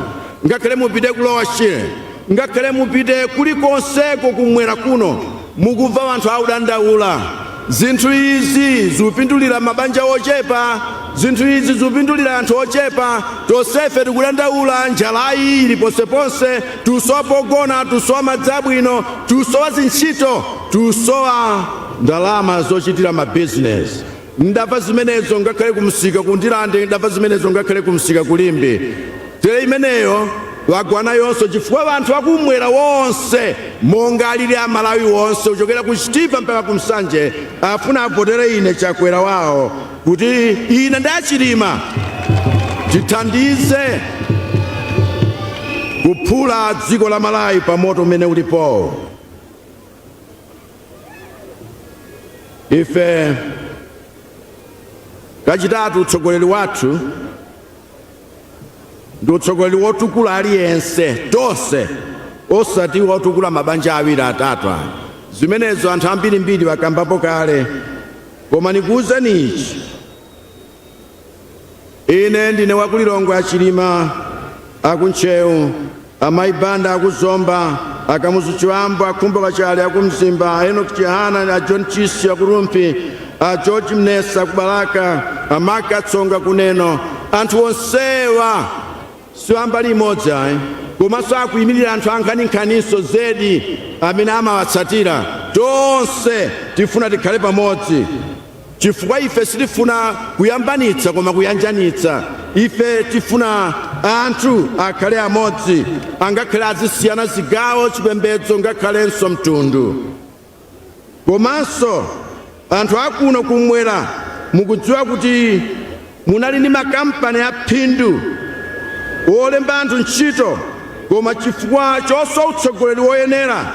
ngakhale mupite ku Lower Shire, ngakhale mupite kulikonseko kumwera kuno mukumva wanthu akudandaula. Zinthu izi zikupindulira mabanja ochepa, zinthu izi zikupindulira anthu ochepa. Tonsefe tikudandaula njalayi ili ponseponse, tusowa pogona, tusowa madzi abwino, tusowa zintchito, tusowa ndalama zochitira mabizinesi. Ndamva zimenezo ngakhale kumsika kundilande, ndamva zimenezo ngakhale kumsika kulimbi. Tere imeneyo wagwana yonso chifukwa wanthu akumwera wonse monga alili Amalawi wonse uchokera ku Chitipa mpaka kumsanje afuna avotere ine chakwera wawo kuti ine ndi Achilima tithandize kuphula dziko la Malawi pa moto umene ulipo. ife kachitatu utsogoleri wathu ndi utsogoleri wotukula aliyense tonse osati wotukula mabanja awiri atatu ayi. Zimenezo anthu ambirimbiri wakambapo kale, koma nikuwuzani ichi, ine ndine wakulilongwe achilima akuntchewu, amayi Banda akuzomba, akamuzu Chiwambo akhumbo kachali akumzimba, Enoch Chihana a John Chisi akurumpi, a George Mnesa akubalaka, amaka Tsonga kuneno, anthu onsewa siwambali imodzi ayi, komanso akuyimirira anthu ankhaninkhaniso zedi amene amawatsatira. Tonse tifuna tikhale pamodzi, chifukwa ife sitifuna kuyambanitsa koma kuyanjanitsa. Ife tifuna anthu akhale amodzi, angakhale azisiyana zigawo, chipembedzo, ngakhalenso mtundu. Komanso anthu akuno kumwera mukudziwa kuti munali ndi makampani a phindu wolemba anthu ntchito, koma chifukwa chosowa utsogoleri woyenera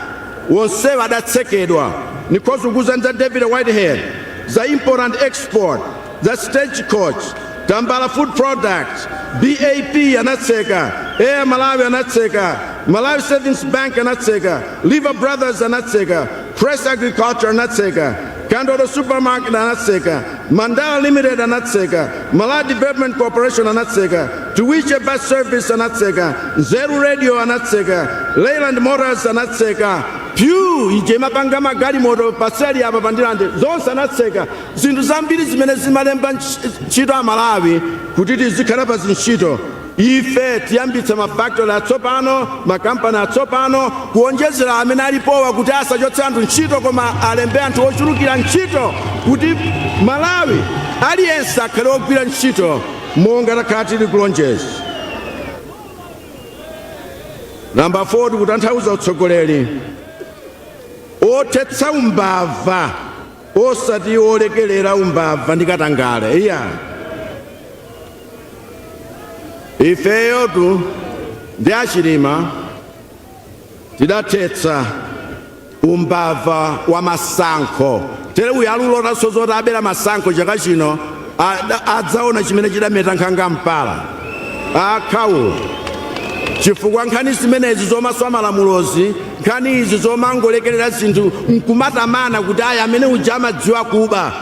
wonsewa adatsekedwa. Nikhoza kukuwuzani David Whitehead, za import and export, za Stagecoach, Tambala Food Products, BAP anatseka, Air Malawi anatseka, Malawi Savings Bank anatseka, Liver Brothers anatseka, Press Agriculture anatseka, Kandoro Supermarket anatseka, Mandala Limited anatseka, Malawi Development Corporation anatseka, Tuiche Bus Service anatseka, Zero Radio anatseka, Leyland Motors anatseka, Pew ijema panga magari moto paseli apa pandilande zonse anatseka. Zinthu zambiri zimene zimalemba ntchito a Malawi kuti tizikhala pa zintchito. Ife tiyambitsa mafactory atsopano, makampani atsopano, kuonjezera amene alipowa kuti asachotse anthu ntchito koma alembe anthu ochulukira ntchito, kuti Malawi aliyense akhale ogwira ntchito monga takhala tili kulonjeza. Namba 4 kutanthauza utsogoleri othetsa umbava, osati olekelera umbava ndi katangale. Iya ifeyotu ndi achilima tidathetsa umbava wa masankho. Tere uyu alulotanso zoti abera masankho chaka chino adzaona chimene chidameta nkhanga mpala akhawu, chifukwa nkhani zimenezi zomaswa malamulozi, nkhani izi zomangolekelera zinthu nkumatamana kuti aya amene uja amadziwa kuba.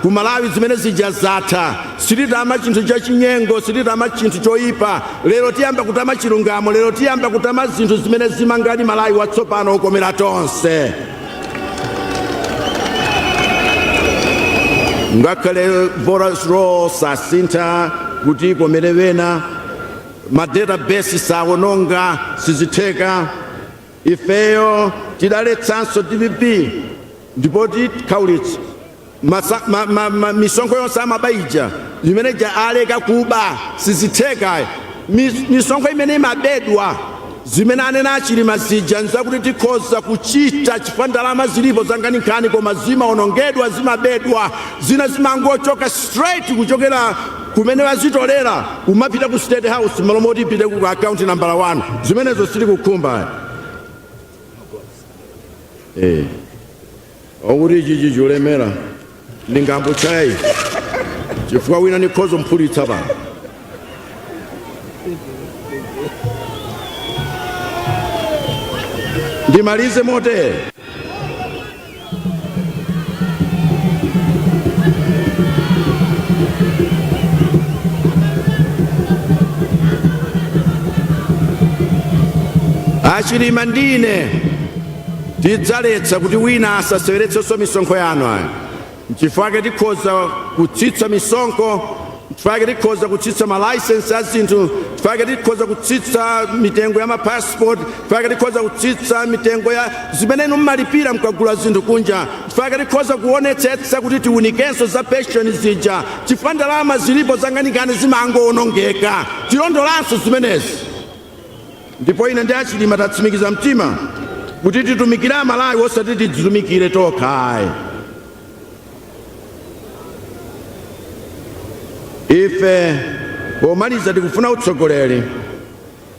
Ku Malawi zimene zija zatha, sititama chinthu cha chinyengo, sititama chinthu choyipa. Lero tiyamba kutama chilungamo, lero tiyamba kutama zinthu zimene zimangadi Malawi watsopano okomera tonse. Ngakhale voters roll sasintha kuti ikomere wena, ma database sawononga sizitheka. Ifeyo tidaletsanso DPP ndipo tikhaulitsa misonkho yonse amabaija imene aleka kuba sizitheka. Misonkho imene imabedwa zimene anena achilima zija nzakuti tikhoza kuchita chifukwa ndalama zilipo zanganinkhani, koma zimaonongedwa, zimabedwa, zina zimangochoka straight kuchokera kumene wazitolera umapita ku State House malomoti ipite ku account number 1. Zimenezo sili kukhumba. Okuti ichi cholemera ndingambo chayi chifukwa wina nikhoza mphulitsa pano. Ndimalize mote achilima ndine tidzaletsa kuti wina asaseweretsenso misonkho yanu ayi. Chifukwa tikhoza kutsitsa misonkho, chifukwa tikhoza kutsitsa malaisensi a zinthu, chifukwa tikhoza kutsitsa mitengo ya mapassport, chifukwa tikhoza kutsitsa mitengo ya zimene mumalipira mkagula zinthu kunja, chifukwa tikhoza kuonetsetsa kuti tiunikenso za pension zija, chifukwa ndalama zilipo zanganikani zimangoonongeka. Tilondolanso zimenezi. Ndipo ine ndi achilima tatsimikiza mtima kuti titumikire Malawi osati tidzitumikire tokha. Ife pomaliza tikufuna utsogoleri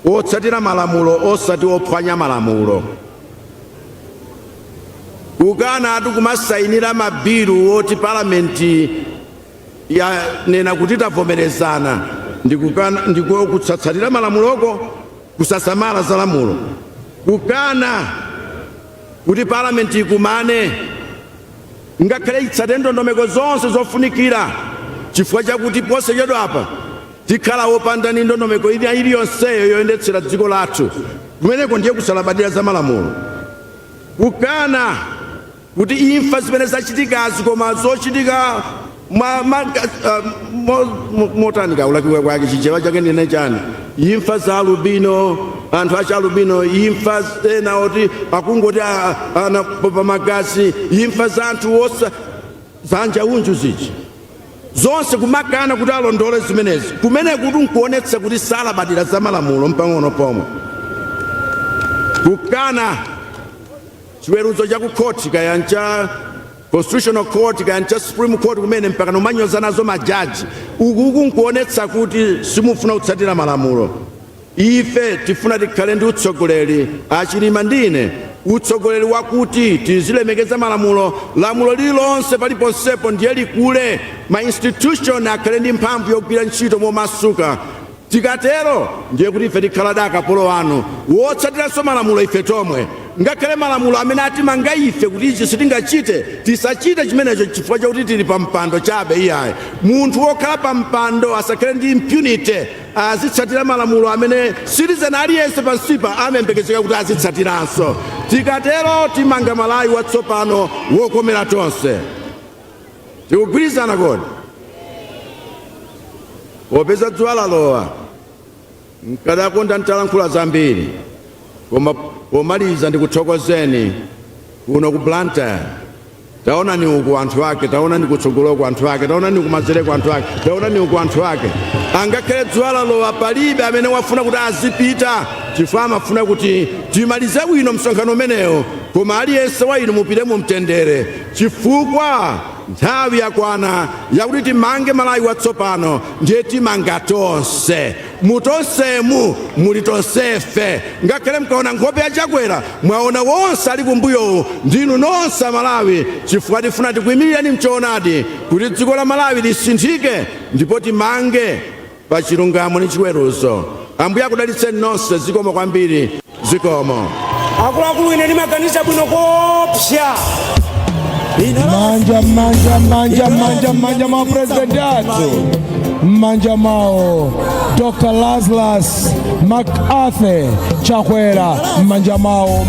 wotsatira malamulo osati wophwanya malamulo. kukana atu kumasayinira mabilu oti palamenti yanena kuti tavomerezana ndiko kutsatsatira malamuloko kusasamala za lamulo, kukana kuti palamenti ikumane ngakhale itsate ndondomeko zonse zofunikira chifukwa chakuti posachedwa apa tikhala wopanda ni ndondomeko iliyonseyo yoyendetsera dziko lathu, kumeneko ndiye kusalabadira za malamulo, kukana kuti imfa zimene zachitikazi koma zochitika motanika ulakiwa kwake chichewa chake ndine chani, imfa za alubino, anthu acha alubino, imfa ena oti akungoti anapopa magazi, imfa za anthu osa zanja unju zichi zonse kumakana kuti alondole zimenezi, kumene kuti nkuonetsa kuti salabadira za malamulo mpang'ono pomwe, kukana chiweruzo cha ku court kayancha Constitutional Court kayancha Supreme Court kumene mpaka nomanyoza nazo majaji, uku nkuonetsa kuti simufuna kutsatira malamulo. Ife tifuna tikhale ndi utsogoleri achilima ndine utsogoleri wakuti tizilemekeza malamulo, lamulo lililonse paliponsepo ndiye likule, ma institution akhale ndi mphamvu yogwira ntchito momasuka. Tikatero ndiye kuti ife tikhala akapolo wanu wotsatiranso malamulo ife tomwe, ngakhale malamulo amene atimanga ife kuti ichi sitingachite tisachite chimenecho chifukwa chakuti tili pa mpando chabe. Iyayi munthu wokhala pa mpando asakhale ndi impunity, azitsatira malamulo amene citizen aliyense pansipa amembekezeka kuti azitsatiranso. Tikatero timanga Malawi watsopano wokomera tonse. Tikugwirizana kodi? Popeza dzuwa lalowa nkadakonda ntalankhula zambiri, koma pomaliza ndikuthokozeni kuno ku Blantyre. Taona ni uku anthu ake, taona ni kutsogolo ku anthu ake, taona ni kumanzere ku anthu ake, taona ni uku anthu ake. Angakhale dzuwa lalowa palibe amene wafuna kuti azipita chifukwa amafuna kuti timalize bwino msonkhano umenewo, koma aliyense wa inu mupite mu mtendere chifukwa nthawi yakwana yakuti timange Malawi watsopano, ndiye timanga tonse. Mutonsemu muli tonsefe, ngakhale mkaona nkhope ya Chakwera mwaona wonse ali kumbuyo ndinu nonse Malawi, chifukwa tifuna tikuyimirira ni mchoonadi kuti dziko la Malawi lisinthike ndipo timange pa chilungamo ni chiweruzo. Ambuye akudalitseni nonse, zikomo kwambiri, zikomo. Akuluakulu ine ndimaganiza bwino kopsa manja mao presidenti athu, manja mao Dr. Lazarus MacArthur Chakwera, manja mao.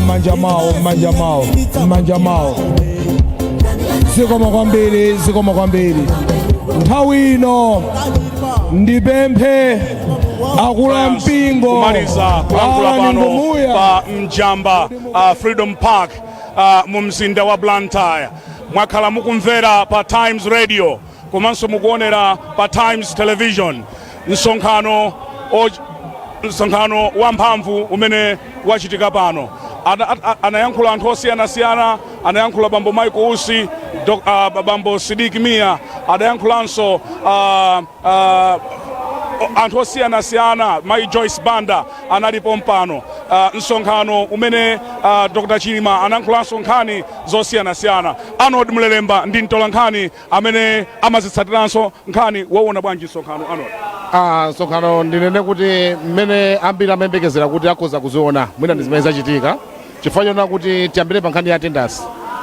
Zikomo kwambiri. Nthawi ino ndipemphe akula mpingo kumaliza kulankhula pano pa Mjamba Freedom Park mu mzinda wa Blantyre. Mwakhala mukumvera pa Times Radio komanso mukuonera pa Times Television msonkhano wamphamvu umene wachitika pano. Anayankhula anthu osiyanasiyana, anayankhula bambo Michael Usi, bambo Sidiki Mia, adayankhulanso anthu osiyanasiyana, Mai Joyce Banda analipo mpano. Msonkhano umene Dr. Chilima anayankhulanso nkhani zosiyanasiyana. Arnold Mlelemba ndi mtolankhani amene amazitsatiranso nkhani. Waona bwanji msonkhano Arnold? Msonkhano ndinene kuti mmene ambiri amayembekezera kuti akhoza kuziona mwina ndi zimene zachitika, chifukwa chona kuti tiyambire pa nkhani ya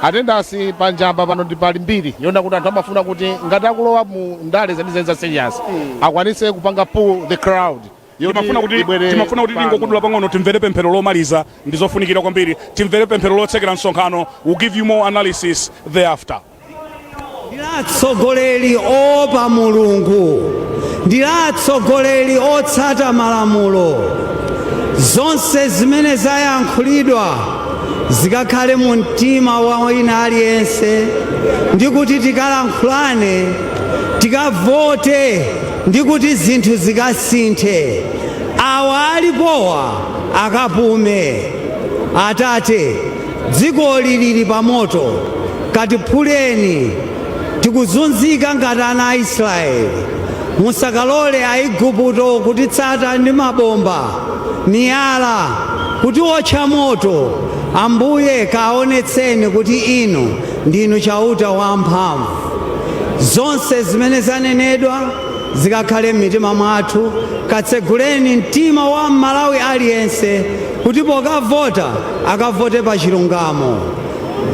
attendance pa Njamba pano ndi pali mbiri yona kuti anthu amafuna kuti ngati akulowa mu ndale zenizeni za serious akwanise kupanga pull the crowd. Timafuna kuti tingokudula pang'ono timvere pemphero lomaliza ndizofunikira kwambiri. Timvere pemphero lotsekera msonkhano. We'll give you more analysis thereafter. Ndilatsogoleri opa Mulungu, ndilatsogoleri otsata malamulo. Zonse zimene zayankhulidwa zikakhale mu mtima wa wina aliyense, ndikuti tikalankhulane, tikavote, ndikuti zinthu zikasinthe. Awa alipowa akapume. Atate, dziko lili pa moto, katiphuleni. Tikuzunzika ngati ana a Israeli. Musakalole Aigupto kutitsata ndi mabomba, miyala kuti otcha moto. Ambuye kaonetseni kuti inu ndinu chauta wamphamvu. Zonse zimene zanenedwa zikakhale m'mitima mwathu. Katseguleni mtima wa Malawi aliyense kuti pokavota akavote pa chilungamo.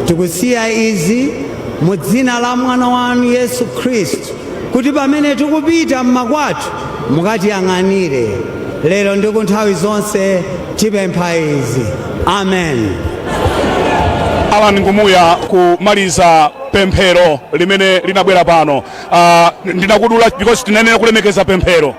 Tikusiya izi mu dzina la mwana wanu Yesu Khristu kuti pamene tikupita m'makwathu mukatiyang'anire lero ndi ku nthawi zonse tipempha izi. Amen. Alan Ngumuya kumaliza pemphero limene linabwera pano. Ndinakudula because tinenera kulemekeza pemphero.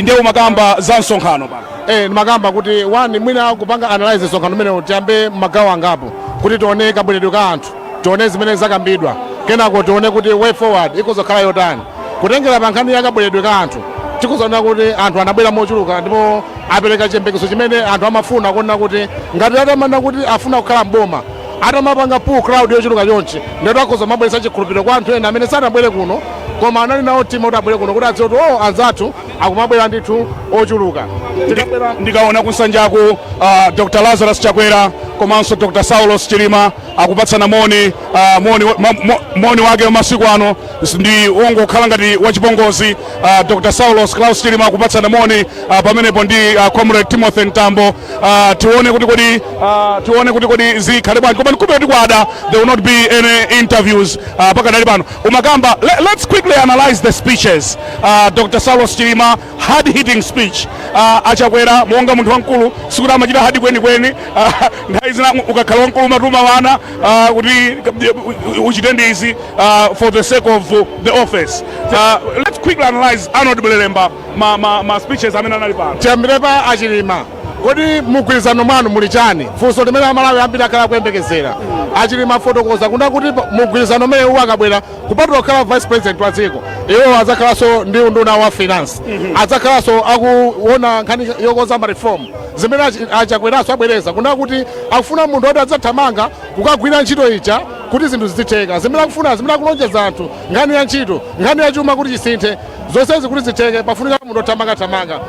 Ndiye umakamba za msonkhano pano. Ndimakamba kuti wani mwina kupanga analyze msonkhano umene tiyambe magawo angapo kuti tione kabweredwe ka anthu, tione zimene zakambidwa, kenako tione kuti way forward ikozokhala yotani. Kutengera pa nkhani ya kabweredwe ka anthu tikuzoona kuti anthu anabwera mochuluka ndipo apereka chiyembekezo chimene anthu amafuna kuona kuti ngati atamana kuti afuna kukhala mboma atamapanga pool crowd yochuluka chonchi ndeto akhoza mabweretsa chikhulupiriro kwa anthu ena amene sanabwere kuno koma anali nawo tima kuti abwere kuno kuti adziwe kuti anzathu akumabwera ndithu ochuluka. Ndikaona kunsanjaku Dr. Lazarus Chakwera komanso Dr. Saulos Chilima akupatsana moni wake masiku ano ndi wongokhala ngati wachipongozi. Dr. Saulos Klaus Chilima akupatsana moni pamenepo ndi Comrade Timothy Ntambo. Tione kuti kodi zikhale bwanji koma ndikupe kuti kwada there will not be any interviews pakadali pano. Umakamba, let's quickly analyze the speeches. Dr. Saulos Chilima hard hitting speech. Achakwera monga munthu wankulu sikuti amachita hadi kwenikweni. Nthawi zina ukakhala wankulu matuma wana kuti uchite ndizi for the sake of the office. Let's quickly analyze Arnold Mulelemba ma speeches amene anali pano. Tiyambirepa Achilima. Kodi mugwirizano mwanu muli chani? Funso limene Amalawi ambiri akhala kuyembekezera. Achilima fotokoza kuna kuti mugwirizano umene uwu akabwera kupatula kukhala vice president wa dziko. Iwo adzakhalanso ndi unduna wa finance. Adzakhalanso akuona nkhani yokonza ma reform. Zimene Achakweraso abwereza kuna kuti akufuna munthu oti adzathamanga kukagwira ntchito ija kuti zinthu zizitheka. Zimene akufuna zimene akulonjeza anthu nkhani ya ntchito, nkhani ya chuma kuti chisinthe. Zonsezi kuti zitheke pafunika munthu othamanga.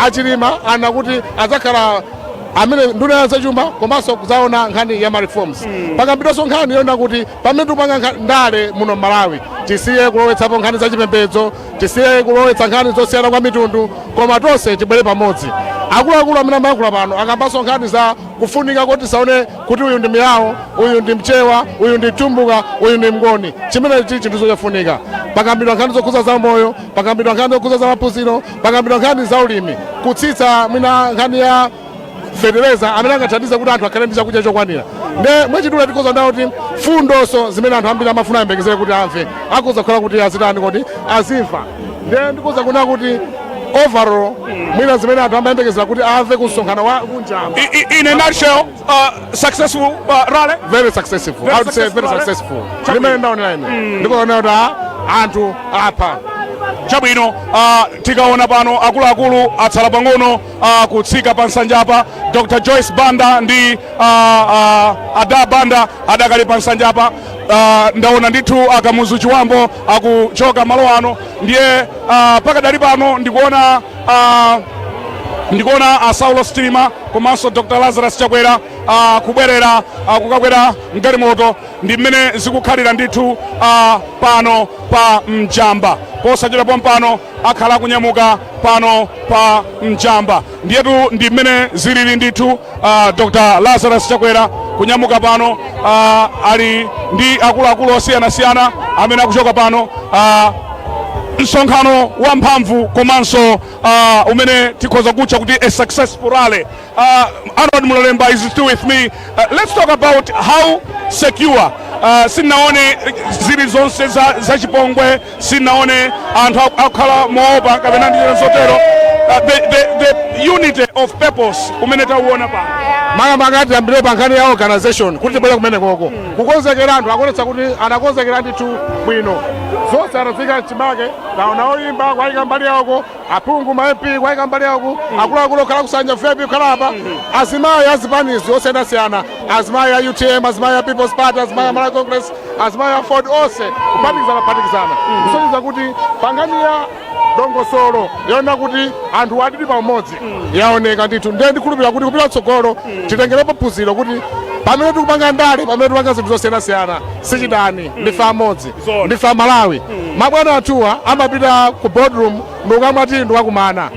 Achilima ana kuti adzakhala amene nduna ya zachuma komanso kuzaona nkhani ya ma reforms. Pakambitonso nkhani yona kuti pamene tupanga ndale muno Malawi tisiye kulowetsapo nkhani zachipembedzo, tisiye kulowetsa nkhani zosiyana kwa mitundu, koma tonse tibwere pamodzi. Akuluakulu amene amayankhula pano akambanso nkhani za kufunika kuti tisaone kuti uyu ndi Miyawo, uyu ndi Mchewa, uyu ndi Tumbuka, uyu ndi Mngoni. Chimene chinthu chofunika. Pakambidwa nkhani zokhuza za moyo, pakambidwa nkhani zokhuza za maphunziro, pakambidwa nkhani za ulimi, kutsitsa mwina nkhani ya federeza amene angathandiza kuti anthu akhale ndi chakudya chokwanira. Mwachidule tikoza ndawo kuti fundonso zimene anthu ambiri amafuna ayembekezere kuti amve akhoza kukhala kuti azitani kuti azimva. Ndikoza kuna kuti overall mwina zimene anthu amayembekezera kuti amve kusonkhana wa kunjamba. In a nutshell, successful rally? Very successful. I would say very successful. Limene ndaonera ine. Ndikoona kuti anthu apa chabwino. Tikaona pano akuluakulu atsala pang'ono kutsika pa nsanja apa. Dr. Joyce Banda ndi Ada Banda adakali pa nsanja apa. Ndaona ndithu Akamuzu Chiwambo akuchoka malo ano. Ndiye pakadali pano ndikuona Saulos Chilima komanso Dr. Lazarus Chakwera kubwerera kukakwera mgalimoto. Ndi mmene zikukhalira ndithu pano pa Mjamba. Posachita pompano akhala kunyamuka pano pa Mjamba. Ndiyetu ndi mmene zilili ndithu. Dr. Lazarus Chakwera kunyamuka pano ali ndi akuluakulu osiyanasiyana amene akuchoka pano. Msonkhano wa mphamvu komanso umene tikhoza kutcha kuti a successful rally. Arnold Mulelemba is still with me. Let's talk about how secure. Sinaone zili zonse za chipongwe, sinaone anthu akhala moopa kapena ndi zotero. The unity of purpose umene tauona pa magati ambire pankhani ya organization kuti tibwere kumene koko kukonzekera anthu akuonetsa kuti anakonzekera ndithu bwino. Zonse anafika Chimake naona oyimba kwaika mbali yako, aphungu ma MP kwaika mbali yako, akuluakulu okhala kusanja VIP kukhala apa, azimayi azipanizi osiyanasiyana, azimayi ya UTM, azimayi ya People's Party, azimayi ya Malawi Congress, azimayi ya Ford onse kupatikizana. Kusonyeza kuti pankhani ya dongosolo yona kuti anthu adili pamodzi yaoneka ndithu. Ndiye ndikhulupirira kuti kupita tsogolo titengerepo phunziro kuti pamene tikupanga ndale, pamene tikupanga zinthu zosiyanasiyana sichidani, ndife amodzi, ndife Malawi. Mabwana athuwa amapita ku boardroom ndikamati ndikakumana,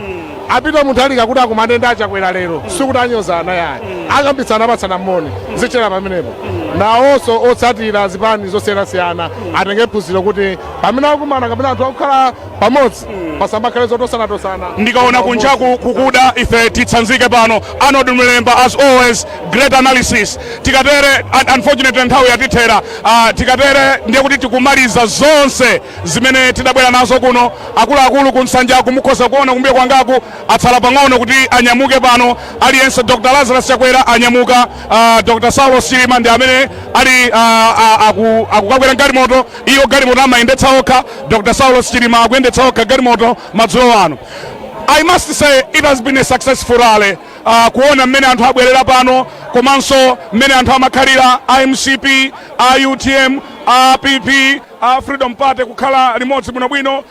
apita munthu alika kuti akumane ndi Achakwera lero, sikuti anyozana yayi, akambitsana apatsana moni zichera pamenepo. Nawonso otsatira zipani zosiyanasiyana atenge phunziro kuti pamene akumana kapena anthu akukhala pamodzi pasamakhale zotosana-tosana. Ndikaona kunjaku kukuda ife titsanzike pano. Arnold Mlemba, as always, great analysis. Tikatere, unfortunately nthawi yatithera, tikatere ndiye kuti tikumaliza zonse zimene tidabwera nazo kuno. Akuluakulu kunsanjaku mukhoza kuona kumbuyo kwangaku atsala pang'ono kuti anyamuke pano. Aliyense Dr. Lazarus Chakwera anyamuka, Dr. Saulos Chilima ndi amene ali akukakwera galimoto. Iyo galimoto amayendetsa okha, Dr. Saulos Chilima akuyendetsa okha galimoto madzulo ano. I must say it has been a successful rally. Kuona mmene anthu abwerera pano, komanso mmene anthu amakhalira IMCP, UTM, PP, Freedom Party kukhala limodzi bwinobwino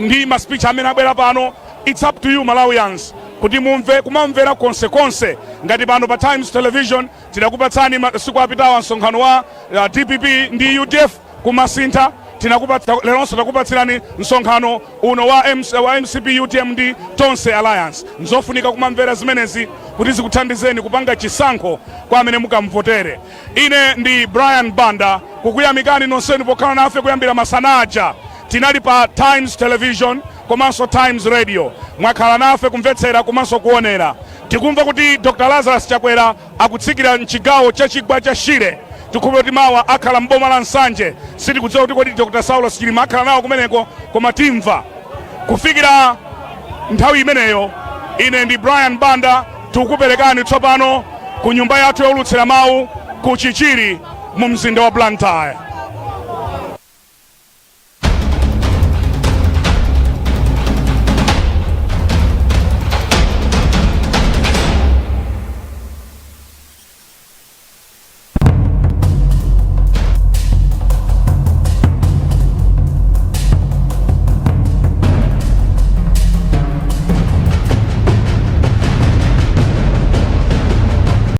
ndi maspeech amene abwera pano. It's up to you Malawians kuti mumve kumamvera konse ngati pano pa Times Television tinakupatsani masiku apitawa msonkhano wa DPP ndi UDF kumasintha. Leronso takupatsirani msonkhano uno wa MCP UTM ndi Tonse Alliance. Nzofunika kumamvera zimenezi kuti zikuthandizeni kupanga chisankho kwa amene mukamvotere. Ine ndi Brian Banda kukuyamikani nonsenu pokhala nafe kuyambira masanaja. Tinali pa Times Television komanso Times Radio, mwakhala nafe kumvetsera komanso kuonera. Tikumva kuti Dr. Lazarus Chakwera akutsikira mchigawo cha Chigwa cha Shire. Tikupempha kuti mawa akhala mboma la Nsanje. Sitikudziwa kuti kodi Dr. Saulos Chilima akhala nawo kumeneko, koma timva kufikira nthawi imeneyo. Ine ndi Brian Banda tikukuperekani tsopano ku nyumba yathu yolutsira mawu ku Chichiri mu mzinda wa Blantyre.